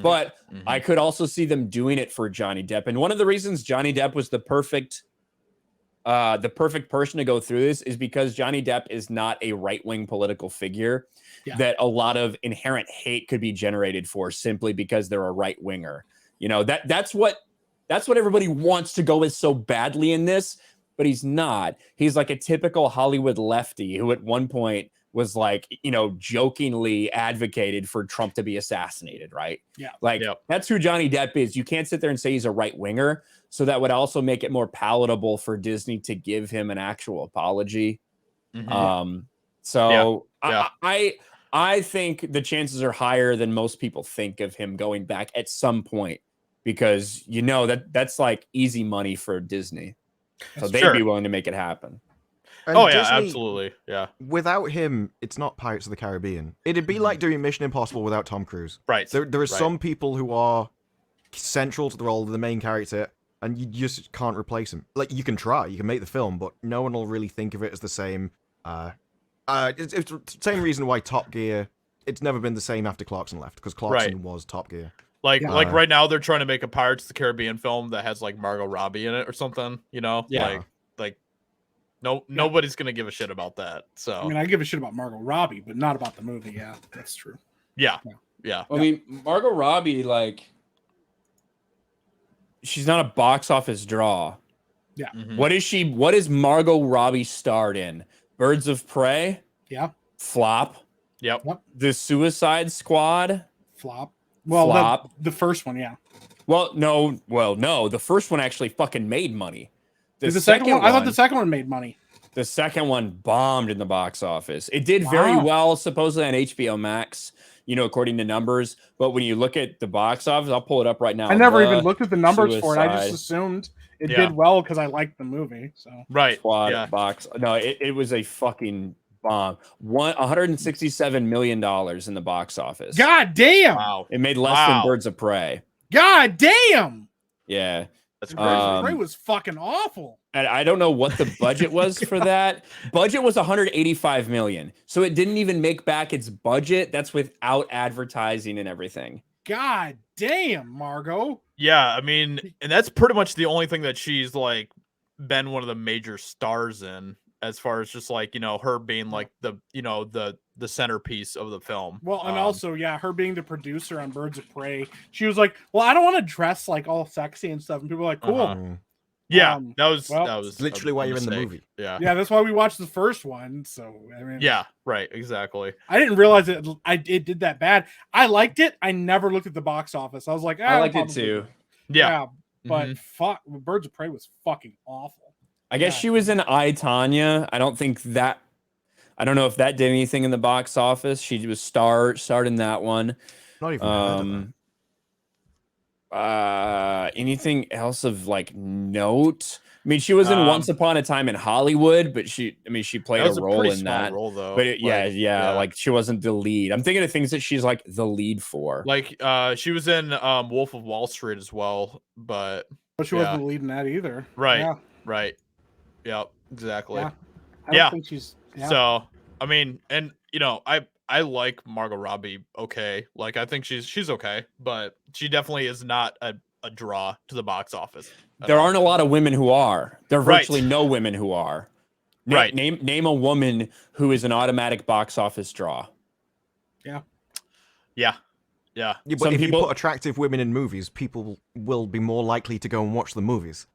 but I could also see them doing it for Johnny Depp. And one of the reasons Johnny Depp was the perfect person to go through this is because Johnny Depp is not a right-wing political figure that a lot of inherent hate could be generated for simply because they're a right-winger. You know, that's what everybody wants to go with so badly in this, but he's not. He's like a typical Hollywood lefty who at one point was like, you know, jokingly advocated for Trump to be assassinated, right? Yeah. Like, that's who Johnny Depp is. You can't sit there and say he's a right-winger. So that would also make it more palatable for Disney to give him an actual apology. I think the chances are higher than most people think of him going back at some point, because you know that's like easy money for Disney. So they'd be willing to make it happen. And Disney, absolutely. Yeah. Without him, it's not Pirates of the Caribbean. It'd be like doing Mission Impossible without Tom Cruise. Right. There are some people who are central to the role of the main character, and you just can't replace him. Like, you can try, you can make the film, but no one will really think of it as the same. It's the same reason why Top Gear, it's never been the same after Clarkson left, because Clarkson was Top Gear. Like right now they're trying to make a Pirates of the Caribbean film that has like Margot Robbie in it or something, you know? Nobody's gonna give a shit about that. So I mean, I give a shit about Margot Robbie, but not about the movie. Yeah, that's true. Yeah. I mean, Margot Robbie, like, she's not a box office draw. Yeah. What is Margot Robbie starred in? Birds of Prey? Yeah. Flop. Yep. The Suicide Squad? Flop. Well, flop. The first one, yeah. Well, no. The first one actually fucking made money. The second one, I thought the second one made money. The second one bombed in the box office. It did very well, supposedly on HBO Max, you know, according to numbers. But when you look at the box office, I'll pull it up right now. I never even looked at the numbers for it. I just assumed it did well because I liked the movie. So Squad box. No, it was a fucking bomb. $167 million in the box office. God damn! Wow. It made less than Birds of Prey. God damn! Yeah. That's crazy. Birds of Prey was fucking awful. And I don't know what the budget was for that. Budget was $185 million. So it didn't even make back its budget. That's without advertising and everything. God damn, Margot. Yeah, I mean, and that's pretty much the only thing that she's like been one of the major stars in. as far as just like, her being like the centerpiece of the film. Well, and also, her being the producer on Birds of Prey, she was like, "Well, I don't want to dress like all sexy and stuff." And people were like, "Cool." Yeah, that well, was literally why you're in the movie. Yeah, yeah, that's why we watched the first one. So I mean, yeah, right, exactly. I didn't realize it did that bad. I liked it. I never looked at the box office. I was like, I liked it too. Yeah, but fuck, Birds of Prey was fucking awful. I guess she was in I, Tanya. I don't know if that did anything in the box office. She was starred in that one. Not even heard of that. Anything else of like note? I mean, she was in Once Upon a Time in Hollywood, but she played a role in that. Role, though. But like she wasn't the lead. I'm thinking of things that she's like the lead for. Like she was in Wolf of Wall Street as well, but she wasn't the lead in that either. Right. Yeah. Right. Yep. Exactly. Yeah. I don't think she's. Yeah. So I mean, and I like Margot Robbie. Okay, like I think she's okay, but she definitely is not a draw to the box office. There aren't a lot of women who are. There are virtually no women who are. Right. Name a woman who is an automatic box office draw. Yeah. Yeah. Yeah. Yeah, but if you put attractive women in movies, people will be more likely to go and watch the movies.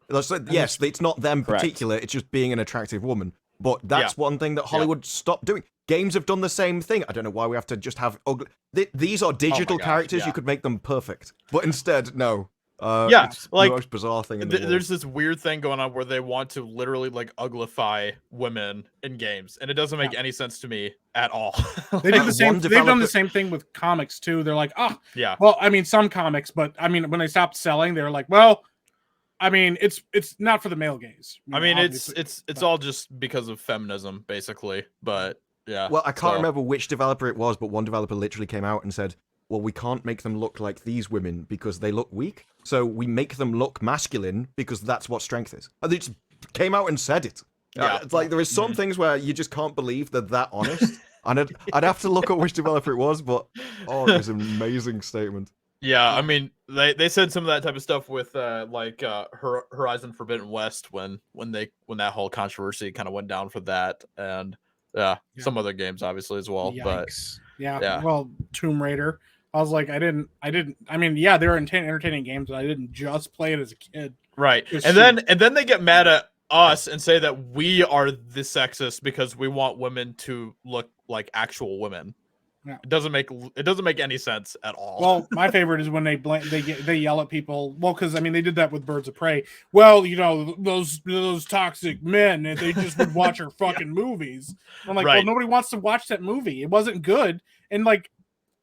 Yes, it's not them in particular, it's just being an attractive woman. But that's one thing that Hollywood stopped doing. Games have done the same thing. I don't know why we have to just have ugly... These are digital characters, you could make them perfect. But instead, no. It's like the most bizarre thing in the world. There's this weird thing going on where they want to literally like uglify women in games, and it doesn't make any sense to me at all. They do the same. They've done the same thing with comics too. They're like, yeah. Well, I mean, some comics, but I mean, when they stopped selling, they're like, well, I mean, it's not for the male gaze. I mean, it's all just because of feminism, basically. But yeah. Well, I can't remember which developer it was, but one developer literally came out and said, well, we can't make them look like these women because they look weak. So we make them look masculine because that's what strength is. And they just came out and said it. Yeah. It's like there is some things where you just can't believe they're that honest. And I'd have to look at which developer it was, but it was an amazing statement. Yeah, I mean, they said some of that type of stuff with Horizon Forbidden West when that whole controversy kind of went down for that, and some other games obviously as well. Yikes. But well, Tomb Raider. I was like, I mean, yeah, they were entertaining games, but I didn't just play it as a kid. Right. And then they get mad at us and say that we are the sexist because we want women to look like actual women. Yeah. It doesn't make any sense at all. Well, my favorite is when they yell at people. Well, because I mean they did that with Birds of Prey. Well, those toxic men, they just would watch our fucking movies. I'm like, well, nobody wants to watch that movie. It wasn't good, and like,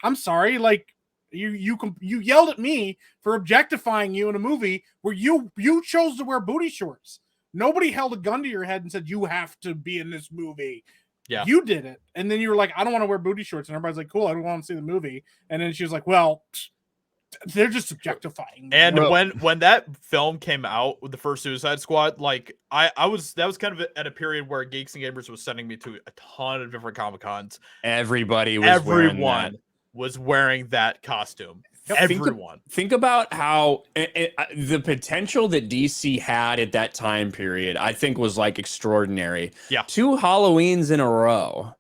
I'm sorry, like you yelled at me for objectifying you in a movie where you chose to wear booty shorts. Nobody held a gun to your head and said you have to be in this movie. Yeah, you did it, and then you were like, "I don't want to wear booty shorts," and everybody's like, "Cool, I don't want to see the movie." And then she was like, "Well, they're just objectifying me." And when that film came out with the first Suicide Squad, like that was kind of at a period where Geeks and Gamers was sending me to a ton of different Comic-Cons. Everyone was wearing that costume. Everyone. Think about how the potential that DC had at that time period, I think, was like extraordinary. Yeah. 2 Halloweens in a row,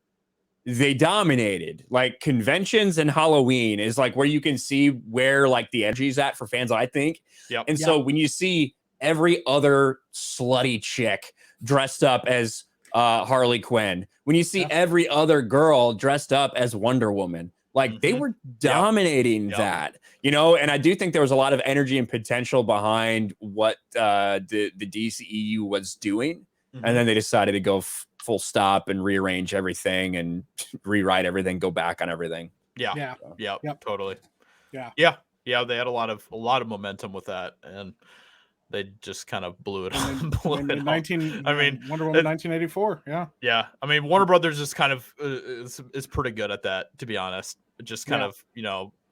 they dominated. Like conventions and Halloween is like where you can see where like the energy's at for fans, I think. Yep. And so when you see every other slutty chick dressed up as Harley Quinn, when you see every other girl dressed up as Wonder Woman, like they were dominating that, and I do think there was a lot of energy and potential behind what the DCEU was doing. And then they decided to go full stop and rearrange everything and rewrite everything, go back on everything. Yeah. Totally. Yeah. They had a lot of momentum with that, and they just kind of blew it. Wonder Woman 1984. Yeah. I mean, Warner Brothers is kind of is pretty good at that, to be honest. Just kind of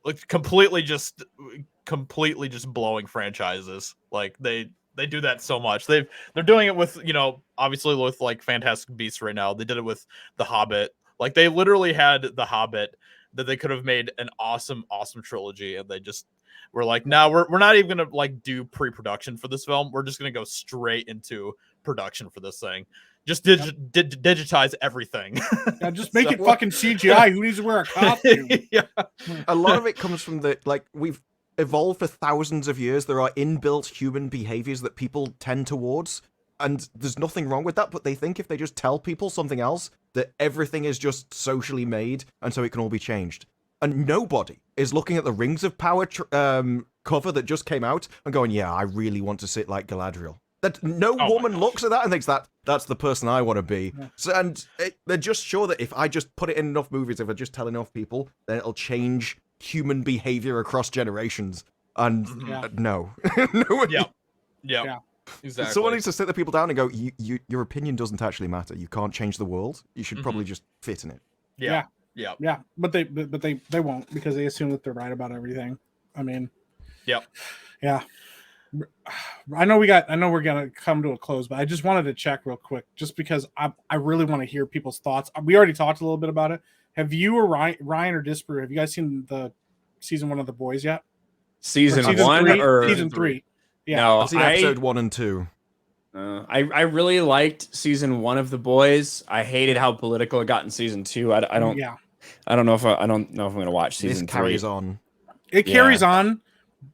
like completely just blowing franchises. Like they do that so much. They're doing it with obviously with like Fantastic Beasts right now. They did it with The Hobbit. Like they literally had The Hobbit that they could have made an awesome trilogy, and they just were like, no, we're not even gonna like do pre-production for this film. We're just gonna go straight into production for this thing. Just digitize everything. Yeah, just make it fucking CGI. Who needs to wear a costume? Yeah. A lot of it comes from we've evolved for thousands of years. There are inbuilt human behaviors that people tend towards, and there's nothing wrong with that, but they think if they just tell people something else, that everything is just socially made, and so it can all be changed. And nobody is looking at the Rings of Power cover that just came out and going, yeah, I really want to sit like Galadriel. That no woman looks at that and thinks that's the person I want to be. Yeah. So, and they're just sure that if I just put it in enough movies, if I just tell enough people, then it'll change human behavior across generations. And no. Yeah. Exactly. Someone needs to sit the people down and go, your opinion doesn't actually matter. You can't change the world. You should probably just fit in it. Yeah. But they won't, because they assume that they're right about everything. I mean, yeah. I know we're gonna come to a close, but I just wanted to check real quick, just because I really want to hear people's thoughts. We already talked a little bit about it. Have you or Ryan or Disper, have you guys seen the season 1 of The Boys yet? Season 1 or season 3? Yeah, no, I've seen episode 1 and 2. I really liked season 1 of The Boys. I hated how political it got in season 2. I don't know if I'm gonna watch season 3. Carries on. It carries on.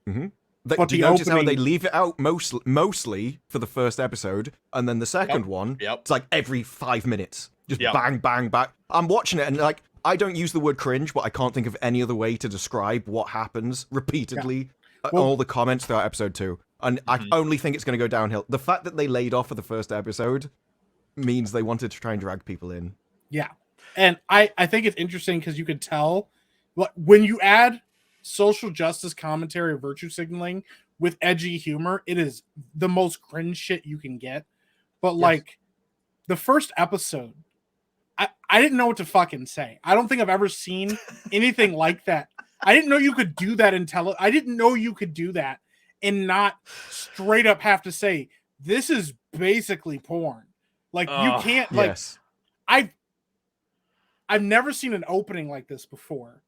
Mm-hmm. Do you notice how they leave it out mostly for the first episode, and then the second one, it's like every 5 minutes, just bang, bang, bang. I'm watching it, and like, I don't use the word cringe, but I can't think of any other way to describe what happens repeatedly. All the comments throughout episode 2, and I only think it's going to go downhill. The fact that they laid off for the first episode means they wanted to try and drag people in. Yeah, and I think it's interesting because you could tell when you add social justice commentary or virtue signaling with edgy humor, it is the most cringe shit you can get. But like the first episode, I didn't know what to fucking say. I don't think I've ever seen anything like that. I didn't know you could do that in I didn't know you could do that and not straight up have to say, this is basically porn. Like you can't like I've never seen an opening like this before.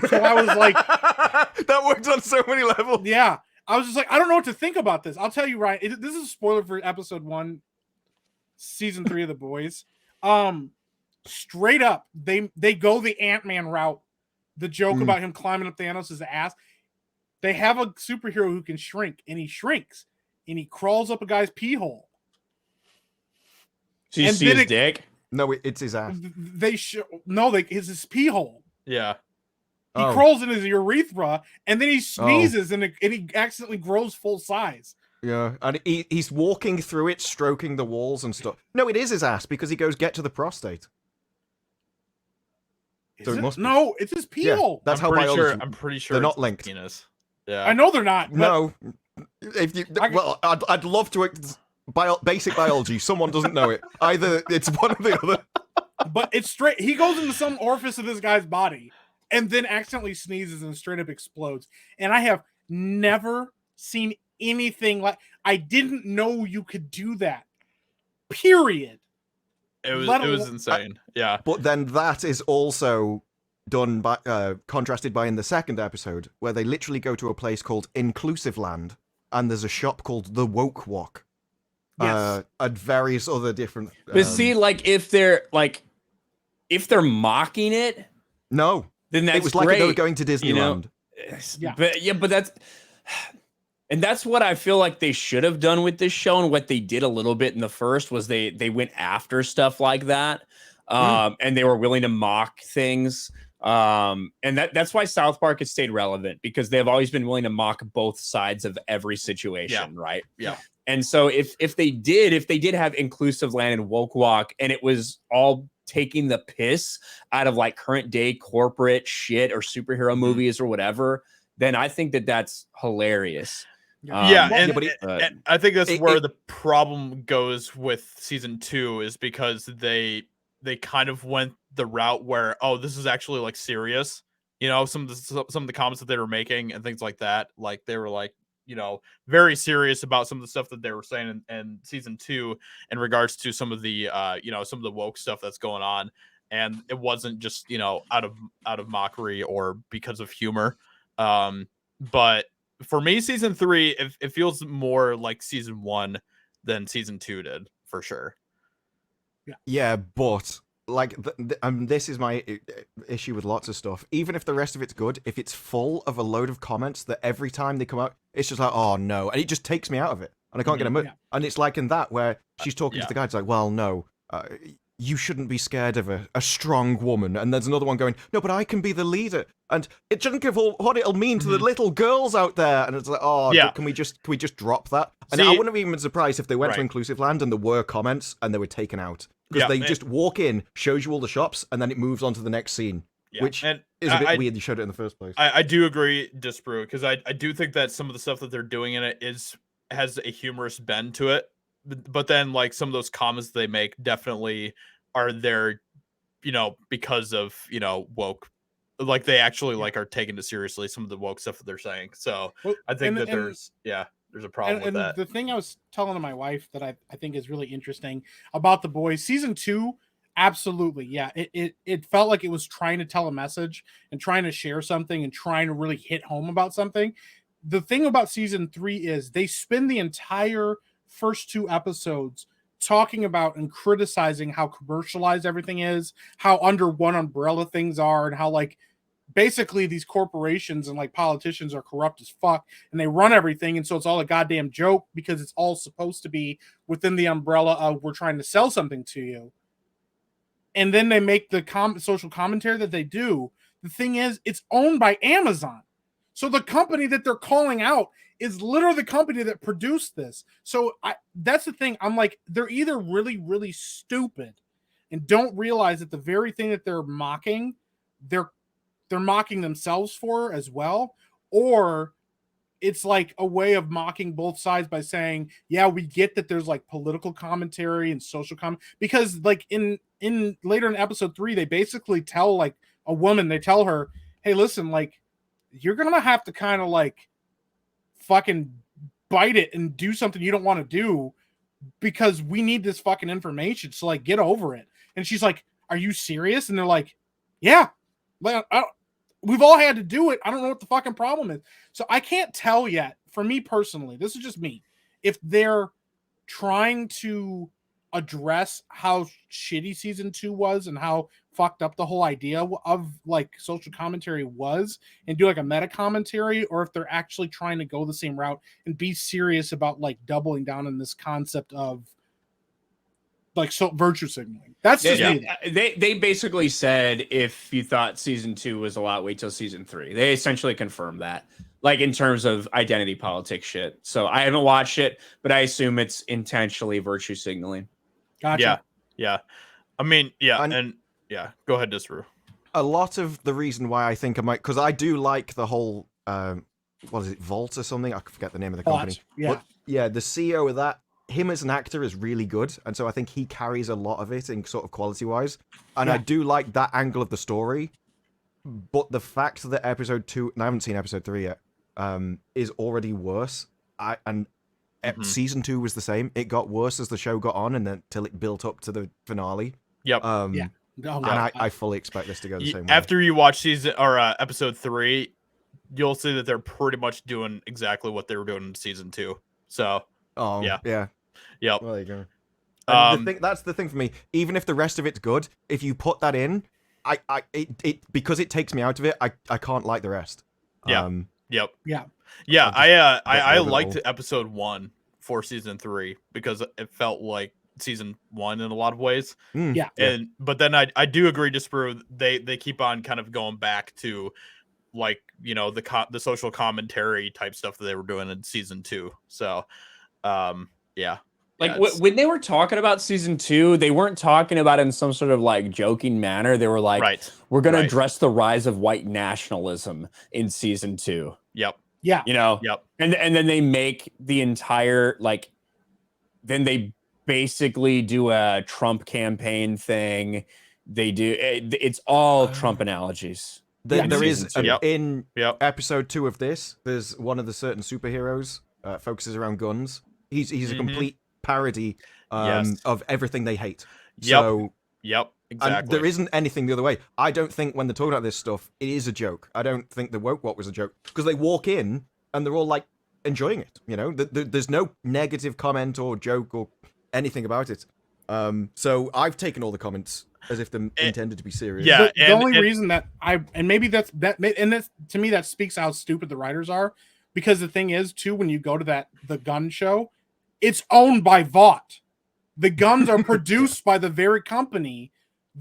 So I was like, that worked on so many levels. Yeah. I was just like, I don't know what to think about this. I'll tell you, Ryan, this is a spoiler for episode 1, season 3 of The Boys. Straight up, they go the Ant-Man route. The joke about him climbing up Thanos' ass. They have a superhero who can shrink, and he shrinks, and he crawls up a guy's pee hole. So you see his dick? No, it's his ass. It's his pee hole. Yeah. He crawls in his urethra, and then he sneezes, and he accidentally grows full size. Yeah, and he's walking through it, stroking the walls and stuff. No, it is his ass, because he goes, get to the prostate. No, it's his pee hole. That's how biology. I'm pretty sure they're not linked. Penis. Yeah, I know they're not. No, if you I'd love to. Basic biology. Someone doesn't know it. Either it's one or the other. But it's straight. He goes into some orifice of this guy's body, and then accidentally sneezes and straight up explodes. And I have never seen anything like. I didn't know you could do that. Period. It was insane. Yeah. But then that is also done by contrasted by in the second episode, where they literally go to a place called Inclusive Land, and there's a shop called the Woke Walk. Yes. And various other different. But see, like if they're mocking it, no, then that's it was great, like they were going to Disneyland. You know? But that's what I feel like they should have done with this show, and what they did a little bit in the first was they went after stuff like that, and they were willing to mock things, and that's why South Park has stayed relevant, because they have always been willing to mock both sides of every situation, right? Yeah. And so if they did have Inclusive Land and Woke Walk, and it was all taking the piss out of like current day corporate shit or superhero movies or whatever, then I think that's hilarious. And I think that's where the problem goes with season 2, is because they kind of went the route where, this is actually like serious, some of the comments that they were making and things like that, like they were like, very serious about some of the stuff that they were saying in season 2 in regards to some of the some of the woke stuff that's going on, and it wasn't just out of mockery or because of humor, but for me, season 3, it feels more like season 1 than season 2 did, for sure. Yeah, but like this is my issue with lots of stuff. Even if the rest of it's good, if it's full of a load of comments that every time they come out, it's just like, oh no, and it just takes me out of it, and I can't get a Yeah. And it's like in that where she's talking yeah. to the guy, it's like, well, no. You shouldn't be scared of a strong woman. And there's another one going, no, but I can be the leader. And it shouldn't give what it'll mean to the little girls out there. And it's like, oh, Yeah. can we just drop that? And See- I wouldn't have even been surprised if they went to Right. Inclusive Land and there were comments and they were taken out. Because Yeah, they and- just walk in, shows you all the shops, and then it moves on to the next scene. Yeah. Which and is a bit I, weird you showed it in the first place. I do agree, disprove, because I do think that some of the stuff that they're doing in it has a humorous bend to it. But then like some of those comments they make definitely are there, because of, woke. Like they actually like are taking it seriously, some of the woke stuff that they're saying. So Well, I think and- that there's a problem with and that. the thing I was telling to my wife that I think is really interesting about The Boys season 2, absolutely, yeah, it felt like it was trying to tell a message and trying to share something and trying to really hit home about something. The thing about season 3 is they spend the entire first 2 episodes talking about and criticizing how commercialized everything is, how under one umbrella things are, and how like basically these corporations and like politicians are corrupt as fuck and they run everything, and so it's all a goddamn joke because it's all supposed to be within the umbrella of we're trying to sell something to you. And then they make the social commentary that they do. The thing is, it's owned by Amazon, so the company that they're calling out is literally the company that produced this. So that's the thing. I'm like, they're either really, really stupid and don't realize that the very thing that they're mocking, they're mocking themselves for as well, or it's like a way of mocking both sides by saying, yeah, we get that there's like political commentary and social comment, because like in later in episode 3 they basically tell like a woman, they tell her, hey, listen, like you're gonna have to kind of like fucking bite it and do something you don't want to do because we need this fucking information, so like get over it. And she's like, are you serious? And they're like, yeah, like we've all had to do it. I don't know what the fucking problem is. So I can't tell yet, for me personally, this is just me, if they're trying to address how shitty season 2 was and how fucked up the whole idea of like social commentary was and do like a meta commentary, or if they're actually trying to go the same route and be serious about like doubling down on this concept of like virtue signaling. That's just me. They basically said if you thought season 2 was a lot, wait till season 3. They essentially confirmed that, like in terms of identity politics shit. So I haven't watched it, but I assume it's intentionally virtue signaling. Gotcha. Yeah. I mean, yeah, And- go ahead, Disru. A lot of the reason why I think I might, because I do like the whole, what is it, Vault or something? I forget the name of the company. Yeah. But yeah, the CEO of that, him as an actor is really good, and so I think he carries a lot of it in sort of quality-wise. And I do like that angle of the story, but the fact that episode 2, and I haven't seen episode 3 yet, is already worse. Season 2 was the same. It got worse as the show got on, and then till it built up to the finale. Yep. Oh, And I fully expect this to go the same way. After you watch episode 3, you'll see that they're pretty much doing exactly what they were doing in season 2. So, yeah. yep. Well, there you go. And that's the thing for me. Even if the rest of it's good, if you put that in, it because it takes me out of it, I can't like the rest. Yeah. Yep. Yeah. Yeah, I over it liked all. episode 1 for season 3 because it felt like season 1 in a lot of ways. Yeah. But then I do agree, disprove, they keep on kind of going back to like, the social commentary type stuff that they were doing in season 2. So yeah. Like Yeah, when they were talking about season 2, they weren't talking about it in some sort of like joking manner. They were like, right. we're going Right. to address the rise of white nationalism in season 2. Yep. Yeah. Yep. And then they make the entire then they basically do a Trump campaign thing. They do it's all Trump analogies. There is season 2. in Yep. episode 2 of this. There's one of the certain superheroes focuses around guns. He's a complete parody Yes. of everything they hate. Yep. So Yep. and Exactly. there isn't anything the other way. I don't think when they're talking about this stuff, it is a joke. I don't think the woke what was a joke because they walk in and they're all like enjoying it. There's no negative comment or joke or anything about it. So I've taken all the comments as if they're intended to be serious. Yeah, The only reason that maybe that's to me that speaks how stupid the writers are, because the thing is too, when you go to the gun show, it's owned by Vought. The guns are produced by the very company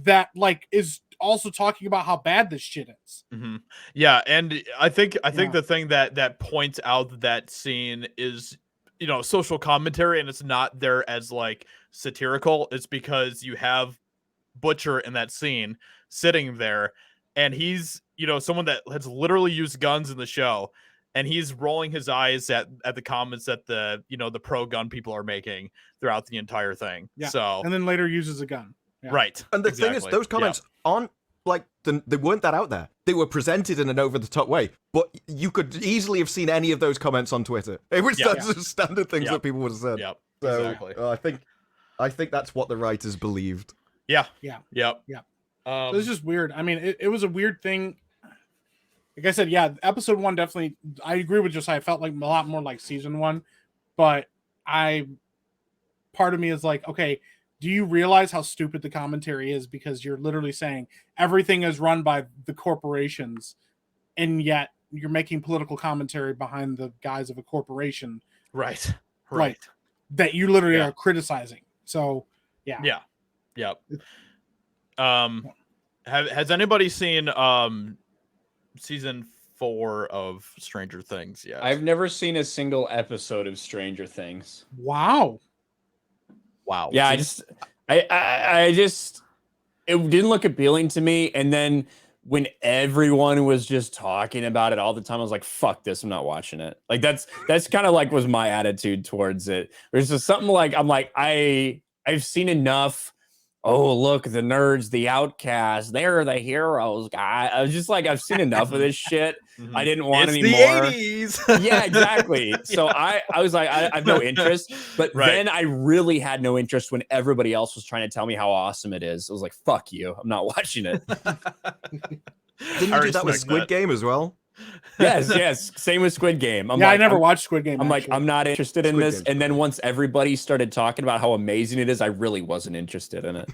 that like is also talking about how bad this shit is. Mm-hmm. Yeah, and I think the thing that points out that scene is, social commentary, and it's not there as like satirical. It's because you have Butcher in that scene sitting there, and he's someone that has literally used guns in the show, and he's rolling his eyes at the comments that the the pro gun people are making throughout the entire thing. Yeah. So and then later uses a gun. Yeah. Right. And the thing is, those comments aren't like they weren't that out there. They were presented in an over-the-top way, but you could easily have seen any of those comments on Twitter. It was just standard things that people would have said. Yep. So Exactly. I think that's what the writers believed. Yeah. Yeah. Yep. Yeah. It was just weird. I mean, it was a weird thing. Like I said, episode 1 definitely. I agree with Josiah. I felt like a lot more like season 1, but part of me is like, okay, do you realize how stupid the commentary is? Because you're literally saying everything is run by the corporations, and yet you're making political commentary behind the guise of a corporation. Right. Right. That you literally are criticizing. So, yeah. Yeah. Yep. Has anybody seen season 4 of Stranger Things yet? I've never seen a single episode of Stranger Things. Wow. Yeah, I just it didn't look appealing to me. And then when everyone was just talking about it all the time, I was like, fuck this, I'm not watching it. Like that's kind of like was my attitude towards it. There's just something like I've seen enough. Oh, look, the nerds, the outcasts, they're the heroes, guy. I was just like, I've seen enough of this shit. I didn't want any more. It's the 80s. Yeah, exactly. So I was like, I have no interest. But then I really had no interest when everybody else was trying to tell me how awesome it is. I was like, fuck you. I'm not watching it. Didn't you do that with Squid Game as well? Yes. Same with Squid Game. I never watched Squid Game. I'm like, I'm not interested in this. And then once everybody started talking about how amazing it is, I really wasn't interested in it.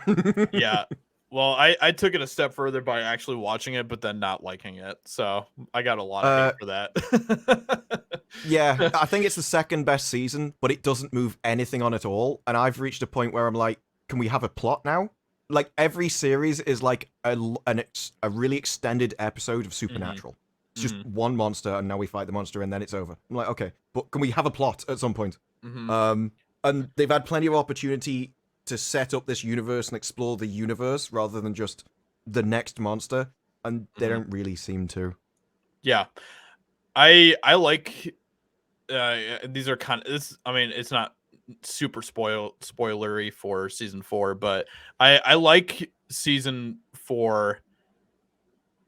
Yeah. Well, I took it a step further by actually watching it, but then not liking it. So I got a lot of hate for that. Yeah, I think it's the second best season, but it doesn't move anything on at all. And I've reached a point where I'm like, can we have a plot now? Like every series is like a really extended episode of Supernatural. It's just one monster, and now we fight the monster, and then it's over. I'm like, okay, but can we have a plot at some point? And they've had plenty of opportunity to set up this universe and explore the universe rather than just the next monster, and they don't really seem to. Yeah, I like. These are kind of this. I mean, it's not super spoilery for season 4, but I like season 4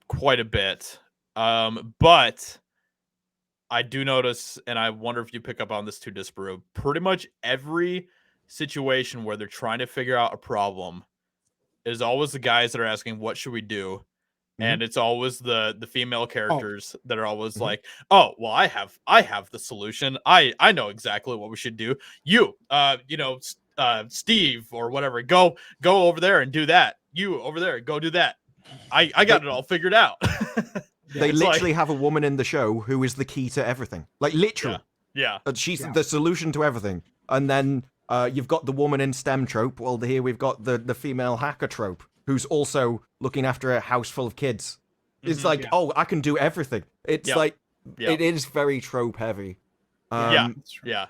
quite a bit. But I do notice, and I wonder if you pick up on this too, Disparu, pretty much every situation where they're trying to figure out a problem is always the guys that are asking, what should we do? And it's always the female characters that are always like, oh, well, I have the solution. I know exactly what we should do. Steve or whatever, go over there and do that. You over there, go do that. I got it all figured out. They literally have a woman in the show who is the key to everything. Like, literally. Yeah. And she's the solution to everything. And then you've got the woman in STEM trope. Well, here we've got the female hacker trope, who's also looking after a house full of kids. It's like, oh, I can do everything. It's like, it is very trope heavy. Yeah.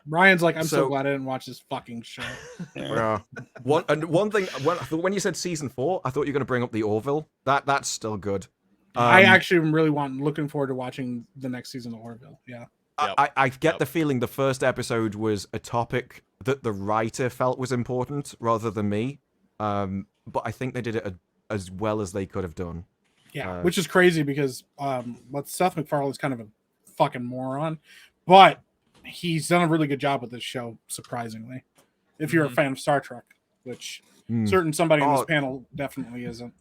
Ryan's like, I'm so glad I didn't watch this fucking show. One thing, when you said season 4, I thought you were going to bring up the Orville. That's still good. I actually am really looking forward to watching the next season of Orville. Yeah. I get the feeling the first episode was a topic that the writer felt was important rather than me. But I think they did it as well as they could have done. Yeah, which is crazy because Seth MacFarlane's kind of a fucking moron, but he's done a really good job with this show, surprisingly. If you're a fan of Star Trek, which somebody in this panel definitely isn't.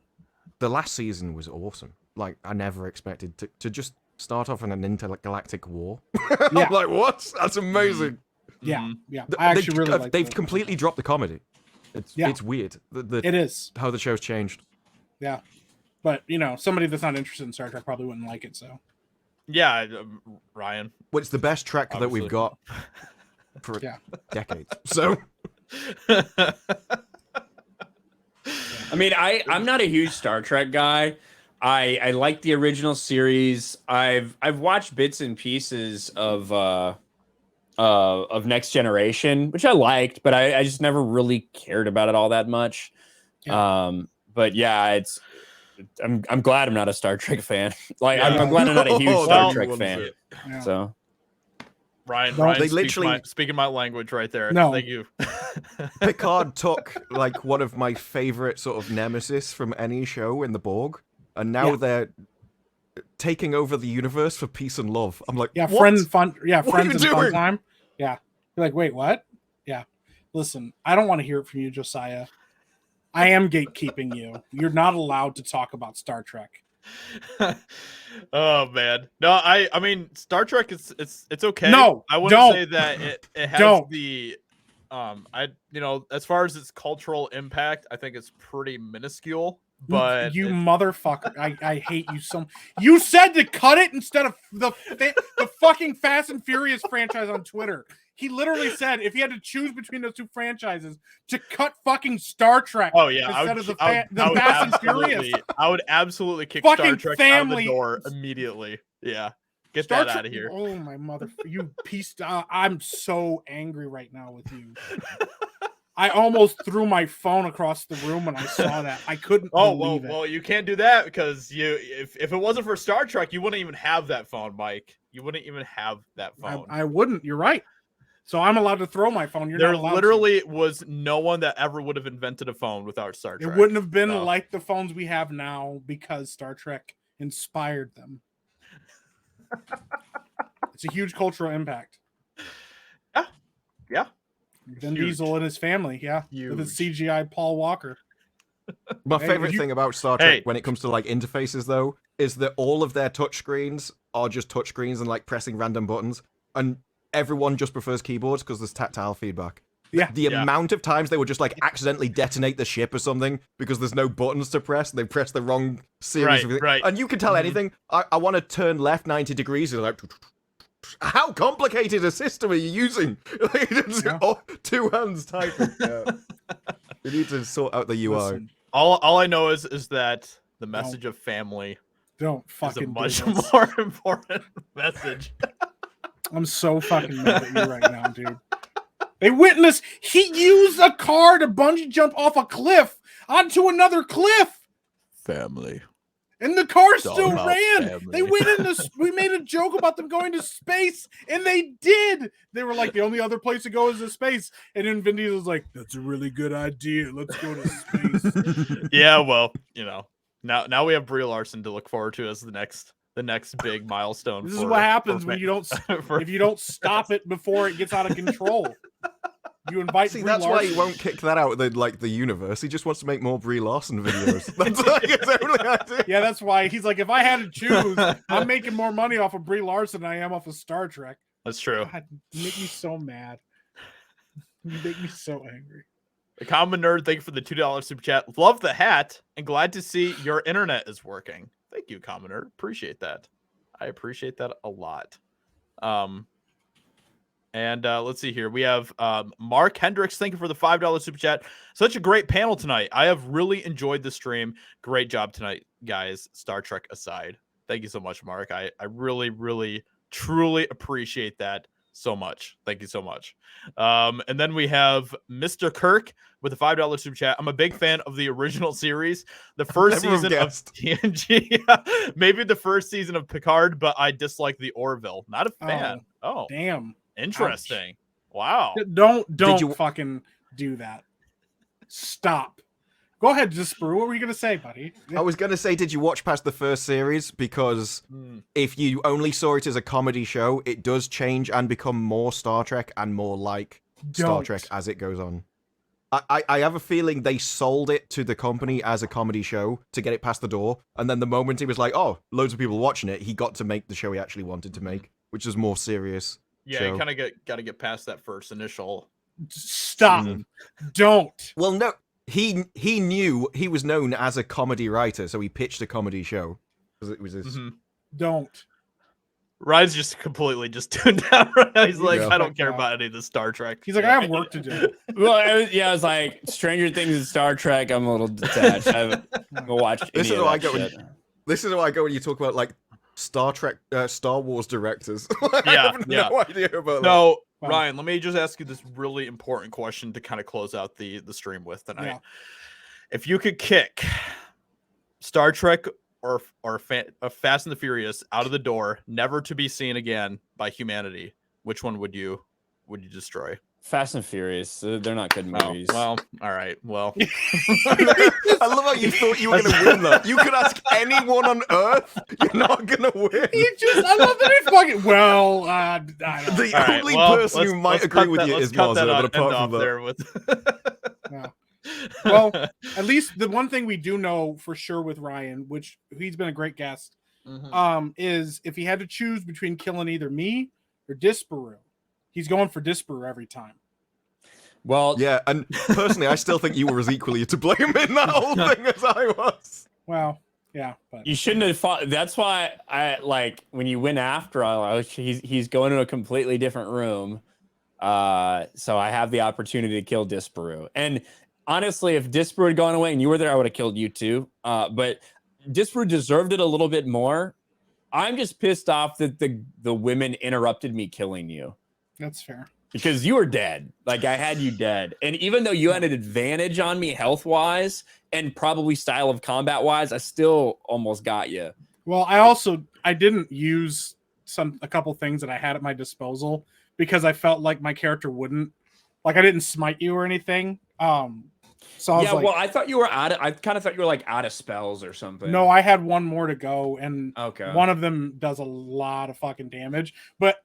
The last season was awesome. Like, I never expected to just start off in an intergalactic war. I'm like, what? That's amazing. Yeah. I actually really like they've completely dropped the comedy. It's weird. It is. How the show's changed. Yeah. But, somebody that's not interested in Star Trek probably wouldn't like it, so. Yeah, Ryan. Well, it's the best Trek that we've got for decades. So. I mean, I'm not a huge Star Trek guy. I like the original series. I've watched bits and pieces of Next Generation, which I liked, but I just never really cared about it all that much. Yeah. But yeah, I'm glad I'm not a Star Trek fan. Like I'm glad I'm not a huge Oh, Star well, Trek fan. Yeah. So Ryan they literally speaking my language right there. No. Thank you. Picard took like one of my favorite sort of nemesis from any show in the Borg, and now they're taking over the universe for peace and love. I'm like, Yeah, what? friends and fun. Yeah, What are friends you and fun doing? time. Yeah. You're like, wait, what? Yeah. Listen, I don't want to hear it from you, Josiah. I am gatekeeping you. You're not allowed to talk about Star Trek. Oh man, no, I mean Star Trek is it's okay. No, I wouldn't don't. say that it has Don't. the as far as its cultural impact, I think it's pretty minuscule. But you motherfucker, I hate you so. You said to cut it instead of the fucking Fast and Furious franchise on Twitter. He literally said if he had to choose between those two franchises, to cut fucking Star Trek. Oh yeah, instead of the I would Fast and absolutely- Furious. I would absolutely kick Fucking Star Trek family. out of the door immediately. Yeah, get Star that Trek- out of here. Oh my mother, you piece. I'm so angry right now with you. I almost threw my phone across the room when I saw that. I couldn't believe it. Well, you can't do that because if it wasn't for Star Trek, you wouldn't even have that phone, Mike. You wouldn't even have that phone. I wouldn't. You're right. So I'm allowed to throw my phone. You're There not allowed literally was no one that ever would have invented a phone without Star to. Trek. It wouldn't have been So. like the phones we have now because Star Trek inspired them. It's a huge cultural impact. Yeah. Vin Huge. Diesel and his family, with his Huge. CGI Paul Walker. My Hey, favorite you- thing about Star Trek Hey. when it comes to like interfaces though is that all of their touchscreens are just touchscreens and like pressing random buttons, and everyone just prefers keyboards because there's tactile feedback. Yeah. The amount of times they would just like accidentally detonate the ship or something because there's no buttons to press and they press the wrong series of Right. and you can tell anything. I want to turn left 90 degrees and like how complicated a system are you using? Like, it's two hands typing. You need to sort out the UI. Listen, All I know is that the message of family don't is a fucking much do this. more important message. I'm so fucking mad at you right now, dude. They witnessed he used a car to bungee jump off a cliff onto another cliff, Family. and the car It's all still about ran. family. They went into. We made a joke about them going to space, and they did. They were like, the only other place to go is to space, and then Vin Diesel was like, "That's a really good idea. Let's go to space." Yeah, well, now we have Brie Larson to look forward to as the next big milestone. This is what happens when you don't for- if you don't stop it before it gets out of control. You invite. See, Brie that's why Larson. he won't kick that out of the universe. He just wants to make more Brie Larson videos. That's like his only idea. Yeah, that's why he's like, if I had to choose, I'm making more money off of Brie Larson than I am off of Star Trek. That's true. God, you make me so mad. You make me so angry. The Common Nerd, thank you for the $2 super chat. Love the hat and glad to see your internet is working. Thank you, Common Nerd. Appreciate that. I appreciate that a lot. And let's see here. We have Mark Hendricks. Thank you for the $5 super chat. Such a great panel tonight. I have really enjoyed the stream. Great job tonight, guys. Star Trek aside. Thank you so much, Mark. I really, really, truly appreciate that so much. Thank you so much. And then we have Mr. Kirk with a $5 super chat. I'm a big fan of the original series. The first Never season guessed. of TNG. Maybe the first season of Picard, but I dislike the Orville. Not a fan. Oh, Damn. interesting. Wow. Don't you- fucking do that. Stop. Go ahead, Disparu. What were you gonna say, buddy? I was going to say, did you watch past the first series? Because if you only saw it as a comedy show, it does change and become more Star Trek and more like Star Don't. Trek as it goes on. I have a feeling they sold it to the company as a comedy show to get it past the door, and then the moment he was like, oh, loads of people watching it, he got to make the show he actually wanted to make, which is more serious. Yeah, show. you kind of got to get past that first initial Stop. Don't. Well, no, he knew he was known as a comedy writer, so he pitched a comedy show because it was his. Don't. Ryan's just completely just tuned down right now. He's like, Yeah. I don't care about any of the Star Trek. He's like, I have work to do. Well, I was like Stranger Things and Star Trek. I'm a little detached. I haven't watched This any is of why I that go. shit. This is why I go when you talk about like Star Wars directors. I Yeah, have yeah. no idea about that. No, Wow. Ryan, let me just ask you this really important question to kind of close out the stream with tonight. Yeah. If you could kick Star Trek or Fast and the Furious out of the door, never to be seen again by humanity, which one would you destroy? Fast and Furious. They're not good movies. Well, all right. Well, I love how you thought you were going to win that. You could ask anyone on Earth, you're not going to win. I love that he fucking. Well, I don't know. The all right, only well, person who might let's agree cut with that- you let's is cut Mazza, that but out- apart end from off that, there with Yeah. Well, at least the one thing we do know for sure with Ryan, which he's been a great guest, is if he had to choose between killing either me or Disparu, he's going for Disparu every time. Well, yeah, and personally, I still think you were as equally to blame in that whole thing as I was. Well, yeah, but you shouldn't have fought. That's why I like when you went after he's going to a completely different room. So I have the opportunity to kill Disparu. And honestly, if Disparu had gone away and you were there, I would have killed you too. But Disparu deserved it a little bit more. I'm just pissed off that the women interrupted me killing you. that's fair. Because you were dead. Like, I had you dead. And even though you had an advantage on me health-wise and probably style of combat-wise, I still almost got you. Well, I didn't use a couple things that I had at my disposal because I felt like my character wouldn't. Like, I didn't smite you or anything. So I was like, well, I thought you were I kind of thought you were like out of spells or something. no, I had one more to go, and Okay. one of them does a lot of fucking damage. But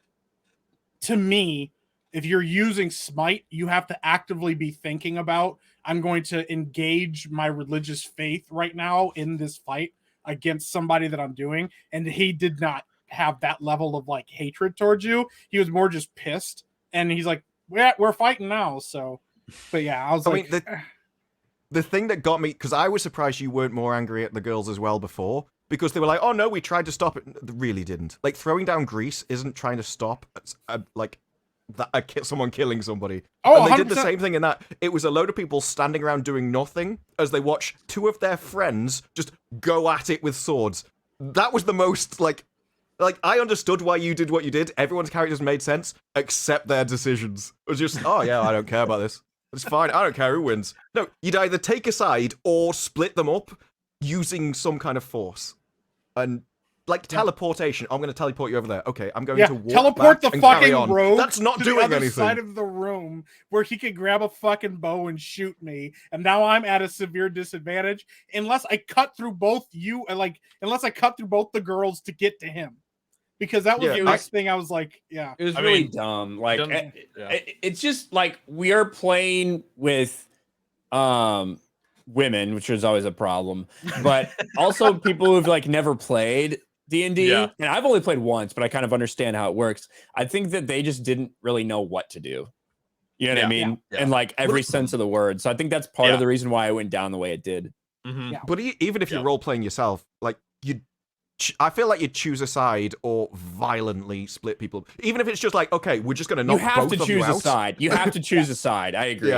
to me, if you're using smite, you have to actively be thinking about, I'm going to engage my religious faith right now in this fight against somebody that I'm doing. And he did not have that level of like hatred towards you. He was more just pissed. And he's like, we're fighting now. So, but yeah, I was like, the thing that got me, because I was surprised you weren't more angry at the girls as well before, because they were like, oh no, we tried to stop it. They really didn't. Like, throwing down grease isn't trying to stop, someone killing somebody. Oh, and they did the 100%. same thing in that. It was a load of people standing around doing nothing as they watch two of their friends just go at it with swords. That was the most, like I understood why you did what you did. Everyone's characters made sense, except their decisions. It was just, oh yeah, I don't care about this. It's fine, I don't care who wins. No, you'd either take a side or split them up using some kind of force. And like teleportation, I'm going to teleport you over there. Okay, I'm going to walk teleport back the and carry fucking on. rogue. That's not to doing the other anything. side of the room where he could grab a fucking bow and shoot me, and now I'm at a severe disadvantage unless I cut through both unless I cut through both the girls to get to him, because that was Yeah, the next thing I was like, yeah, It was I really mean, dumb. Like, yeah. it's just like we are playing with women, which is always a problem, but also people who've like never played D&D. Yeah. And I've only played once, but I kind of understand how it works. I think that they just didn't really know what to do. You know what I mean? Yeah. In like every sense of the word. So I think that's part Yeah. of the reason why it went down the way it did. Mhm. Yeah. But even if you're Yeah. role-playing yourself, like, I feel like you'd choose a side or violently split people. Even if it's just like, okay, we're just going to knock You have both to of you choose a out. side. You have to choose a side. I agree.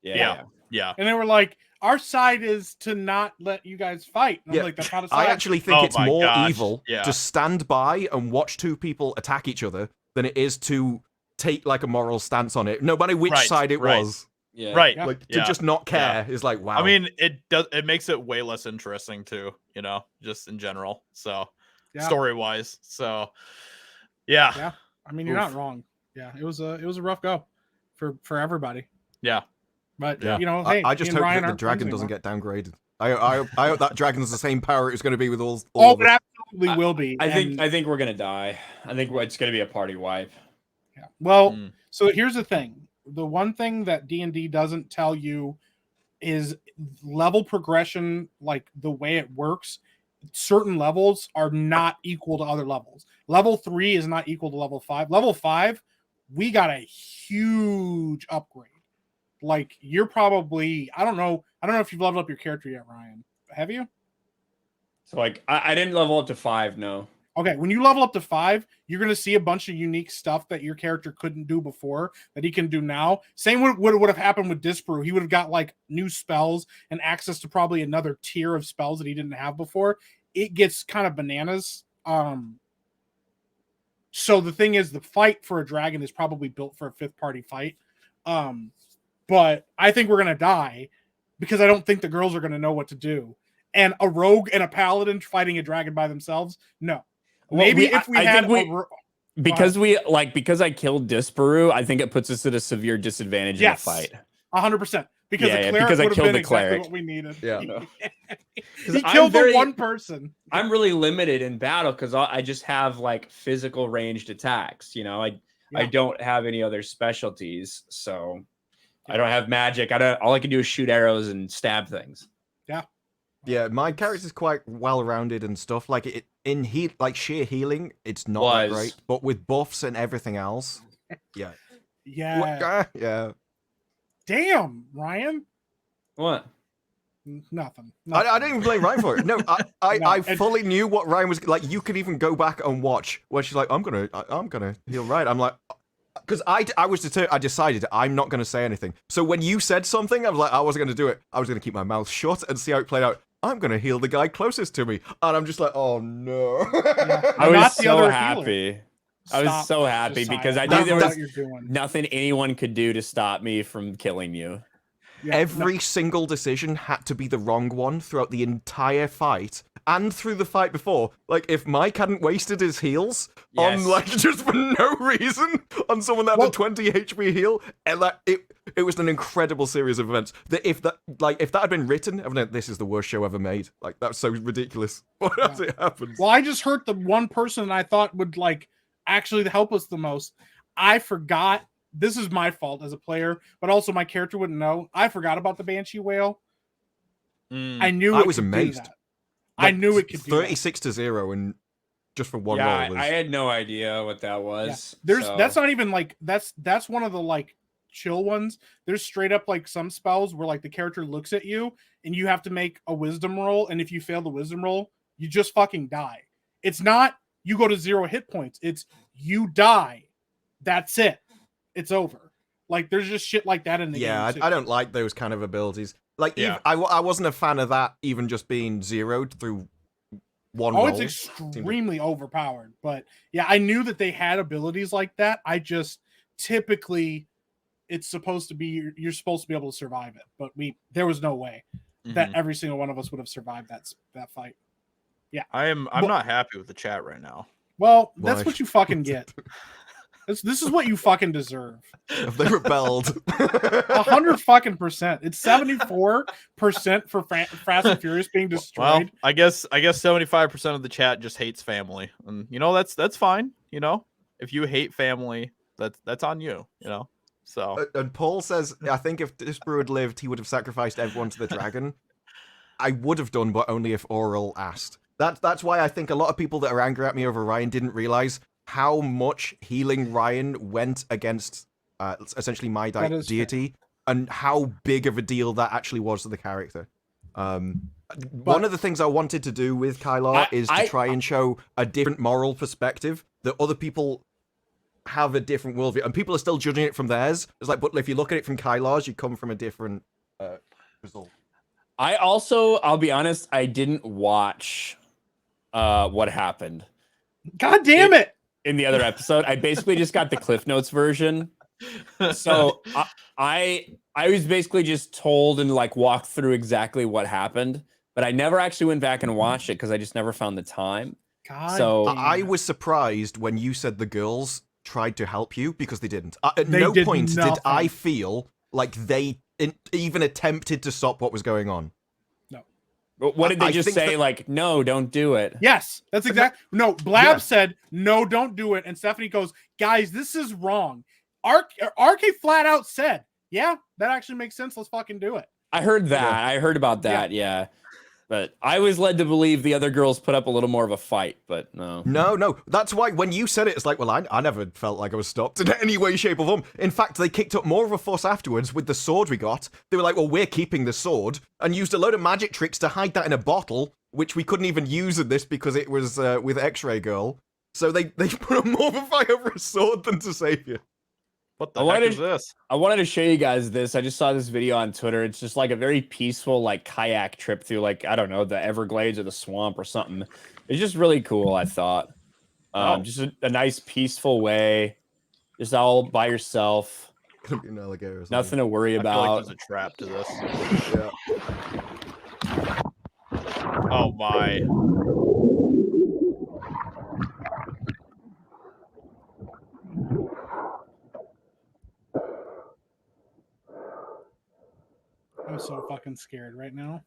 Yeah. Yeah. and they were like, our side is to not let you guys fight. And Yeah. I'm like, that's not a side. I actually think Oh it's my more gosh, evil yeah. to stand by and watch two people attack each other than it is to take like a moral stance on it, no matter which Right, side it right. was. Yeah. Right. Yeah. Like, to just not care is like, wow. I mean, it makes it way less interesting too, you know, just in general. So Yeah. story wise. So yeah. Yeah. I mean, you're not wrung. Yeah, it was a rough go for everybody. Yeah. But Yeah. you know, hey, I just me and hope Ryan that the aren't dragon friends doesn't anymore. get downgraded. I hope that dragon's the same power it was going to be with all Oh, of it us. absolutely will be. I And- think we're gonna die. I think it's gonna be a party wipe. Yeah. Well, Mm. so here's the thing. The one thing that D&D doesn't tell you is level progression, like the way it works. Certain levels are not equal to other levels. Level 3 is not equal to level 5. Level 5, we got a huge upgrade. like you're probably I don't know if you've leveled up your character yet, Ryan. Have you? So like I didn't level up to 5, no. Okay, when you level up to 5, you're going to see a bunch of unique stuff that your character couldn't do before that he can do now. Same would have happened with Disparu. He would have got like new spells and access to probably another tier of spells that he didn't have before. It gets kind of bananas. So the thing is, the fight for a dragon is probably built for a 5th party fight. But I think we're going to die because I don't think the girls are going to know what to do. And a rogue and a paladin fighting a dragon by themselves, no. Maybe if we had because I killed Disparu, I think it puts us at a severe disadvantage in the fight. 100%. Because the cleric because I would have killed been the exactly cleric. what we needed. Yeah. He killed the one person. I'm really limited in battle because I just have like physical ranged attacks. You know, I don't have any other specialties, so I don't have magic. All I can do is shoot arrows and stab things. Yeah, my character's quite well-rounded and stuff. Like like sheer healing, it's not that great. But with buffs and everything else, yeah. Yeah. Damn, Ryan. What? Nothing. I didn't even blame Ryan for it. No, I fully knew what Ryan was like. You could even go back and watch where she's like, I'm gonna heal Ryan. I'm like, because I decided I'm not gonna say anything. So when you said something, I was like, I wasn't gonna do it. I was gonna keep my mouth shut and see how it played out. I'm gonna heal the guy closest to me, and I'm just like, oh no. I was so happy. I was so happy Josiah. because I knew there was nothing anyone could do to stop me from killing you. Yeah, Every single decision had to be the wrong one throughout the entire fight and through the fight before. Like, if Mike hadn't wasted his heals on, like, just for no reason on someone that had a 20 HP heal, and like, it was an incredible series of events. That if that had been written, I've known this is the worst show ever made. Like, that's so ridiculous. What else it happens? Well, I just hurt the one person I thought would, like, actually help us the most. I forgot. This is my fault as a player, but also my character wouldn't know. I forgot about the Banshee Whale. I knew I was amazed. Like, I knew it could do 36-0 and just for one roll. I had no idea what that was. Yeah. That's not even like that's one of the like chill ones. There's straight up like some spells where like the character looks at you and you have to make a wisdom roll, and if you fail the wisdom roll, you just fucking die. It's not you go to 0 hit points. It's you die. That's it. It's over. Like, there's just shit like that in the game. Yeah, I don't like those kind of abilities. Like, I wasn't a fan of that even just being zeroed through one roll. It's extremely overpowered. But, yeah, I knew that they had abilities like that. I just, typically, it's supposed to be, you're supposed to be able to survive it. But there was no way that every single one of us would have survived that fight. Yeah. I'm not happy with the chat right now. Well, that's what you fucking get. This is what you fucking deserve. Have they rebelled? 100%. It's 74% for Fast and Furious being destroyed. Well, I guess 75% of the chat just hates family, and you know that's fine. You know, if you hate family, that's on you. You know, so. And Paul says, I think if Disparu had lived, he would have sacrificed everyone to the dragon. I would have done, but only if Oral asked. That's why I think a lot of people that are angry at me over Ryan didn't realize how much healing Ryan went against essentially my deity, and how big of a deal that actually was to the character. One of the things I wanted to do with Kylar is to try and show a different moral perspective, that other people have a different worldview, and people are still judging it from theirs. It's like, but if you look at it from Kylar's, you come from a different result. I'll be honest, I didn't watch what happened. God damn it! In the other episode, I basically just got the Cliff Notes version. So I was basically just told and like walked through exactly what happened, but I never actually went back and watched it because I just never found the time. I was surprised when you said the girls tried to help you, because they didn't. At no point did I feel like they even attempted to stop what was going on. What did they just say? Like, no, don't do it. Yes, that's exactly. No, Blab said, no, don't do it. And Stephanie goes, guys, this is wrong. RK flat out said, yeah, that actually makes sense. Let's fucking do it. I heard that. I heard about that. Yeah. But I was led to believe the other girls put up a little more of a fight, but no. No. That's why when you said it, it's like, well, I never felt like I was stopped in any way, shape, or form. In fact, they kicked up more of a fuss afterwards with the sword we got. They were like, well, we're keeping the sword, and used a load of magic tricks to hide that in a bottle, which we couldn't even use in this because it was with X-Ray Girl. So they put up more of a fight over a sword than to save you. What the heck is this? I wanted to show you guys this. I just saw this video on Twitter. It's just like a very peaceful like kayak trip through like, I don't know, the Everglades or the swamp or something. It's just really cool, I thought. Just a nice peaceful way. Just all by yourself. Could be an alligator or something. Nothing to worry I feel about. like there's a trap to this. Yeah. Oh my. I'm so fucking scared right now.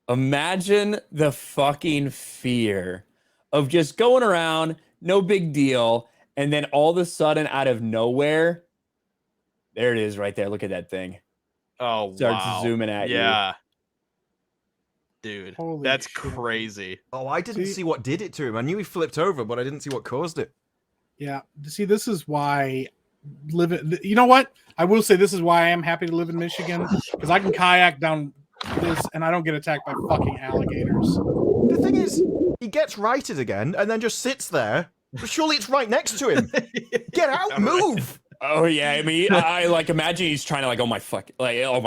Imagine the fucking fear of just going around, no big deal, and then all of a sudden, out of nowhere, there it is right there. Look at that thing. Oh, Starts wow. zooming at you. Yeah. Dude, Holy that's shit. crazy. Oh, I didn't see what did it to him. I knew he flipped over, but I didn't see what caused it. Yeah. See, this is why you know what? I will say this is why I am happy to live in Michigan, because I can kayak down this and I don't get attacked by fucking alligators. The thing is, he gets righted again and then just sits there. But surely it's right next to him. Get out, move. Oh yeah, I mean, I like imagine he's trying to like, oh my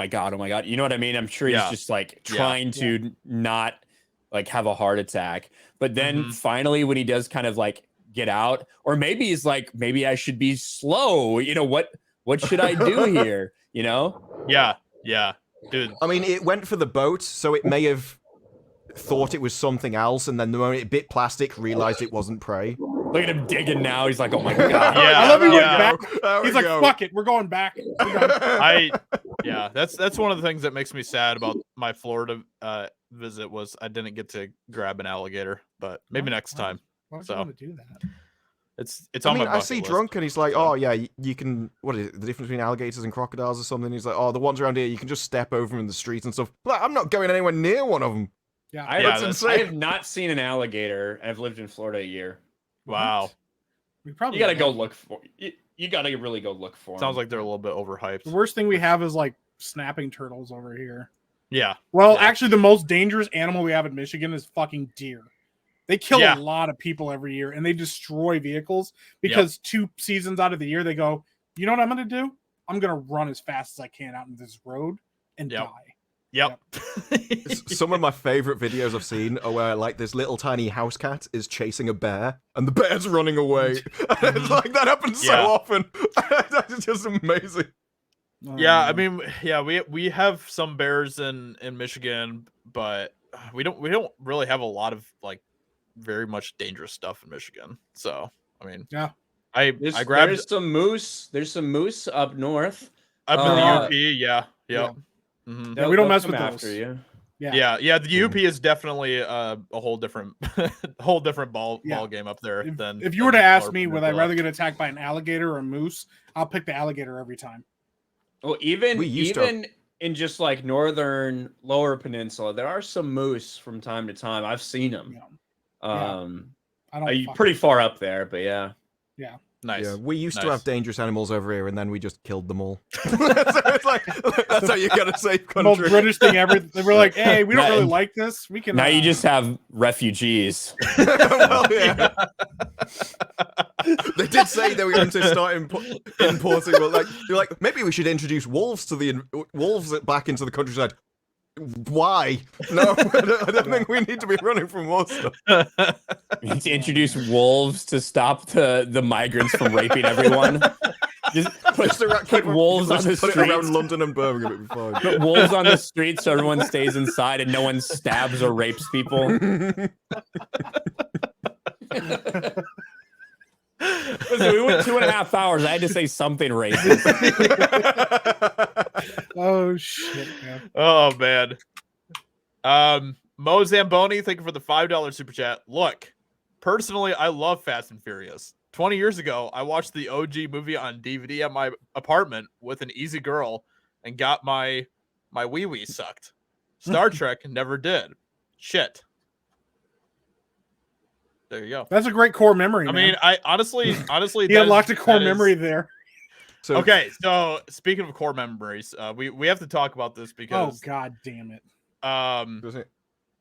god, you know what I mean? I'm sure he's just like trying to not like have a heart attack, but then finally when he does kind of like get out, or maybe he's like, maybe I should be slow. You know what should I do here? You know? Yeah, dude. I mean, it went for the boat, so it may have thought it was something else, and then the moment it bit plastic, realized it wasn't prey. Look at him digging now. He's like, oh my god. Yeah, I love he went yeah. back. He's like, fuck it, we're going back. Yeah, that's one of the things that makes me sad about my Florida visit was I didn't get to grab an alligator, but maybe next time. Why would So you want to do that? it's I on mean, my I bucket see list. Drunk, and he's like, oh yeah, you can, what is it, the difference between alligators and crocodiles or something? He's like, oh, the ones around here, you can just step over them in the streets and stuff. Like, I'm not going anywhere near one of them. Yeah. That's I insane. have not seen an alligator. I've lived in Florida a year. Wow. We probably You gotta go look for. You gotta really go look for. Sounds them. like they're a little bit overhyped. The worst thing we have is like snapping turtles over here. Yeah. Well, Yeah. actually, the most dangerous animal we have in Michigan is fucking deer. They kill Yeah. a lot of people every year, and they destroy vehicles because 2 seasons out of the year they go, you know what I'm going to do? I'm going to run as fast as I can out in this road and die. Yep. Some of my favorite videos I've seen are where like this little tiny house cat is chasing a bear and the bear's running away. It's like that happens so often. That's just amazing. Yeah, I mean, yeah, we have some bears in Michigan, but we don't really have a lot of like very much dangerous stuff in Michigan. So I mean, Yeah. I grabbed There's some moose. There's some moose up north. up in the UP. Yeah. Yep. Mhm. Yeah, we don't They'll mess come with after those. you. Yeah. The UP is definitely a whole different ball game up there. If you were to ask me, would I rather get attacked by an alligator or a moose? I'll pick the alligator every time. Well, even We used to- in just like northern lower peninsula, there are some moose from time to time. I've seen them. I don't. Pretty far up there, but yeah. Nice. Yeah, we used to Nice. have dangerous animals over here, and then we just killed them all. So it's like, that's how you get a safe The most country. British thing ever. They were like, "Hey, we don't really Now- like this. We can." Now you just have refugees. Well, yeah. They did say they were going to start importing, but like you're like, maybe we should introduce wolves to wolves back into the countryside. Why? No, I don't think we need to be running from more stuff. We need to introduce wolves to stop the migrants from raping everyone. Just put wolves on the Put it around streets. London and Birmingham, it'd be fine. Put wolves on the streets so everyone stays inside and no one stabs or rapes people. Listen, we went 2.5 hours. I had to say something racist. Oh shit! Man. Oh man. Mo Zamboni, thank you for the $5 super chat. Look, personally, I love Fast and Furious. 20 years ago, I watched the OG movie on DVD at my apartment with an easy girl and got my wee-wee sucked. Star Trek never did. Shit. There you go. That's a great core memory. I man. mean, I honestly, he unlocked a core memory there. So, Okay, so speaking of core memories, we have to talk about this Oh because god damn it! does it?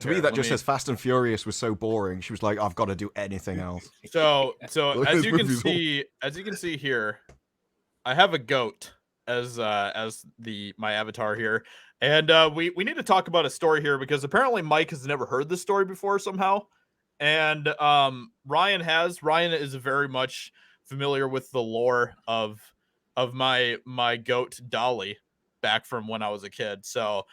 To me, that just says Fast and Furious was so boring. She was like, I've got to do anything else. So Look, as this you can movie's see here, I have a goat as my avatar here, and we need to talk about a story here because apparently Mike has never heard this story before somehow, and Ryan is very much familiar with the lore of my goat Dolly back from when I was a kid. So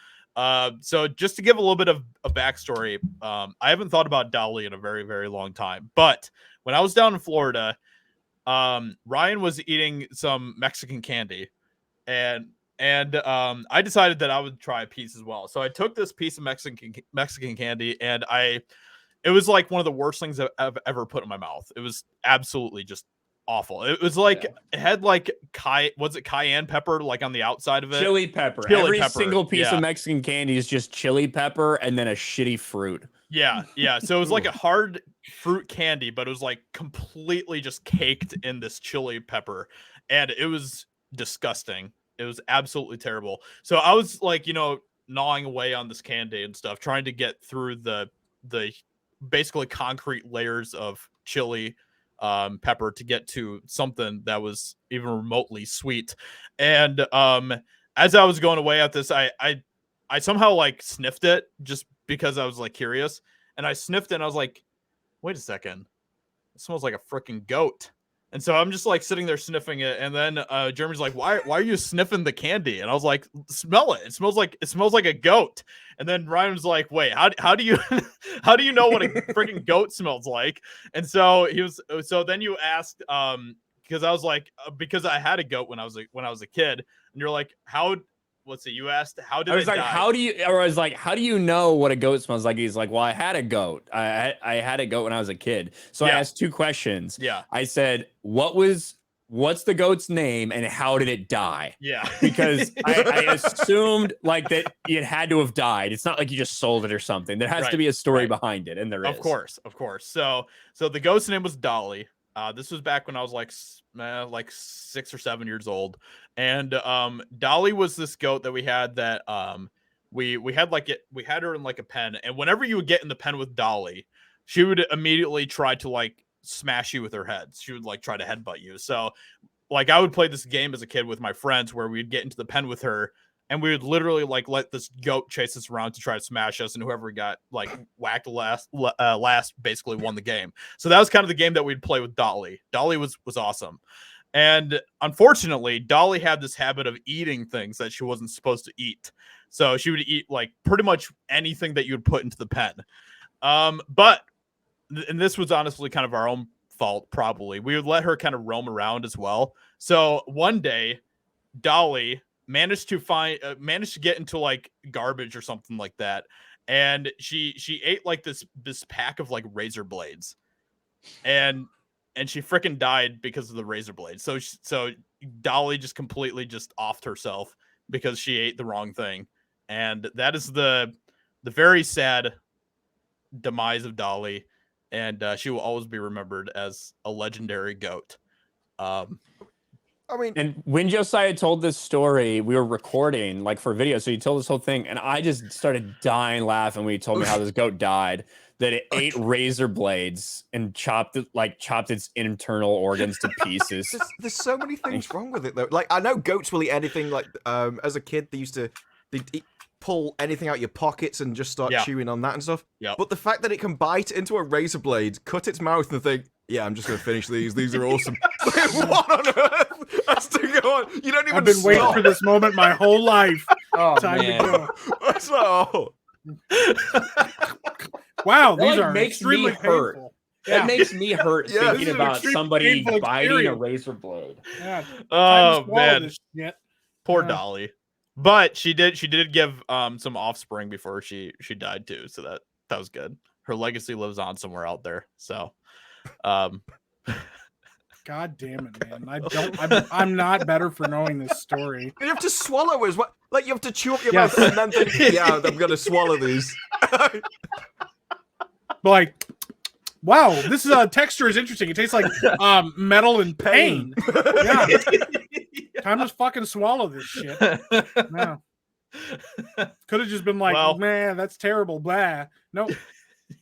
just to give a little bit of a backstory, I haven't thought about Dolly in a very, very long time. But when I was down in Florida, Ryan was eating some Mexican candy, and I decided that I would try a piece as well. So I took this piece of Mexican candy, and it was like one of the worst things I've ever put in my mouth. It was absolutely just awful. It was like it had like cayenne pepper like on the outside of it. Chili pepper. Every single piece of Mexican candy is just chili pepper and then a shitty fruit. Yeah. So it was like a hard fruit candy, but it was like completely just caked in this chili pepper, and it was disgusting. It was absolutely terrible. So I was like, gnawing away on this candy and stuff, trying to get through the basically concrete layers of chili pepper to get to something that was even remotely sweet. And as I was going away at this, I somehow like sniffed it just because I was like curious, and I sniffed it and I was like, wait a second, it smells like a freaking goat. And so I'm just like sitting there sniffing it, and then Jeremy's like, "Why are you sniffing the candy?" And I was like, "Smell it. It smells like a goat." And then Ryan was like, "Wait, how do you how do you know what a freaking goat smells like?" And so then you asked because I was like because I had a goat when I was a kid, and you're like, "How?" Let's see. You asked, "How did I was like, die?" how do you know what a goat smells like? He's like, well, I had a goat. I had a goat when I was a kid. So I asked 2 questions. Yeah. I said, what's the goat's name and how did it die? Yeah. Because I assumed like that it had to have died. It's not like you just sold it or something. There has to be a story behind it, and there is. Of course. So the goat's name was Dolly. This was back when I was like 6 or 7 years old, and Dolly was this goat that we had that we had her in like a pen, and whenever you would get in the pen with Dolly, she would immediately try to like smash you with her head. She would like try to headbutt you. So like I would play this game as a kid with my friends where we'd get into the pen with her, and we would literally like let this goat chase us around to try to smash us, and whoever got like whacked last basically won the game. So that was kind of the game that we'd play with Dolly. Dolly was awesome. And unfortunately, Dolly had this habit of eating things that she wasn't supposed to eat. So she would eat like pretty much anything that you would put into the pen. And this was honestly kind of our own fault, probably. We would let her kind of roam around as well. So one day, Dolly managed to get into like garbage or something like that, and she ate like this pack of like razor blades, and she freaking died because of the razor blades. So Dolly just completely just offed herself because she ate the wrong thing, and that is the very sad demise of Dolly, and she will always be remembered as a legendary goat. I mean, and when Josiah told this story, we were recording like for video. So he told this whole thing, and I just started dying laughing when he told me how this goat died. That it ate razor blades and chopped its internal organs to pieces. There's so many things wrong with it though. Like I know goats will eat anything. Like as a kid, they'd pull anything out your pockets and just start chewing on that and stuff. Yep. But the fact that it can bite into a razor blade, cut its mouth, and think, "Yeah, I'm just gonna finish these. These are awesome." What on earth has to go on? You don't even. I've been waiting for this moment my whole life. Oh, Time man. to go. It's like, oh. Wow, That, these like, are makes extremely me hurt. painful. That makes me hurt Yeah, this thinking is an about extremely somebody painful biting a experience. razor blade. Yeah. Oh man, poor Yeah. Dolly. But she did give some offspring before she died too. So That was good. Her legacy lives on somewhere out there. So, God damn it, man! I'm not better for knowing this story. You have to swallow as well. Like you have to chew up your mouth and then think, yeah, I'm gonna swallow these. Like, wow, this texture is interesting. It tastes like metal and pain. Yeah. Time to fucking swallow this shit. No. Could have just been like, Well, man, that's terrible. Blah. Nope.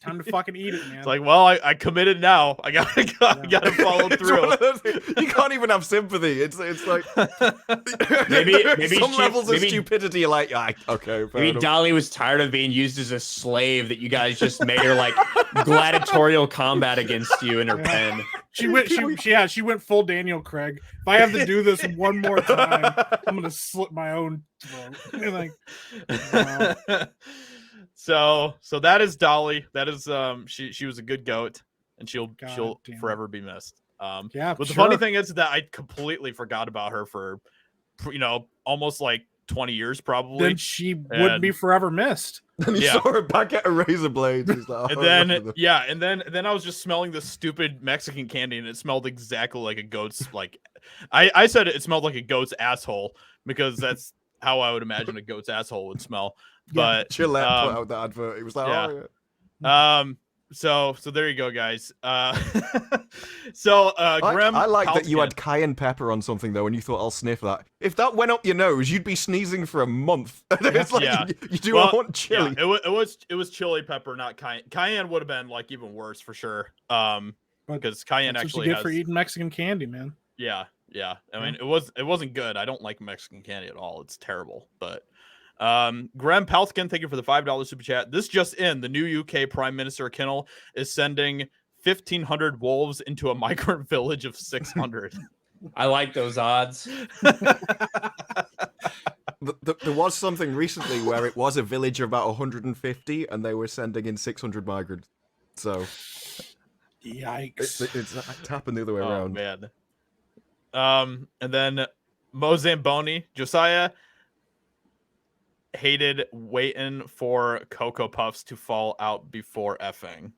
Time to fucking eat it, man. it's like, well, I committed now. I gotta follow It's through. one of those things- you can't even have sympathy. It's like Maybe some she- levels of maybe- stupidity. You're like, yeah, okay, fair Maybe enough. Dolly was tired of being used as a slave that you guys just made her like gladiatorial combat against you in her pen. She went full Daniel Craig. If I have to do this one more time, I'm gonna slit my own throat. You're like, wow. So that is Dolly. That is she was a good goat, and she'll God damn. forever be missed. Yeah, But the sure. funny thing is that I completely forgot about her for almost like 20 years probably. Then she would be forever missed. And he Yeah. saw her back at a razor blade. He's like, And oh, then look at yeah, and then I was just smelling this stupid Mexican candy, and it smelled exactly like a goat's like I said it smelled like a goat's asshole because that's how I would imagine a goat's asshole would smell. But Gillette put out that advert. It was like, yeah. oh yeah. So there you go, guys. So Graham, I like that you Palskin- had cayenne pepper on something though, and you thought I'll sniff that. If that went up your nose, you'd be sneezing for a month. It's like Yeah. you do Well, want chili. Yeah, it was chili pepper, not cayenne. Cayenne would have been like even worse for sure. Because cayenne That's what actually you get has for eating Mexican candy, man. yeah. I mean, it wasn't good. I don't like Mexican candy at all. It's terrible. But Graham Palskin, thank you for the $5 super chat. This just in: the new UK Prime Minister Kinel is sending 1,500 wolves into a migrant village of 600. I like those odds. There was something recently where it was a village of about 150, and they were sending in 600 migrants. So Yikes. it's happened the other way Oh around. man. And then Mo Zamboni, Josiah hated waiting for Cocoa Puffs to fall out before effing.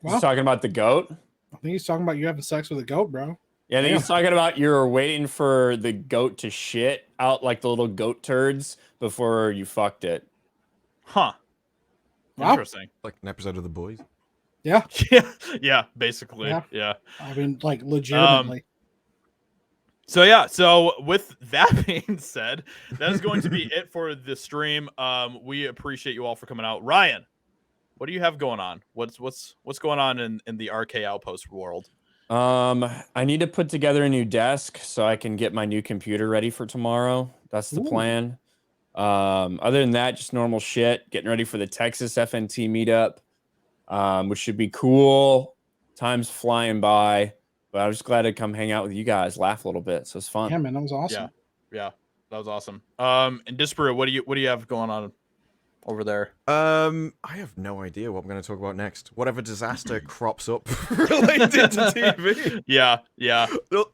Well, He's talking about the goat. I think he's talking about you having sex with a goat, bro. Yeah, I think he's talking about you're waiting for the goat to shit out like the little goat turds before you fucked it. Huh. Wow. Interesting. Like an episode of The Boys. Yeah. Yeah, basically. Yeah. Yeah. I mean, like, legitimately. So with that being said, that is going to be it for the stream. We appreciate you all for coming out. Ryan, what do you have going on? What's going on in the RK Outpost world? I need to put together a new desk so I can get my new computer ready for tomorrow. That's the plan. Other than that, just normal shit. Getting ready for the Texas FNT meetup, which should be cool. Time's flying by, but I was just glad to come hang out with you guys, laugh a little bit. So it's fun. Yeah, man, that was awesome. Yeah, that was awesome. And Disparate, what do you have going on over there? I have no idea what I'm going to talk about next. Whatever disaster crops up related to TV. Yeah.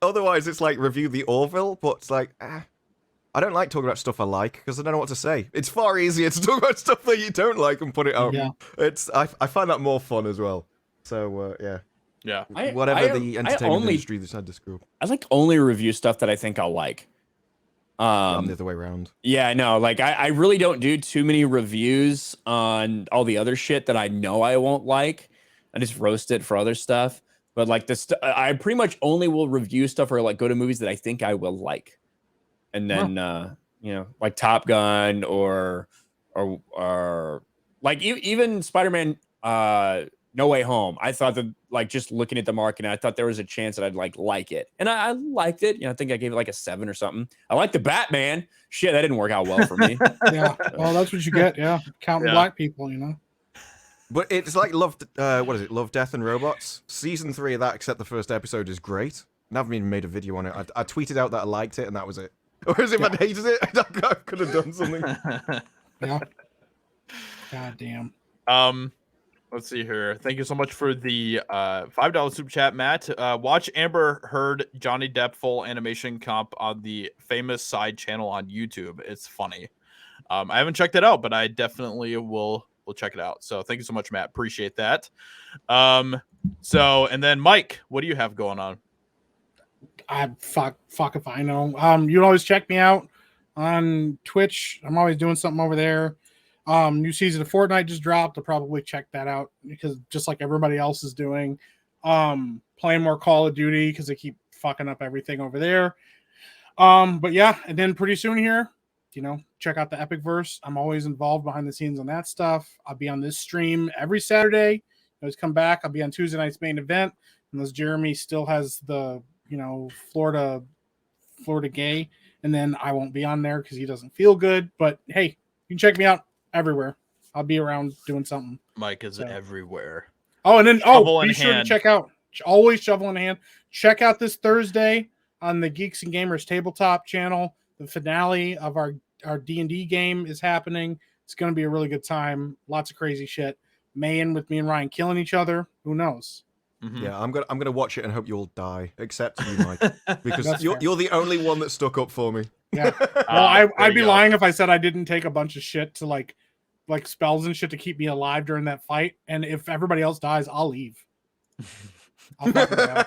Otherwise, it's like review the Orville, but it's like, I don't like talking about stuff I like because I don't know what to say. It's far easier to talk about stuff that you don't like and put it out. Yeah. I find that more fun as well. So yeah. Yeah. Whatever the entertainment industry decided to screw up. I like only review stuff that I think I'll like. I'm the other way around. Yeah, no, like I really don't do too many reviews on all the other shit that I know I won't like. I just roast it for other stuff. But like I pretty much only will review stuff or like go to movies that I think I will like. And then like Top Gun or like even Spider-Man No Way Home. I thought that like just looking at the market, I thought there was a chance that I'd like it. And I liked it. I think I gave it like a 7 or something. I like the Batman. Shit, that didn't work out well for me. Yeah. Well, that's what you get. Yeah. Counting black people, But it's like Love, what is it? Love, Death, and Robots. Season 3 of that, except the first episode, is great. And I haven't even made a video on it. I tweeted out that I liked it, and that was it. Whereas if I'd hated it, I could have done something. Yeah. God damn. Let's see here. Thank you so much for the $5 super chat, Matt. Watch Amber Heard Johnny Depp full animation comp on the famous side channel on YouTube. It's funny. I haven't checked it out, but I definitely will we'll check it out. So thank you so much, Matt. Appreciate that. So and then Mike, what do you have going on? I fuck if I know. You can always check me out on Twitch. I'm always doing something over there. New season of Fortnite just dropped. I'll probably check that out because just like everybody else is doing, playing more Call of Duty because they keep fucking up everything over there. But yeah, and then pretty soon here, check out the Epic Verse. I'm always involved behind the scenes on that stuff. I'll be on this stream every Saturday. Always come back. I'll be on Tuesday night's main event unless Jeremy still has the Florida gay, and then I won't be on there because he doesn't feel good. But hey, you can check me out everywhere. I'll be around doing something. Mike is everywhere. Oh, and then Shovel in be sure to hand. check out always shovel in hand. Check out this Thursday on the Geeks and Gamers tabletop channel. The finale of our D&D game is happening. It's going to be a really good time. Lots of crazy shit. May end with me and Ryan killing each other. Who knows? Mm-hmm. Yeah, I'm gonna watch it and hope you'll die, except you, Mike, because That's fair. you're the only one that stuck up for me. Yeah. Well, I'd be go. lying if I said I didn't take a bunch of shit to like spells and shit to keep me alive during that fight. And if everybody else dies, I'll leave. I'll fucking go.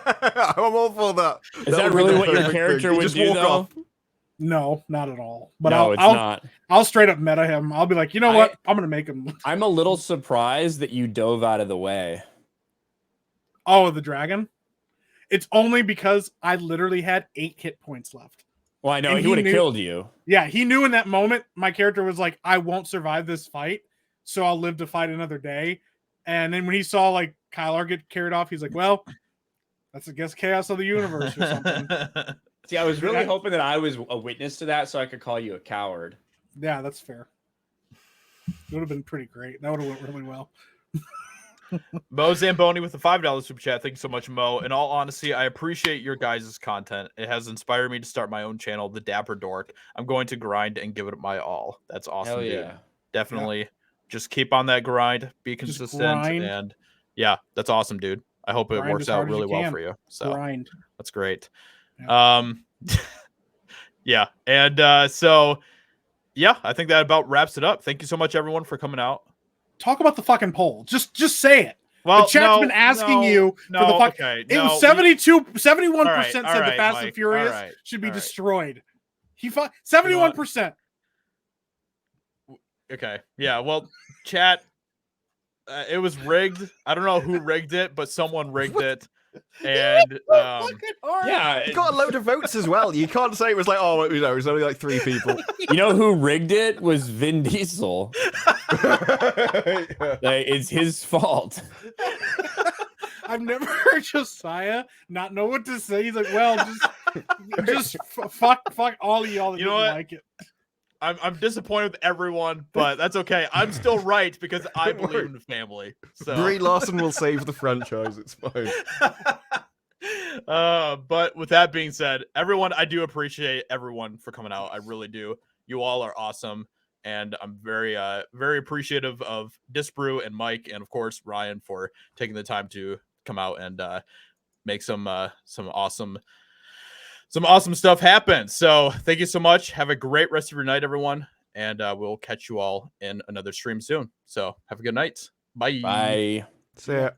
I'm all for that. Is that would be really the what your perfect character thing. You would just do, walk though? off. No, not at all. But No, it's I'll not. I'll straight up meta him. I'll be like, you know what? I'm gonna make him. I'm a little surprised that you dove out of the way. Oh, the dragon. It's only because I literally had 8 hit points left. Well, I know And he he would have knew- killed you. Yeah, he knew in that moment my character was like, I won't survive this fight, so I'll live to fight another day. And then when he saw like Kylar get carried off, he's like, well, that's I guess chaos of the universe or something. See, I was really Yeah. hoping that I was a witness to that so I could call you a coward. Yeah, that's fair. It would have been pretty great. That would have went really well. Mo Zamboni with the $5 super chat. Thank you so much, Mo. In all honesty, I appreciate your guys' content. It has inspired me to start my own channel, The Dapper Dork. I'm going to grind and give it my all. That's awesome, Hell dude. yeah. Definitely just keep on that grind, be consistent, grind. and yeah, that's awesome, dude. I hope it Grind works as hard out as you really well can. for you. So Grind. that's great. Yeah. Yeah, and so yeah, I think that about wraps it up. Thank you so much, everyone, for coming out. Talk about the fucking poll. Just say it. Well, the chat's been asking you for the fuck. Okay, It was 71% All right, said all the right, Fast Mike, and Furious all right, should be all right. destroyed. 71%. Okay, yeah. Well, chat. It was rigged. I don't know who rigged it, but someone rigged it. And Yeah. You got a load of votes as well. You can't say it was like, oh, it was only like 3 people. You know who rigged it was Vin Diesel. It's his fault. I've never heard Josiah not know what to say. He's like, well, just fuck all of y'all that You know didn't what? like it. I'm disappointed with everyone, but that's okay. I'm still right because I Don't believe worry. in the family. So Brie Larson will save the franchise. It's fine. But with that being said, everyone, I do appreciate everyone for coming out. I really do. You all are awesome, and I'm very appreciative of Disbrew and Mike, and of course Ryan for taking the time to come out and make some awesome stuff happen. So thank you so much. Have a great rest of your night, everyone, and we'll catch you all in another stream soon. So have a good night. Bye. Bye. See ya.